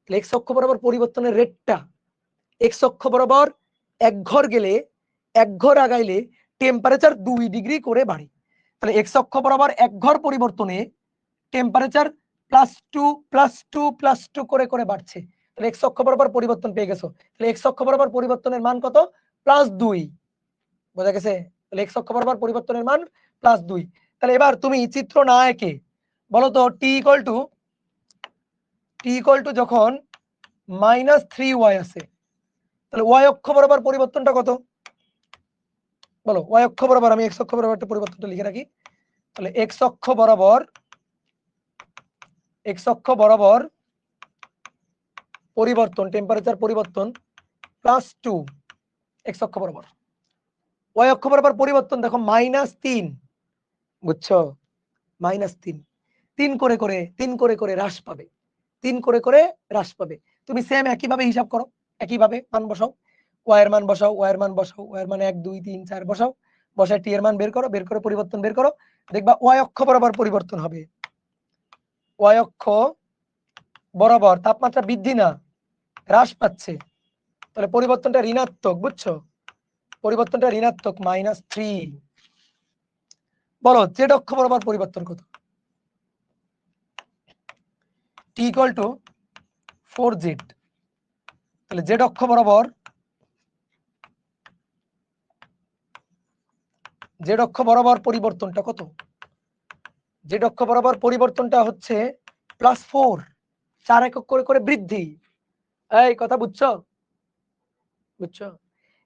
তাহলে x অক্ষ বরাবর পরিবর্তনের রেটটা, x অক্ষ বরাবর 1 ঘর গেলে 1 ঘর আগাইলে টেম্পারেচার 2 ডিগ্রি করে বাড়ে। তাহলে x অক্ষ বরাবর 1 ঘর পরিবর্তনে টেম্পারেচার +2 করে বাড়ছে। তাহলে x অক্ষ বরাবর পরিবর্তন পেয়ে গেছো। তাহলে x অক্ষ বরাবর পরিবর্তনের মান কত? +2। বোঝা গেছে? তাহলে x অক্ষ বরাবর পরিবর্তনের মান +2। তাহলে এবার তুমি চিত্র না এঁকে বলো তো t যখন -3y আছে, তাহলে y অক্ষ বরাবর পরিবর্তনটা কত? বলো, y অক্ষ বরাবর, আমি x অক্ষ বরাবর একটা পরিবর্তনটা লিখে রাখি। তাহলে x অক্ষ বরাবর পরিবর্তন, টেম্পারেচার পরিবর্তন +2 x অক্ষ বরাবর। y অক্ষ বরাবর পরিবর্তন দেখো -3, বুঝছো? -3, 3 করে হ্রাস পাবে, 3 করে হ্রাস পাবে। তুমি সেম একইভাবে হিসাব করো, একইভাবে মান বসাও, y এর মান বসাও, y এর মান বসাও, y এর মান 1 2 3 4 বসাও, বসায় t এর মান বের করো, বের করে পরিবর্তন বের করো, দেখবা y অক্ষ বরাবর পরিবর্তন হবে। y অক্ষ বরাবর তাপমাত্রা বৃদ্ধি না হ্রাস পাচ্ছে, তাহলে পরিবর্তনটা ঋণাত্মক, বুঝছো? পরিবর্তনটা ঋণাত্মক -3। বলো z অক্ষ বরাবর পরিবর্তন কত? t = 4z। তাহলে z অক্ষ বরাবর পরিবর্তনটা কত? z অক্ষ বরাবর পরিবর্তনটা হচ্ছে +4, 4 একক করে বৃদ্ধি। এই কথা বুঝছো?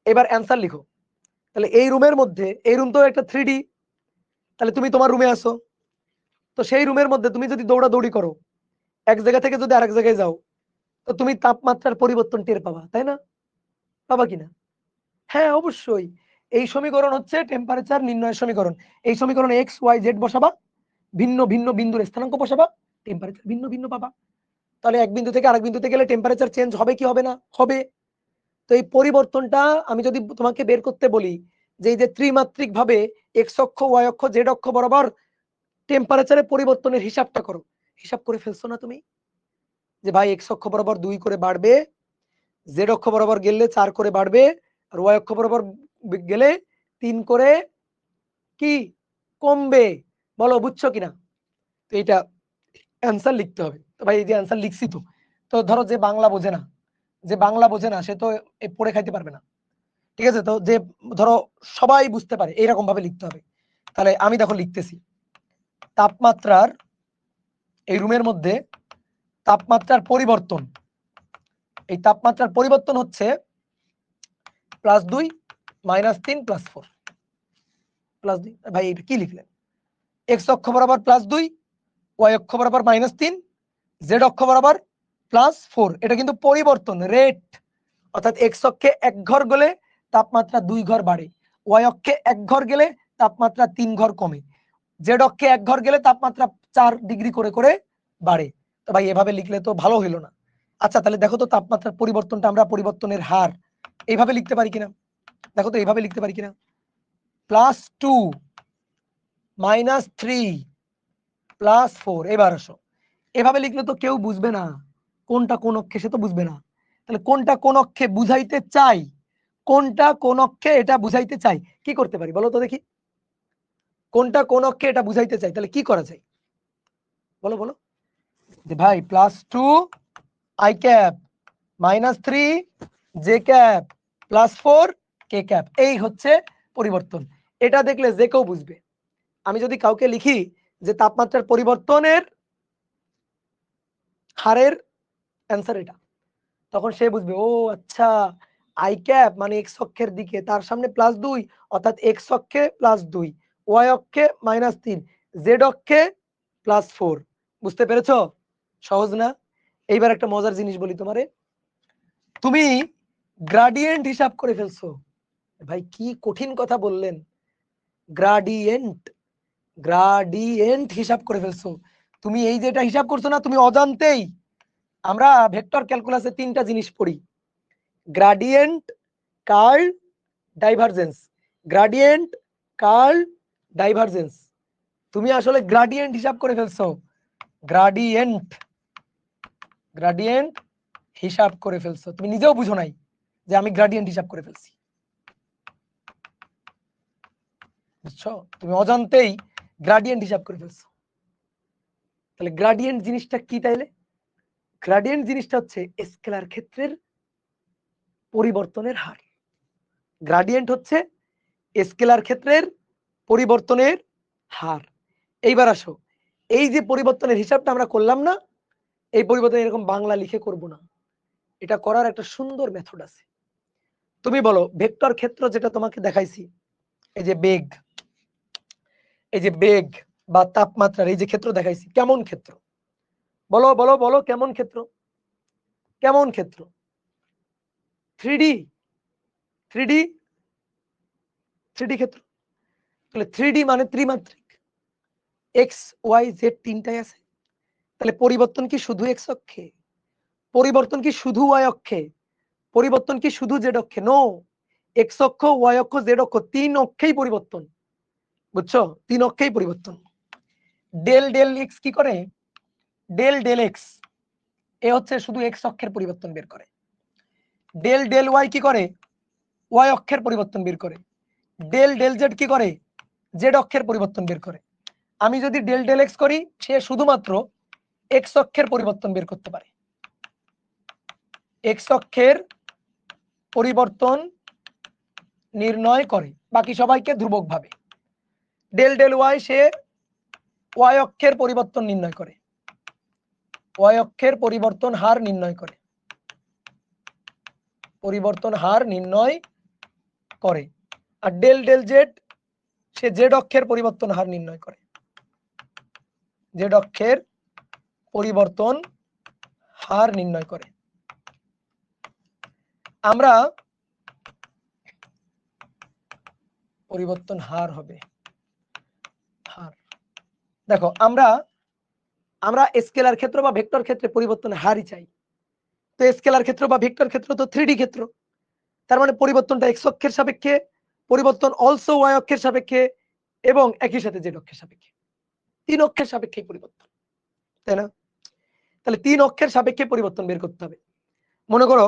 এবার অ্যান্সার লিখো। তাহলে এই রুমের মধ্যে, এই রুম তো একটা 3D, তাহলে তুমি তোমার রুমে আসো, তো সেই রুমের মধ্যে তুমি যদি দৌড়াদৌড়ি করো, এক জায়গা থেকে যদি আরেক জায়গায় যাও, তো তুমি তাপমাত্রার পরিবর্তন টের পাবা, তাই না? পাবা কিনা? হ্যাঁ, অবশ্যই। এই সমীকরণ হচ্ছে টেম্পারেচার নির্ণয়ের সমীকরণ। এই সমীকরণে x y z বসাবা, ভিন্ন ভিন্ন বিন্দুর স্থানাঙ্ক বসাবা, টেম্পারেচার ভিন্ন ভিন্ন পাবা। তাহলে এক বিন্দু থেকে আরেক বিন্দুতে গেলে টেম্পারেচার চেঞ্জ হবে কি হবে না? হবে। তো এই পরিবর্তনটা আমি যদি তোমাকে বের করতে বলি যে এই যে ত্রিমাত্রিক ভাবে x অক্ষ y অক্ষ z অক্ষ বরাবর টেম্পারেচারের পরিবর্তনের হিসাবটা করো, হিসাব করে ফেলছো না তুমি? যে ভাই x অক্ষ বরাবর 2 করে বাড়বে, z অক্ষ বরাবর গেলে 4 করে বাড়বে, আর y অক্ষ বরাবর গেলে 3 করে কি কমবে। বলো বুঝছো কিনা? তো এটা অ্যান্সার লিখতে হবে। তো ভাই এই যে অ্যান্সার লিখছি, তো ধরো যে বাংলা বোঝে না সে তো পড়ে খাইতে পারবে না, ঠিক আছে? তো যে ধরো সবাই বুঝতে পারে এইরকম ভাবে লিখতে হবে। তাহলে আমি দেখো লিখতেছি, তাপমাত্রার, এই রুমের মধ্যে তাপমাত্রার পরিবর্তন, এই তাপমাত্রার পরিবর্তন হচ্ছে +2 -3 +4 +2। ভাই এটা কি লিখলেন? x অক্ষ বরাবর +2, y অক্ষ বরাবর -3, z অক্ষ বরাবর +4। এটা কিন্তু পরিবর্তন রেট, অর্থাৎ x অক্ষে 1 ঘর গেলে তাপমাত্রা 2 ঘর বাড়ে, y অক্ষে 1 ঘর গেলে তাপমাত্রা 3 ঘর কমে, z অক্ষে 1 ঘর গেলে তাপমাত্রা 4 ডিগ্রি করে বাড়ে। তো ভাই এভাবে লিখলে তো ভালো হইলো না। আচ্ছা তাহলে দেখো তো তাপমাত্রার পরিবর্তনটা আমরা পরিবর্তনের হার এইভাবে লিখতে পারি কিনা? দেখো তো এইভাবে লিখতে পারি কিনা? +2 -3 +4। এবার আসো, এভাবে লিখলে তো কেউ বুঝবে না কোনটা কোন অক্ষে, সে তো বুঝবে না। তাহলে কোনটা কোন অক্ষে বুঝাইতে চাই, কোনটা কোন অক্ষে এটা বুঝাইতে চাই, কি করতে পারি বলো তো দেখি? কোনটা কোন অক্ষে এটা বুঝাইতে চাই, তাহলে কি করা যায়? বলো বলো। যে ভাই +2 i cap -3 j cap +4 k cap, এই হচ্ছে পরিবর্তন। এটা দেখলে যে কেউ বুঝবে। আমি যদি কাউকে লিখি যে তাপমাত্রার পরিবর্তনের হারের অ্যান্সার এটা, তখন সে বুঝবে ও আচ্ছা, আই ক্যাপ মানে এক্স অক্ষের দিকে, তার সামনে +2, অর্থাৎ এক্স অক্ষে +2, ওয়াই অক্ষে -3, জেড অক্ষে +4। বুঝতে পেরেছো? সহজ না? এইবার একটা মজার জিনিস বলি তোমারে, তুমি গ্রাডিয়েন্ট হিসাব করে ফেলছো। ভাই কি কঠিন কথা বললেন, গ্রাডিয়েন্ট হিসাব করে ফেলছো। তুমি এই যেটা হিসাব করছো না, তুমি অজান্তেই, আমরা ভেক্টর ক্যালকুলাসে 3টা জিনিস পড়ি, gradient, curl divergence, gradient, curl, divergence. তুমি আসলে গ্রাডিয়েন্ট হিসাব করে ফেলছো, গ্রাডিয়েন্ট গ্রাডিয়েন্ট হিসাব করে ফেলছো, তুমি নিজেও বুঝো নাই যে আমি গ্রাডিয়েন্ট হিসাব করে ফেলছি, বুঝছো? তুমি অজান্তেই গ্রাডিয়েন্ট হিসাব করে ফেলছো। তাহলে গ্রাডিয়েন্ট জিনিসটা কি তাইলে? গ্রাডিয়েন্ট জিনিসটা হচ্ছে স্কেলার ক্ষেত্রের পরিবর্তনের হার। গ্রাডিয়েন্ট হচ্ছে স্কেলার ক্ষেত্রের পরিবর্তনের হার। এইবার আসো, এই যে পরিবর্তনের হিসাবটা আমরা করলাম না, এই পরিবর্তন এরকম বাংলা লিখে করব না, এটা করার একটা সুন্দর মেথড আছে। তুমি বলো ভেক্টর ক্ষেত্র যেটা তোমাকে দেখাইছি, এই যে বেগ, এই যে বেগ বা তাপমাত্রার এই যে ক্ষেত্র দেখাইছি, কেমন ক্ষেত্র? বলো বলো বলো, কেমন ক্ষেত্র? কেমন ক্ষেত্র? 3D 3D 3D ক্ষেত্র। তাহলে 3D মানে ত্রিমাত্রিক, এক্স ওয়াই জেড তিনটাই আছে। তাহলে পরিবর্তন কি শুধু এক্স অক্ষে? পরিবর্তন কি শুধু ওয়াই অক্ষে? পরিবর্তন কি শুধু জেড অক্ষে? নো, এক্স অক্ষ, ওয়াই অক্ষ, জেড অক্ষ, তিন অক্ষেই পরিবর্তন, বুঝছো? তিন অক্ষেই পরিবর্তন। ডেল ডেল এক্স কি করে? ডেল ডেল এক্স এ হচ্ছে শুধু এক্স অক্ষের পরিবর্তন বের করে। ডেল ডেল ওয়াই কি করে? ওয়াই অক্ষের পরিবর্তন বের করে। ডেল ডেল জেড কি করে? জেড অক্ষের পরিবর্তন বের করে। আমি যদি ডেল ডেল এক্স করি, সে শুধুমাত্র এক্স অক্ষের পরিবর্তন বের করতে পারে, এক্স অক্ষের পরিবর্তন নির্ণয় করে, বাকি সবাইকে ধ্রুবক ভাবে। ডেল ডেল ওয়াই সে ওয়াই অক্ষের পরিবর্তন নির্ণয় করে, ওয়াই অক্ষের পরিবর্তন হার নির্ণয় করে, পরিবর্তন হার নির্ণয় করে। আর ডেল ডেল জেড সে জেড অক্ষের পরিবর্তন হার নির্ণয় করে, জেড অক্ষের পরিবর্তন হার নির্ণয় করে। আমরা পরিবর্তন হার হবে হার, দেখো আমরা স্কেলার ক্ষেত্র বা ভেক্টর ক্ষেত্রে পরিবর্তনের হারই চাই। তো স্কেলার ক্ষেত্র বা ভেক্টর ক্ষেত্র তো 3D ক্ষেত্র, তার মানে পরিবর্তনটা এক্স অক্ষের সাপেক্ষে, পরিবর্তন অলসো ওয়াই অক্ষের সাপেক্ষে, এবং একই সাথে জেড অক্ষের সাপেক্ষে, তিন অক্ষের সাপেক্ষে পরিবর্তন, তাই না? তাহলে তিন অক্ষের সাপেক্ষে পরিবর্তন বের করতে হবে। মনে করো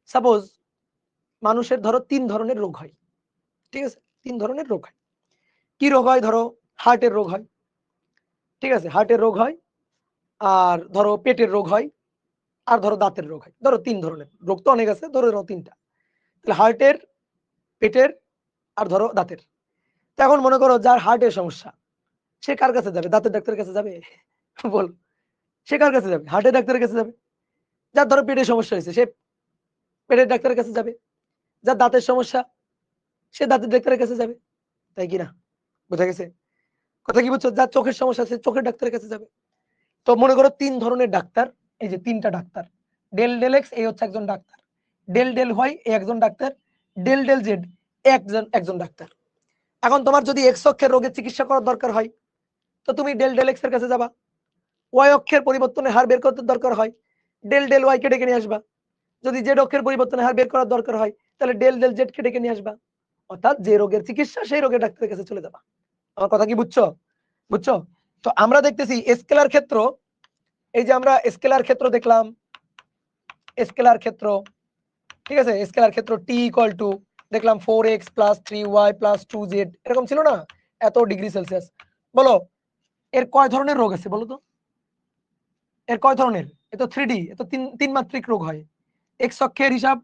সাপোজ মানুষের ধরো তিন ধরনের রোগ হয়, ঠিক আছে? তিন ধরনের রোগ হয়। কি রোগ হয়? ধরো হার্টের রোগ হয়, ঠিক আছে? হার্টের রোগ হয়, আর ধরো পেটের রোগ হয়, আর ধরো দাঁতের রোগ হয়। ধরো তিন ধরনের রোগ, তো অনেক আছে, ধরো তিনটা। তাহলে হার্টের, পেটের, আর ধরো দাঁতের। এখন মনে করো যার হার্টের সমস্যা, সে কার কাছে যাবে? দাঁতের ডাক্তারের কাছে যাবে? বল, সে কার কাছে যাবে? হার্টের ডাক্তারের কাছে যাবে। যার ধরো পেটের সমস্যা হয়েছে, সে পেটের ডাক্তারের কাছে যাবে। যার দাঁতের সমস্যা, সে দাঁতের ডাক্তারের কাছে যাবে, তাই কি না? বুঝা গেছে কথা কি? বুঝছো? যার চোখের সমস্যা, সে চোখের ডাক্তারের কাছে যাবে। তো মনে করো তিন ধরনের ডাক্তার, এই যে তিনটা ডাক্তার, ডেল ডেল এক্স এই হচ্ছে একজন ডাক্তার, ডেল ডেল ওয়াই এই একজন ডাক্তার, ডেল ডেল জেড একজন ডাক্তার। এখন তোমার যদি এক্স অক্ষের রোগের চিকিৎসা করার দরকার হয়, তো তুমি ডেল ডেল এক্স এর কাছে যাবা। ওয়াই অক্ষের পরিবর্তনের হার বের করতে দরকার হয়, ডেল ডেল ওয়াই কে ডেকে নিয়ে আসবা। যদি জেড অক্ষের পরিবর্তনের হার বের করার দরকার হয়, তাহলে ডেল ডেল জেড কে ডেকে নিয়ে আসবা। অর্থাৎ যে রোগের চিকিৎসা, সেই রোগের ডাক্তারের কাছে চলে যাবা। আমার কথা কি বুঝছো? বুঝছো? তো আমরা দেখতেছি স্কেলার ক্ষেত্র, এই যে আমরা স্কেলার ক্ষেত্র দেখলাম, স্কেলার ক্ষেত্র, ঠিক আছে? স্কেলার ক্ষেত্র টি ইকুয়াল টু দেখলাম 4x + 3y + 2z, এরকম ছিল না? এত ডিগ্রি সেলসিয়াস। বলো এর কয় ধরনের রোগ আছে বলো তো? এর কয় ধরনের? এ তো 3D, এ তো তিন মাত্রিক রোগ হয়, এক্স অক্ষের হিসাব,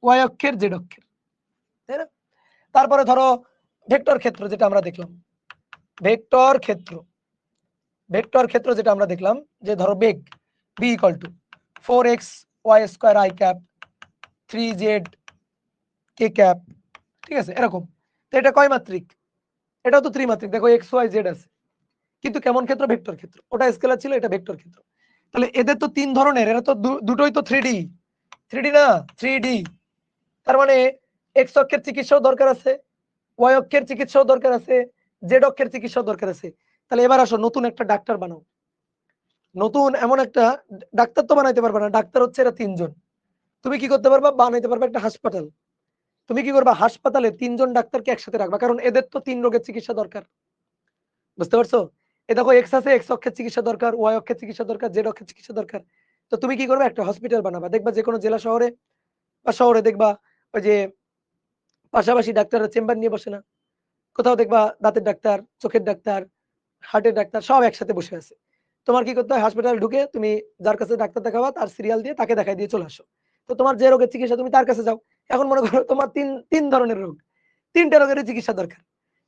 ওয়াই অক্ষের, জেড অক্ষের, তাই না? তারপরে ধরো ভেক্টর ক্ষেত্র যেটা আমরা দেখলাম, ভেক্টর ক্ষেত্র, ভেক্টর ক্ষেত্র যেটা আমরা দেখলাম, যে ধরো বেগ b = 4x y² i cap 3z k cap, ঠিক আছে? এরকম। তো এটা কয় মাত্রিক? এটাও তো ত্রিমাত্রিক, দেখো x y z আছে, কিন্তু কেমন ক্ষেত্র? ভেক্টর ক্ষেত্র। ওটা স্কেলার ছিল, এটা ভেক্টর ক্ষেত্র। তাহলে এদের তো তিন ধরনের, এরা তো দুটোই তো 3D, 3D না, 3D। তার মানে এক্স অক্ষের চিকিৎসাও দরকার আছে, ওয়াই অক্ষের চিকিৎসাও দরকার আছে, জেড অক্ষের চিকিৎসাও দরকার আছে। তাহলে এবার আসো নতুন একটা ডাক্তার বানাও, নতুন এমন একটা ডাক্তার তো বানাইতে পারবে না, ডাক্তার হচ্ছে এরা তিনজন। তুমি কি করতে পারবা? বানাইতে পারবে একটা হাসপাতাল। তুমি কি করবা, হাসপাতালে 3 জন ডাক্তারকে একসাথে রাখবা, কারণ এদের তো 3 রোগের চিকিৎসা দরকার। বুঝতে পারছো? এ দেখো এক্স আছে, এক্স অক্ষের চিকিৎসা দরকার, ওয়াই অক্ষের চিকিৎসা দরকার, জেড অক্ষের চিকিৎসা দরকার। তো তুমি কি করবে, একটা হসপিটাল বানাবা। দেখবা যে কোনো জেলা শহরে বা শহরে দেখবা ওই যে পাশাপাশি ডাক্তাররা চেম্বার নিয়ে বসে না, কোথাও দেখবা দাঁতের ডাক্তার, চোখের ডাক্তার, হার্টের ডাক্তার সব একসাথে বসে আছে। তোমার কি করতে হয়, হাসপাতালে ঢুকে তুমি যার কাছে ডাক্তার দেখাবা তার সিরিয়াল দিয়ে তাকে দেখাই দিয়ে চলে আসো। তো তোমার যে রোগের চিকিৎসা তুমি তার কাছে যাও। এখন মনে করো তোমার তিন ধরনের রোগ, 3টে রোগের চিকিৎসা দরকার।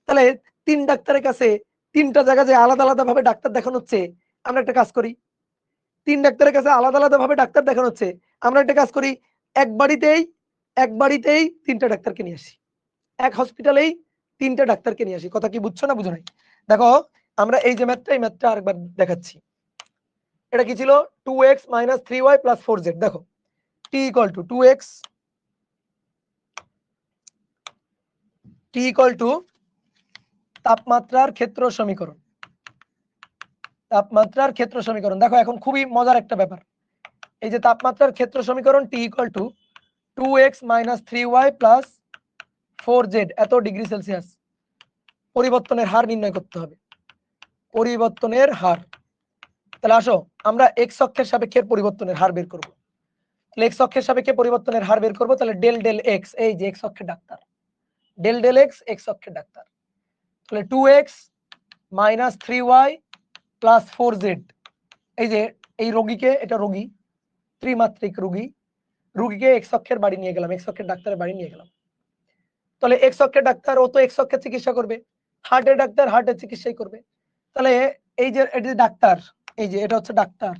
তাহলে 3 ডাক্তারের কাছে 3টা জায়গা যে আলাদা আলাদা ভাবে ডাক্তার দেখানো হচ্ছে, আমরা একটা কাজ করি। 3 ডাক্তারের কাছে আলাদা আলাদা ভাবে ডাক্তার দেখানো হচ্ছে, আমরা একটা কাজ করি, এক বাড়িতেই 3টা ডাক্তারকে নিয়ে আসি, এক হসপিটালেই 3টা ডাক্তারকে নিয়ে আসি। কথা কি বুঝছো না বুঝো নাই? দেখো আমরা এই যে ম্যাথটা, এই ম্যাথটা আরেকবার দেখাচ্ছি। এটা কি ছিল, 2x - 3y + 4z। দেখো t = 2x, t = তাপমাত্রার ক্ষেত্র সমীকরণ। তাপমাত্রার ক্ষেত্র সমীকরণ দেখো এখন খুবই মজার একটা ব্যাপার। এই যে তাপমাত্রার ক্ষেত্র সমীকরণ t = 2x - 3y + 4z এত ডিগ্রি সেলসিয়াস। পরিবর্তনের হার নির্ণয় করতে হবে, পরিবর্তনের হার। তাহলে আসো আমরা এক্স অক্ষের সাপেক্ষে পরিবর্তনের হার বের করব। তাহলে এক্স অক্ষের সাপেক্ষে পরিবর্তনের হার বের করব। তাহলে ডেল ডেল এক্স, এই যে এক্স অক্ষের ডাক্তার, ডেল ডেল এক্স এক্স অক্ষের ডাক্তার। তাহলে 2x - 3y + 4z। এই যে এই রোগীকে, এটা রোগী, ত্রিমাত্রিক রোগী, রোগীকে এক্স অক্ষের বাড়ি নিয়ে গেলাম, এক্স অক্ষের ডাক্তারের বাড়ি নিয়ে গেলাম। তাহলে এক্স অক্ষের ডাক্তার ও তো এক্স অক্ষের চিকিৎসা করবে, হার্টের ডাক্তার হার্টের চিকিৎসাই করবে। তাহলে এই যে এটা যে ডাক্তার, এই যে এটা হচ্ছে ডাক্তার,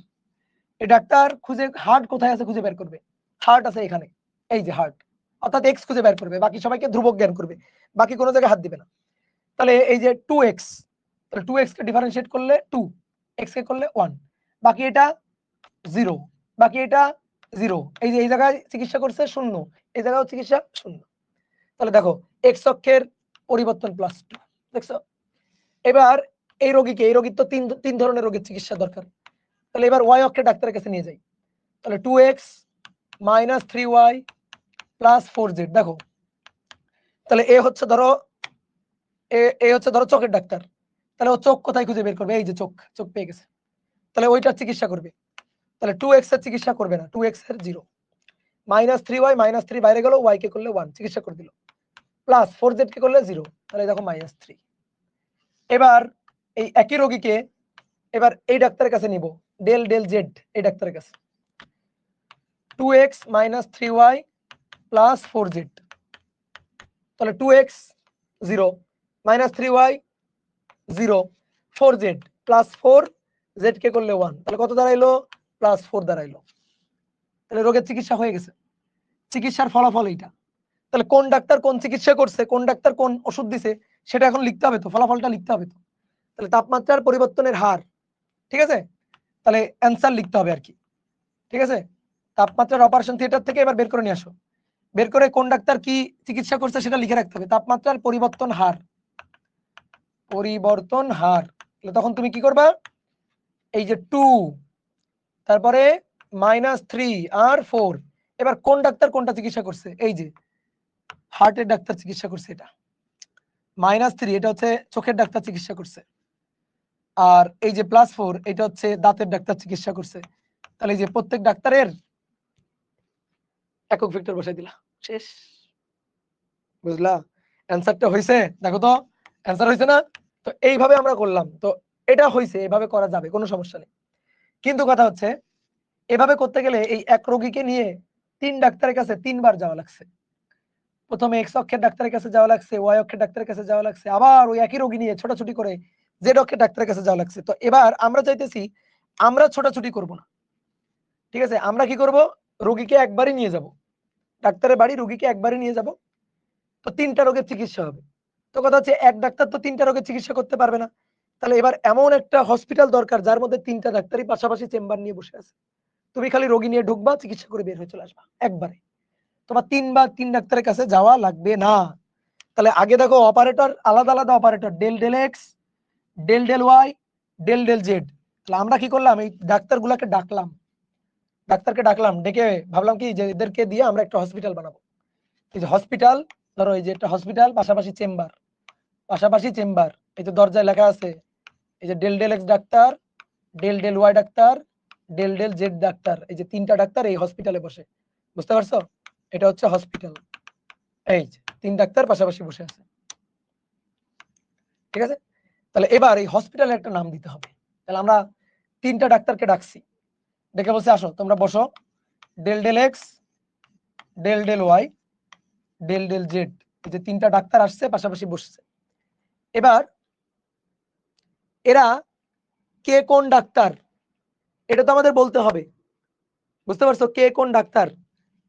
এই ডাক্তার খুঁজে হার্ট কোথায় আছে খুঁজে বের করবে। হার্ট আছে এখানে, এই যে হার্ট, অর্থাৎ এক্স খুঁজে বের করবে, বাকি সবাইকে ধ্রুবক জ্ঞান করবে, বাকি কোনো জায়গায় হাত দিবে না। তাহলে এই যে 2x, তাহলে 2x কে ডিফারেন্সিয়েট করলে 2, x কে করলে 1, বাকি এটা 0, বাকি এটা 0। এই যে এই জায়গায় চিকিৎসা করছে 0, এই জায়গাও চিকিৎসা 0। তাহলে দেখো x অক্ষের পরিবর্তন +2, দেখছো? এবার এই রোগীকে, এই রোগীর তো তিন ধরনের রোগের চিকিৎসা দরকার। তাহলে এবার y অক্ষের ডাক্তারের কাছে নিয়ে যাই। তাহলে 2x - 3y + 4z। দেখো তাহলে এ হচ্ছে ধরো এ হচ্ছে ধরো চোখের ডাক্তার, তাহলে ও চোখ কোথায় খুঁজে বের করবে, এই যে চোখ, চোখ পেয়ে গেছে, তাহলে ওইটার চিকিৎসা করবে। তাহলে 2x এর চিকিৎসা করবে না, 2x এর 0, -3y -3 বাইরে গেল, y কে করলে 1 চিকিৎসা করে দিল, প্লাস 4z কে করলে 0, তাহলে দেখো -3। এবার এই একই রোগীকে এবার এই ডাক্তারের কাছে নিব, ডেল ডেল জেড, এই ডাক্তারের কাছে 2x - 3y + 4z। তাহলে 2x 0, -3y 0, 4z + 4z কে করলে 1, তাহলে কত দাঁড়াইলো, +4 দাঁড়াইলো। তাহলে রোগের চিকিৎসা হয়ে গেছে, চিকিৎসার ফলাফল এইটা। তাহলে কোন ডাক্তার কোন চিকিৎসা করছে, কোন ডাক্তার কোন ওষুধ দিছে, সেটা এখন লিখতে হবে তো, ফলাফলটা লিখতে হবে তো। তাহলে তাপমাত্রার পরিবর্তনের হার, ঠিক আছে, তাহলে অ্যান্সার লিখতে হবে আর কি, ঠিক আছে। তাপমাত্রার অপারেশন থিয়েটার থেকে এবার বের করে নিয়ে আসো, বের করে কোন ডাক্তার কি চিকিৎসা করছে সেটা লিখে রাখতে হবে। তাপমাত্রার পরিবর্তন হার, পরিবর্তন হার, তখন তুমি কি করবা, এই যে 2, তারপরে -3 আর 4, এবার কোন ডাক্তার কোনটা চিকিৎসা করছে, এই যে হার্টের ডাক্তার চিকিৎসা করছে, এটা -3 এটা হচ্ছে চোখের ডাক্তার চিকিৎসা করছে, আর এই যে +4 এটা হচ্ছে দাঁতের ডাক্তার চিকিৎসা করছে। তাহলে এই যে প্রত্যেক ডাক্তারের একক ভেক্টর বসাই দিলা, শেষ। বুঝলা অ্যানসারটা হইছে? দেখো তো অ্যানসার হইছে না? তো এইভাবে আমরা করলাম, তো এটা হইছে, এভাবে করা যাবে, কোনো সমস্যা নেই। কিন্তু কথা হচ্ছে এভাবে করতে গেলে এই এক রোগীকে নিয়ে 3 ডাক্তারের কাছে 3 বার যাওয়া লাগছে। প্রথমে এক্স অক্ষের ডাক্তারের কাছে যাওয়া লাগছে, ওয়াই অক্ষের ডাক্তারের কাছে যাওয়া লাগছে, আবার ওই একই রোগী নিয়ে ছোটাছুটি করে জেড অক্ষের ডাক্তারের কাছে যাওয়া লাগছে। তো এবার আমরা চাইতেছি আমরা ছোটাছুটি করব না, ঠিক আছে, আমরা কি করব, রোগীকে একবারই নিয়ে যাব, ডাক্তারের বাড়ি রোগীকে একবারই নিয়ে যাব। তো 3টা রোগের চিকিৎসা হবে। তো কথা হচ্ছে এক ডাক্তার তো 3টা রোগের চিকিৎসা করতে পারবে না। তাহলে এবার এমন একটা হসপিটাল দরকার যার মধ্যে 3টা ডাক্তারই পাশাপাশি চেম্বার নিয়ে বসে আছে। তুমি খালি রোগী নিয়ে ঢুকবা, চিকিৎসা করে বের হয়ে চলে আসবা একবারে। তোমার 3 ডাক্তারের কাছে যাওয়া লাগবে না। তাহলে আগে দেখো অপারেটর আলাদা আলাদা operator, del del x, del del y, del del z. তাহলে আমরা কি করলাম, এই ডাক্তারগুলোকে ডাকলাম, ডাক্তারকে ডাকলাম, ডেকে ভাবলাম কি যে এদেরকে দিয়ে আমরা একটা হসপিটাল বানাবো। এই যে হসপিটাল, ধরো এই যে একটা হসপিটাল, পাশাপাশি চেম্বার, পাশাপাশি চেম্বার, এই যে দরজায় লেখা আছে এই যে ডেল ডেল এক্স ডাক্তার, ডেল ডেল ওয়াই ডাক্তার, ডেল ডেল জেড ডাক্তার, এই যে তিনটা ডাক্তার এই হসপিটালে বসে, বুঝতে পারছো? এটা হচ্ছে হসপিটাল। এই যে তিন ডাক্তার পাশাপাশি বসে আছে, ঠিক আছে? তাহলে এবার এই হসপিটালে একটা নাম দিতে হবে। তাহলে আমরা তিনটা ডাক্তারকে ডাকছি, ডেকে বলছে আসো তোমরা বসো, del del x, del del y, del del z, এই যে তিনটা ডাক্তার আসছে পাশাপাশি বসছে। এবার এরা কে কোন ডাক্তার এটা তো আমাদের বলতে হবে, বুঝতে পারছো? কে কোন ডাক্তার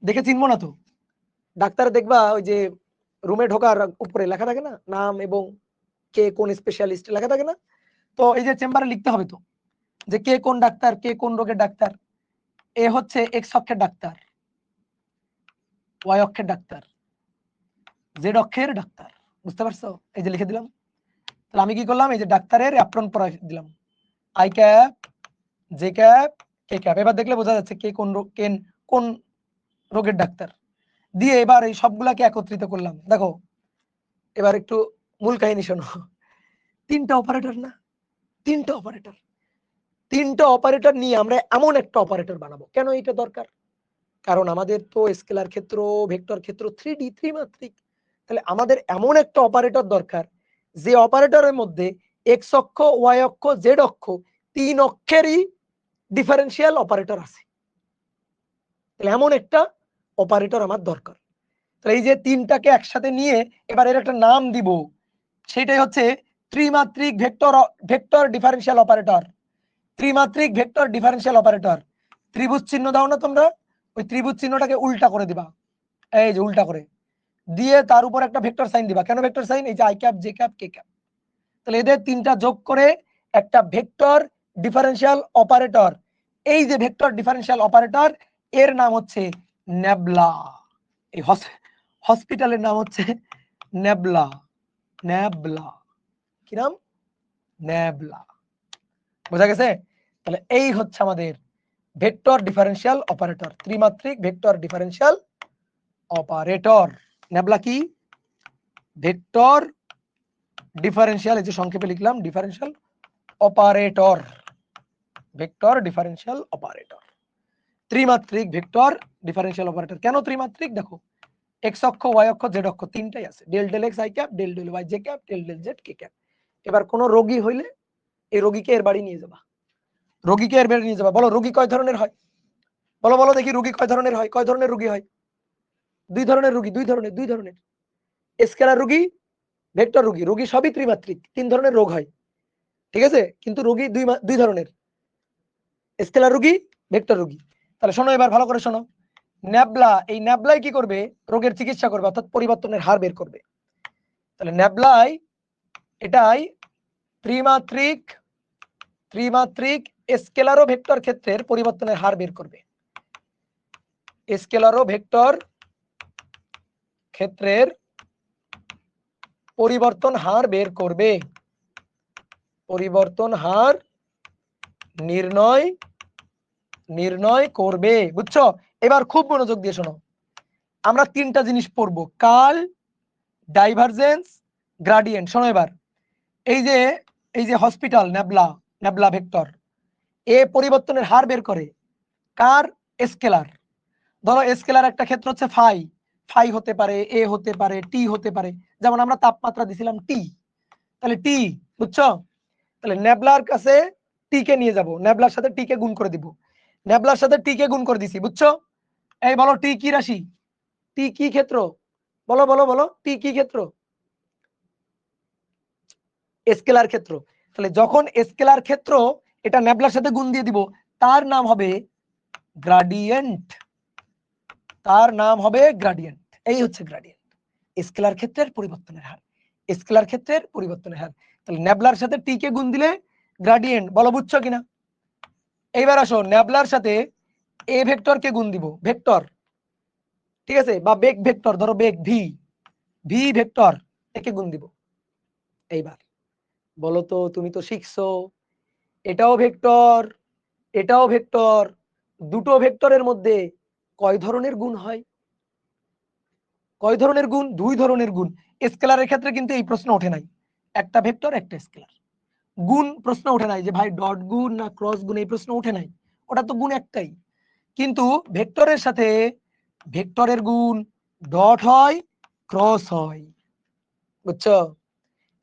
দেখে চিনবো না তো? ডাক্তার দেখবা ওই যে রুমে ঢোকার উপরে লেখা থাকে না নাম এবং কে কোন স্পেশালিস্ট লেখা থাকে না? তো এই যে চেম্বারে লিখতে হবে তো যে কে কোন ডাক্তার, কে কোন রোগের ডাক্তার। এ হচ্ছে এক্স অক্ষের ডাক্তার, ওয়াই অক্ষের ডাক্তার, জেড অক্ষের ডাক্তার, বুঝতে পারছো? এই যে লিখে দিলাম। তাহলে আমি কি করলাম, এই যে ডাক্তারের অ্যাপ্রন পরাই দিলাম, I cap, j cap, k cap. এবার দেখলে বোঝা যাচ্ছে কে কোন কোন রোগের ডাক্তার। দিয়ে এবার এই সবগুলাকে একত্রিত করলাম। দেখো এবার একটু মূল কাহিনী শোনো। তিনটা অপারেটর না, তিনটা অপারেটর, তিনটা অপারেটর নিয়ে আমরা এমন একটা অপারেটর বানাবো। কেন এটা দরকার? কারণ আমাদের তো স্কেলার ক্ষেত্র, ভেক্টর ক্ষেত্র 3D, ত্রিমাত্রিক। তাহলে আমাদের এমন একটা অপারেটর দরকার যে অপারেটরের মধ্যে এক্স অক্ষ, ওয়াই অক্ষ, জেড অক্ষ তিন অক্ষেরই ডিফারেন্সিয়াল অপারেটর আছে। তাহলে এমন একটা অপারেটর আমার দরকার। তাহলে এই যে তিনটাকে একসাথে নিয়ে এবার এর একটা নাম দিব, সেটাই হচ্ছে ত্রিমাত্রিক ভেক্টর ডিফারেন্সিয়াল অপারেটর। ত্রিমাত্রিক ভেক্টর ডিফারেন্সিয়াল অপারেটর। ত্রিভুজ চিহ্ন দাও না তোমরা, ওই ত্রিভুজ চিহ্নটাকে উল্টা করে দিবা, এই যে উল্টা করে দিয়ে তার উপর একটা ভেক্টর সাইন দিবা। কেন ভেক্টর সাইন? এই যে i cap, j cap, k cap. তাহলে এদের তিনটা যোগ করে একটা ভেক্টর ডিফারেন্সিয়াল অপারেটর। এই যে ভেক্টর ডিফারেন্সিয়াল অপারেটর, এর নাম হচ্ছে নেবলা। এই হসপিটালের নাম হচ্ছে নেবলা। নেবলা কি নাম? নেবলা। বোঝা গেছে? তাহলে এই হচ্ছে আমাদের ভেক্টর ডিফারেন্সিয়াল অপারেটর, ত্রিমাত্রিক ভেক্টর ডিফারেন্সিয়াল অপারেটর। নেবলা কি? ভেক্টর ডিফারেন্সিয়াল, এই যে সংক্ষেপে লিখলাম differential operator, vector differential operator, ত্রিমাত্রিক ভেক্টর ডিফারেন্সিয়াল অপারেটর। কেন ত্রিমাত্রিক? দেখো এক্স অক্ষ, ওয়াই অক্ষ, জেড অক্ষ তিনটাই আছে, del del x i cap, del del y j cap, del del z k cap. এবার কোন রোগী হইলে এই রোগীকে এর বাড়ি নিয়ে যাবা, রোগীকে এর বাড়ি নিয়ে যাবা। বলো রোগী কয় ধরনের হয়? বলো বলো দেখি রোগী কয় ধরনের হয়? কয় ধরনের রোগী হয়? দুই ধরনের রোগী, দুই ধরনের। স্কেলার রোগী, ভেক্টর রোগী। রোগী সবই ত্রিমাত্রিক, তিন ধরনের রোগ হয়, ঠিক আছে? কিন্তু রোগী দুই ধরনের, স্কেলার রোগী, ভেক্টর রোগী। তাহলে শোনো এবার ভালো করে শোনো। ন্যাবলা, এই ন্যাবলাই কি করবে? রোগের চিকিৎসা করবে, অর্থাৎ পরিবর্তনের হার বের করবে। তাহলে ন্যাবলাই এটাই ত্রিমাত্রিক স্কেলার ও ভেক্টর ক্ষেত্রের পরিবর্তনের হার বের করবে। স্কেলার ও ভেক্টর ক্ষেত্রের পরিবর্তন হার বের করবে, পরিবর্তন হার নির্ণয় করবে। বুঝছো? এবার খুব মনোযোগ দিয়ে শোনো। আমরা তিনটা জিনিস পড়বো, কার্ল, ডাইভারজেন্স, গ্রাডিয়েন্ট। শোনো এবার, এই যে হসপিটাল নেবলা ভেক্টর, এ পরিবর্তনের হার বের করে কার? স্কেলার। ধরো স্কেলার একটা ক্ষেত্র হচ্ছে ফাই, ফাই হতে পারে, এ হতে পারে, টি হতে পারে। যেমন আমরা তাপমাত্রা দিছিলাম টি, তাহলে টি, বুঝছো? তাহলে নেবলার কাছে টি কে নিয়ে যাব, নেবলার সাথে টি কে গুণ করে দিব, নেবলার সাথে টি কে গুণ করে দিছি, বুঝছো? এই বলো টি কি রাশি? টি কি ক্ষেত্র? বলো বলো বলো, টি কি ক্ষেত্র? স্কেলার ক্ষেত্র। তাহলে যখন স্কেলার ক্ষেত্র এটা নেবলার সাথে গুণ দিয়ে দিব, তার নাম হবে গ্রাডিয়েন্ট, তার নাম হবে গ্রাডিয়েন্ট। এই হচ্ছে গ্রাডিয়েন্ট, স্কেলার ক্ষেত্রের পরিবর্তনের হার, স্কেলার ক্ষেত্রের পরিবর্তনের হার। তাহলে নেবলার সাথে টি কে গুণ দিলে গ্রাডিয়েন্ট। বলো বুঝছো কিনা? এইবার আসো, নেবলার সাথে এ ভেক্টর কে গুণ দিব, ভেক্টর, ঠিক আছে? বা বেগ ভেক্টর, ধরো বেগ ভি, ভি ভেক্টর একে গুণ দিব। এইবার বলো তো, তুমি তো শিখছো, এটাও ভেক্টর, এটাও ভেক্টর, দুটো ভেক্টরের মধ্যে কয় ধরনের গুণ হয়? কয় ধরনের গুণ? দুই ধরনের গুণ। স্কেলারের ক্ষেত্রে কিন্তু এই প্রশ্ন ওঠে নাই, একটা ভেক্টর একটা স্কেলার। গুণ প্রশ্ন ওঠে নাই যে ভাই ডট গুণ না ক্রস গুণ, এই প্রশ্ন ওঠে নাই, ওটা তো গুণ একটাই। কিন্তু ভেক্টরের সাথে ভেক্টরের গুণ ডট হয়, ক্রস হয়, বুঝছো?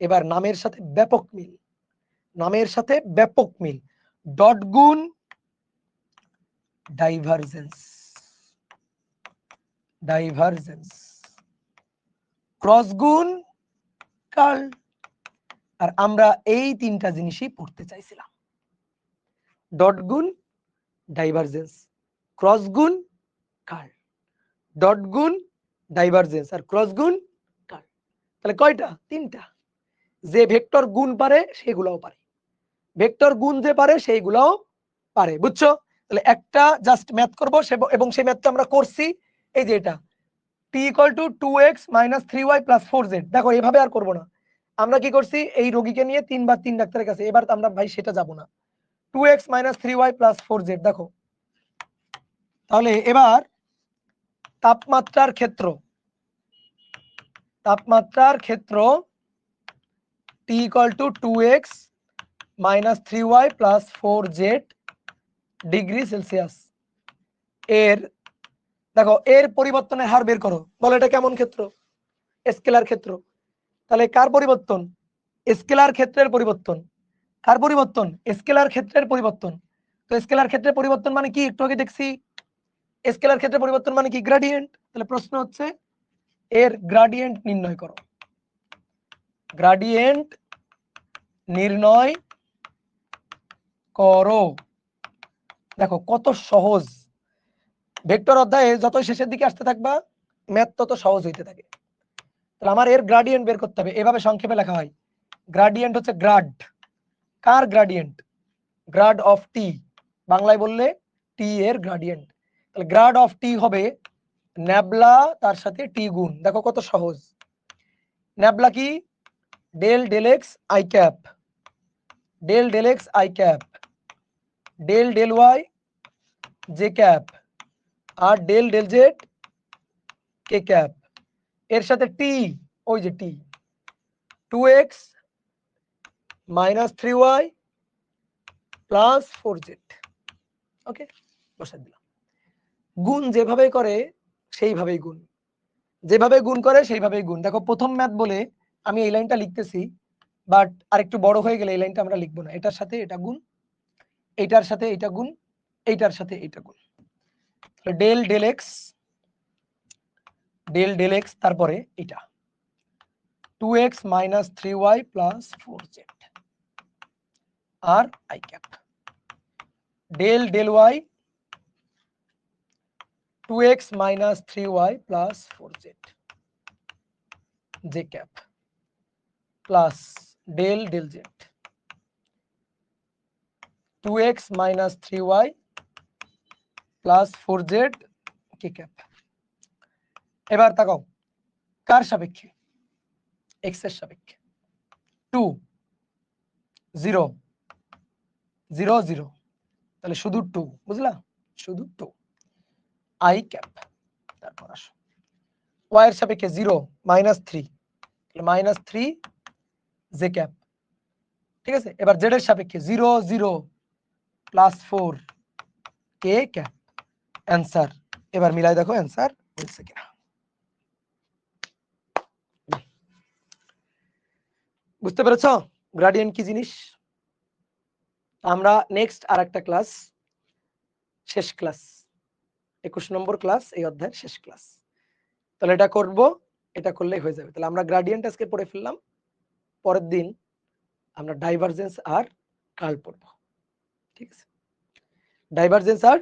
এবার নামের সাথে ব্যাপক মিল, নামের সাথে ব্যাপক মিল। ডট গুণ ডাইভারজেন্স, ডাইভারজেন্স। ক্রস গুণ কার্ল। আর আমরা এই তিনটা জিনিসই পড়তে চাইছিলাম, ডট গুণ ডাইভারজেন্স, ক্রস গুণ কার্ল। ডট গুণ ডাইভারজেন্স আর ক্রস গুণ কার্ল। তাহলে কয়টা? তিনটা। যে ভেক্টর গুণ পারে সেগুলোও পারে, ভেক্টর গুণ যে পারে সেইগুলোও পারে, বুঝছো? তাহলে একটা জাস্ট ম্যাথ করবো, এবং সেই ম্যাথটা আমরা করছি এই যে এটা t = 2x - 3y + 4z। দেখো এভাবে আর করব না, আমরা কি করছি এই রোগীকে নিয়ে 3 বার 3 ডাক্তারের কাছে, এবার আমরা ভাই সেটা যাব না। 2x - 3y + 4z। দেখো তাহলে এবার তাপমাত্রার ক্ষেত্র, তাপমাত্রার ক্ষেত্র t = 2x - 3y + 4z degree Celsius এর, দেখো এর পরিবর্তনের হার বের করো, বলো এটা কেমন ক্ষেত্র? স্কেলার ক্ষেত্র। তাহলে কার পরিবর্তন? স্কেলার ক্ষেত্রের পরিবর্তন। কার পরিবর্তন? স্কেলার ক্ষেত্রের পরিবর্তন। তো স্কেলার ক্ষেত্রের পরিবর্তন মানে কি? একটু আগে দেখছি স্কেলার ক্ষেত্রের পরিবর্তন মানে কি? গ্রেডিয়েন্ট। তাহলে প্রশ্ন হচ্ছে এর গ্রেডিয়েন্ট নির্ণয় করো, গ্রেডিয়েন্ট নির্ণয় করো। দেখো কত সহজ, ভেক্টর অধ্যায়ে যত শেষের দিকে আসতে থাকবা ম্যাথ তত সহজ হইতে থাকে। তাহলে আমার এর গ্রেডিয়েন্ট বের করতে হবে, এভাবে সংক্ষেপে লেখা হয়। গ্রেডিয়েন্ট হচ্ছে গ্রাড। কার গ্রেডিয়েন্ট? গ্রাড অফ টি, বাংলায় বললে টি এর গ্রেডিয়েন্ট। তাহলে গ্রাড অফ টি হবে ন্যাবলা তার সাথে টি গুণ। দেখো কত সহজ। ন্যাবলা কি? Del del x i cap, del del x i cap, del del y j cap, আর del del z k cap. এর সাথে টি, ওই যে টি, 2x - 3y + 4z। ওকে, বসাই দিলাম। গুণ যেভাবে করে সেইভাবেই গুণ, যেভাবে গুণ করে সেইভাবেই গুণ। দেখো প্রথম ম্যাথ বলে আমি এই লাইনটা লিখতেছি, বাট আরেকটু বড় হয়ে গেলে এই লাইনটা আমরা লিখবো না। এটার সাথে এটা গুণ, এইটার সাথে এইটা গুণ, এইটার সাথে এইটা গুণ। Del del x, del del x, তারপরে এটা 2x - 3y + 4z আর i cap, del del y 2x - 3y + 4z j cap plus del del z 2x - 3y + 4z k cap. এবার তাকাও কার সাপেক্ষে? x এর সাপেক্ষে। 2 0 0 0, তাহলে শুধু 2, বুঝলা? শুধু 2 আই ক্যাপ। তারপর আসো y এর সাপেক্ষে 0 -3, তাহলে -3 জে ক্যাপ। ঠিক আছে, এবার z এর সাপেক্ষে 0 0 +4 কে ক্যাপ। অ্যান্সার, এবার মিলাই দেখো অ্যান্সার হয়েছে কিনা। বুঝতে পেরেছো গ্রেডিয়েন্ট কি জিনিস? আমরা নেক্সট আরেকটা ক্লাস, শেষ ক্লাস 21 নম্বর ক্লাস, এই অধ্যায়ের শেষ ক্লাস। তাহলে এটা করব, এটা করলেই হয়ে যাবে। তাহলে আমরা গ্রেডিয়েন্ট আজকে পড়ে ফেললাম, পরের দিন আমরা ডাইভারজেন্স আর কার্ল পড়ব। ঠিক আছে, ডাইভারজেন্স আর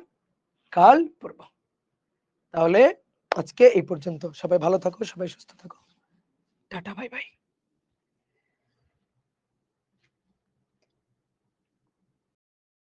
কার্ল পড়ব। তাহলে আজকে এই পর্যন্ত। সবাই ভালো থাকো, সবাই সুস্থ থাকো, টাটা বাই বাই।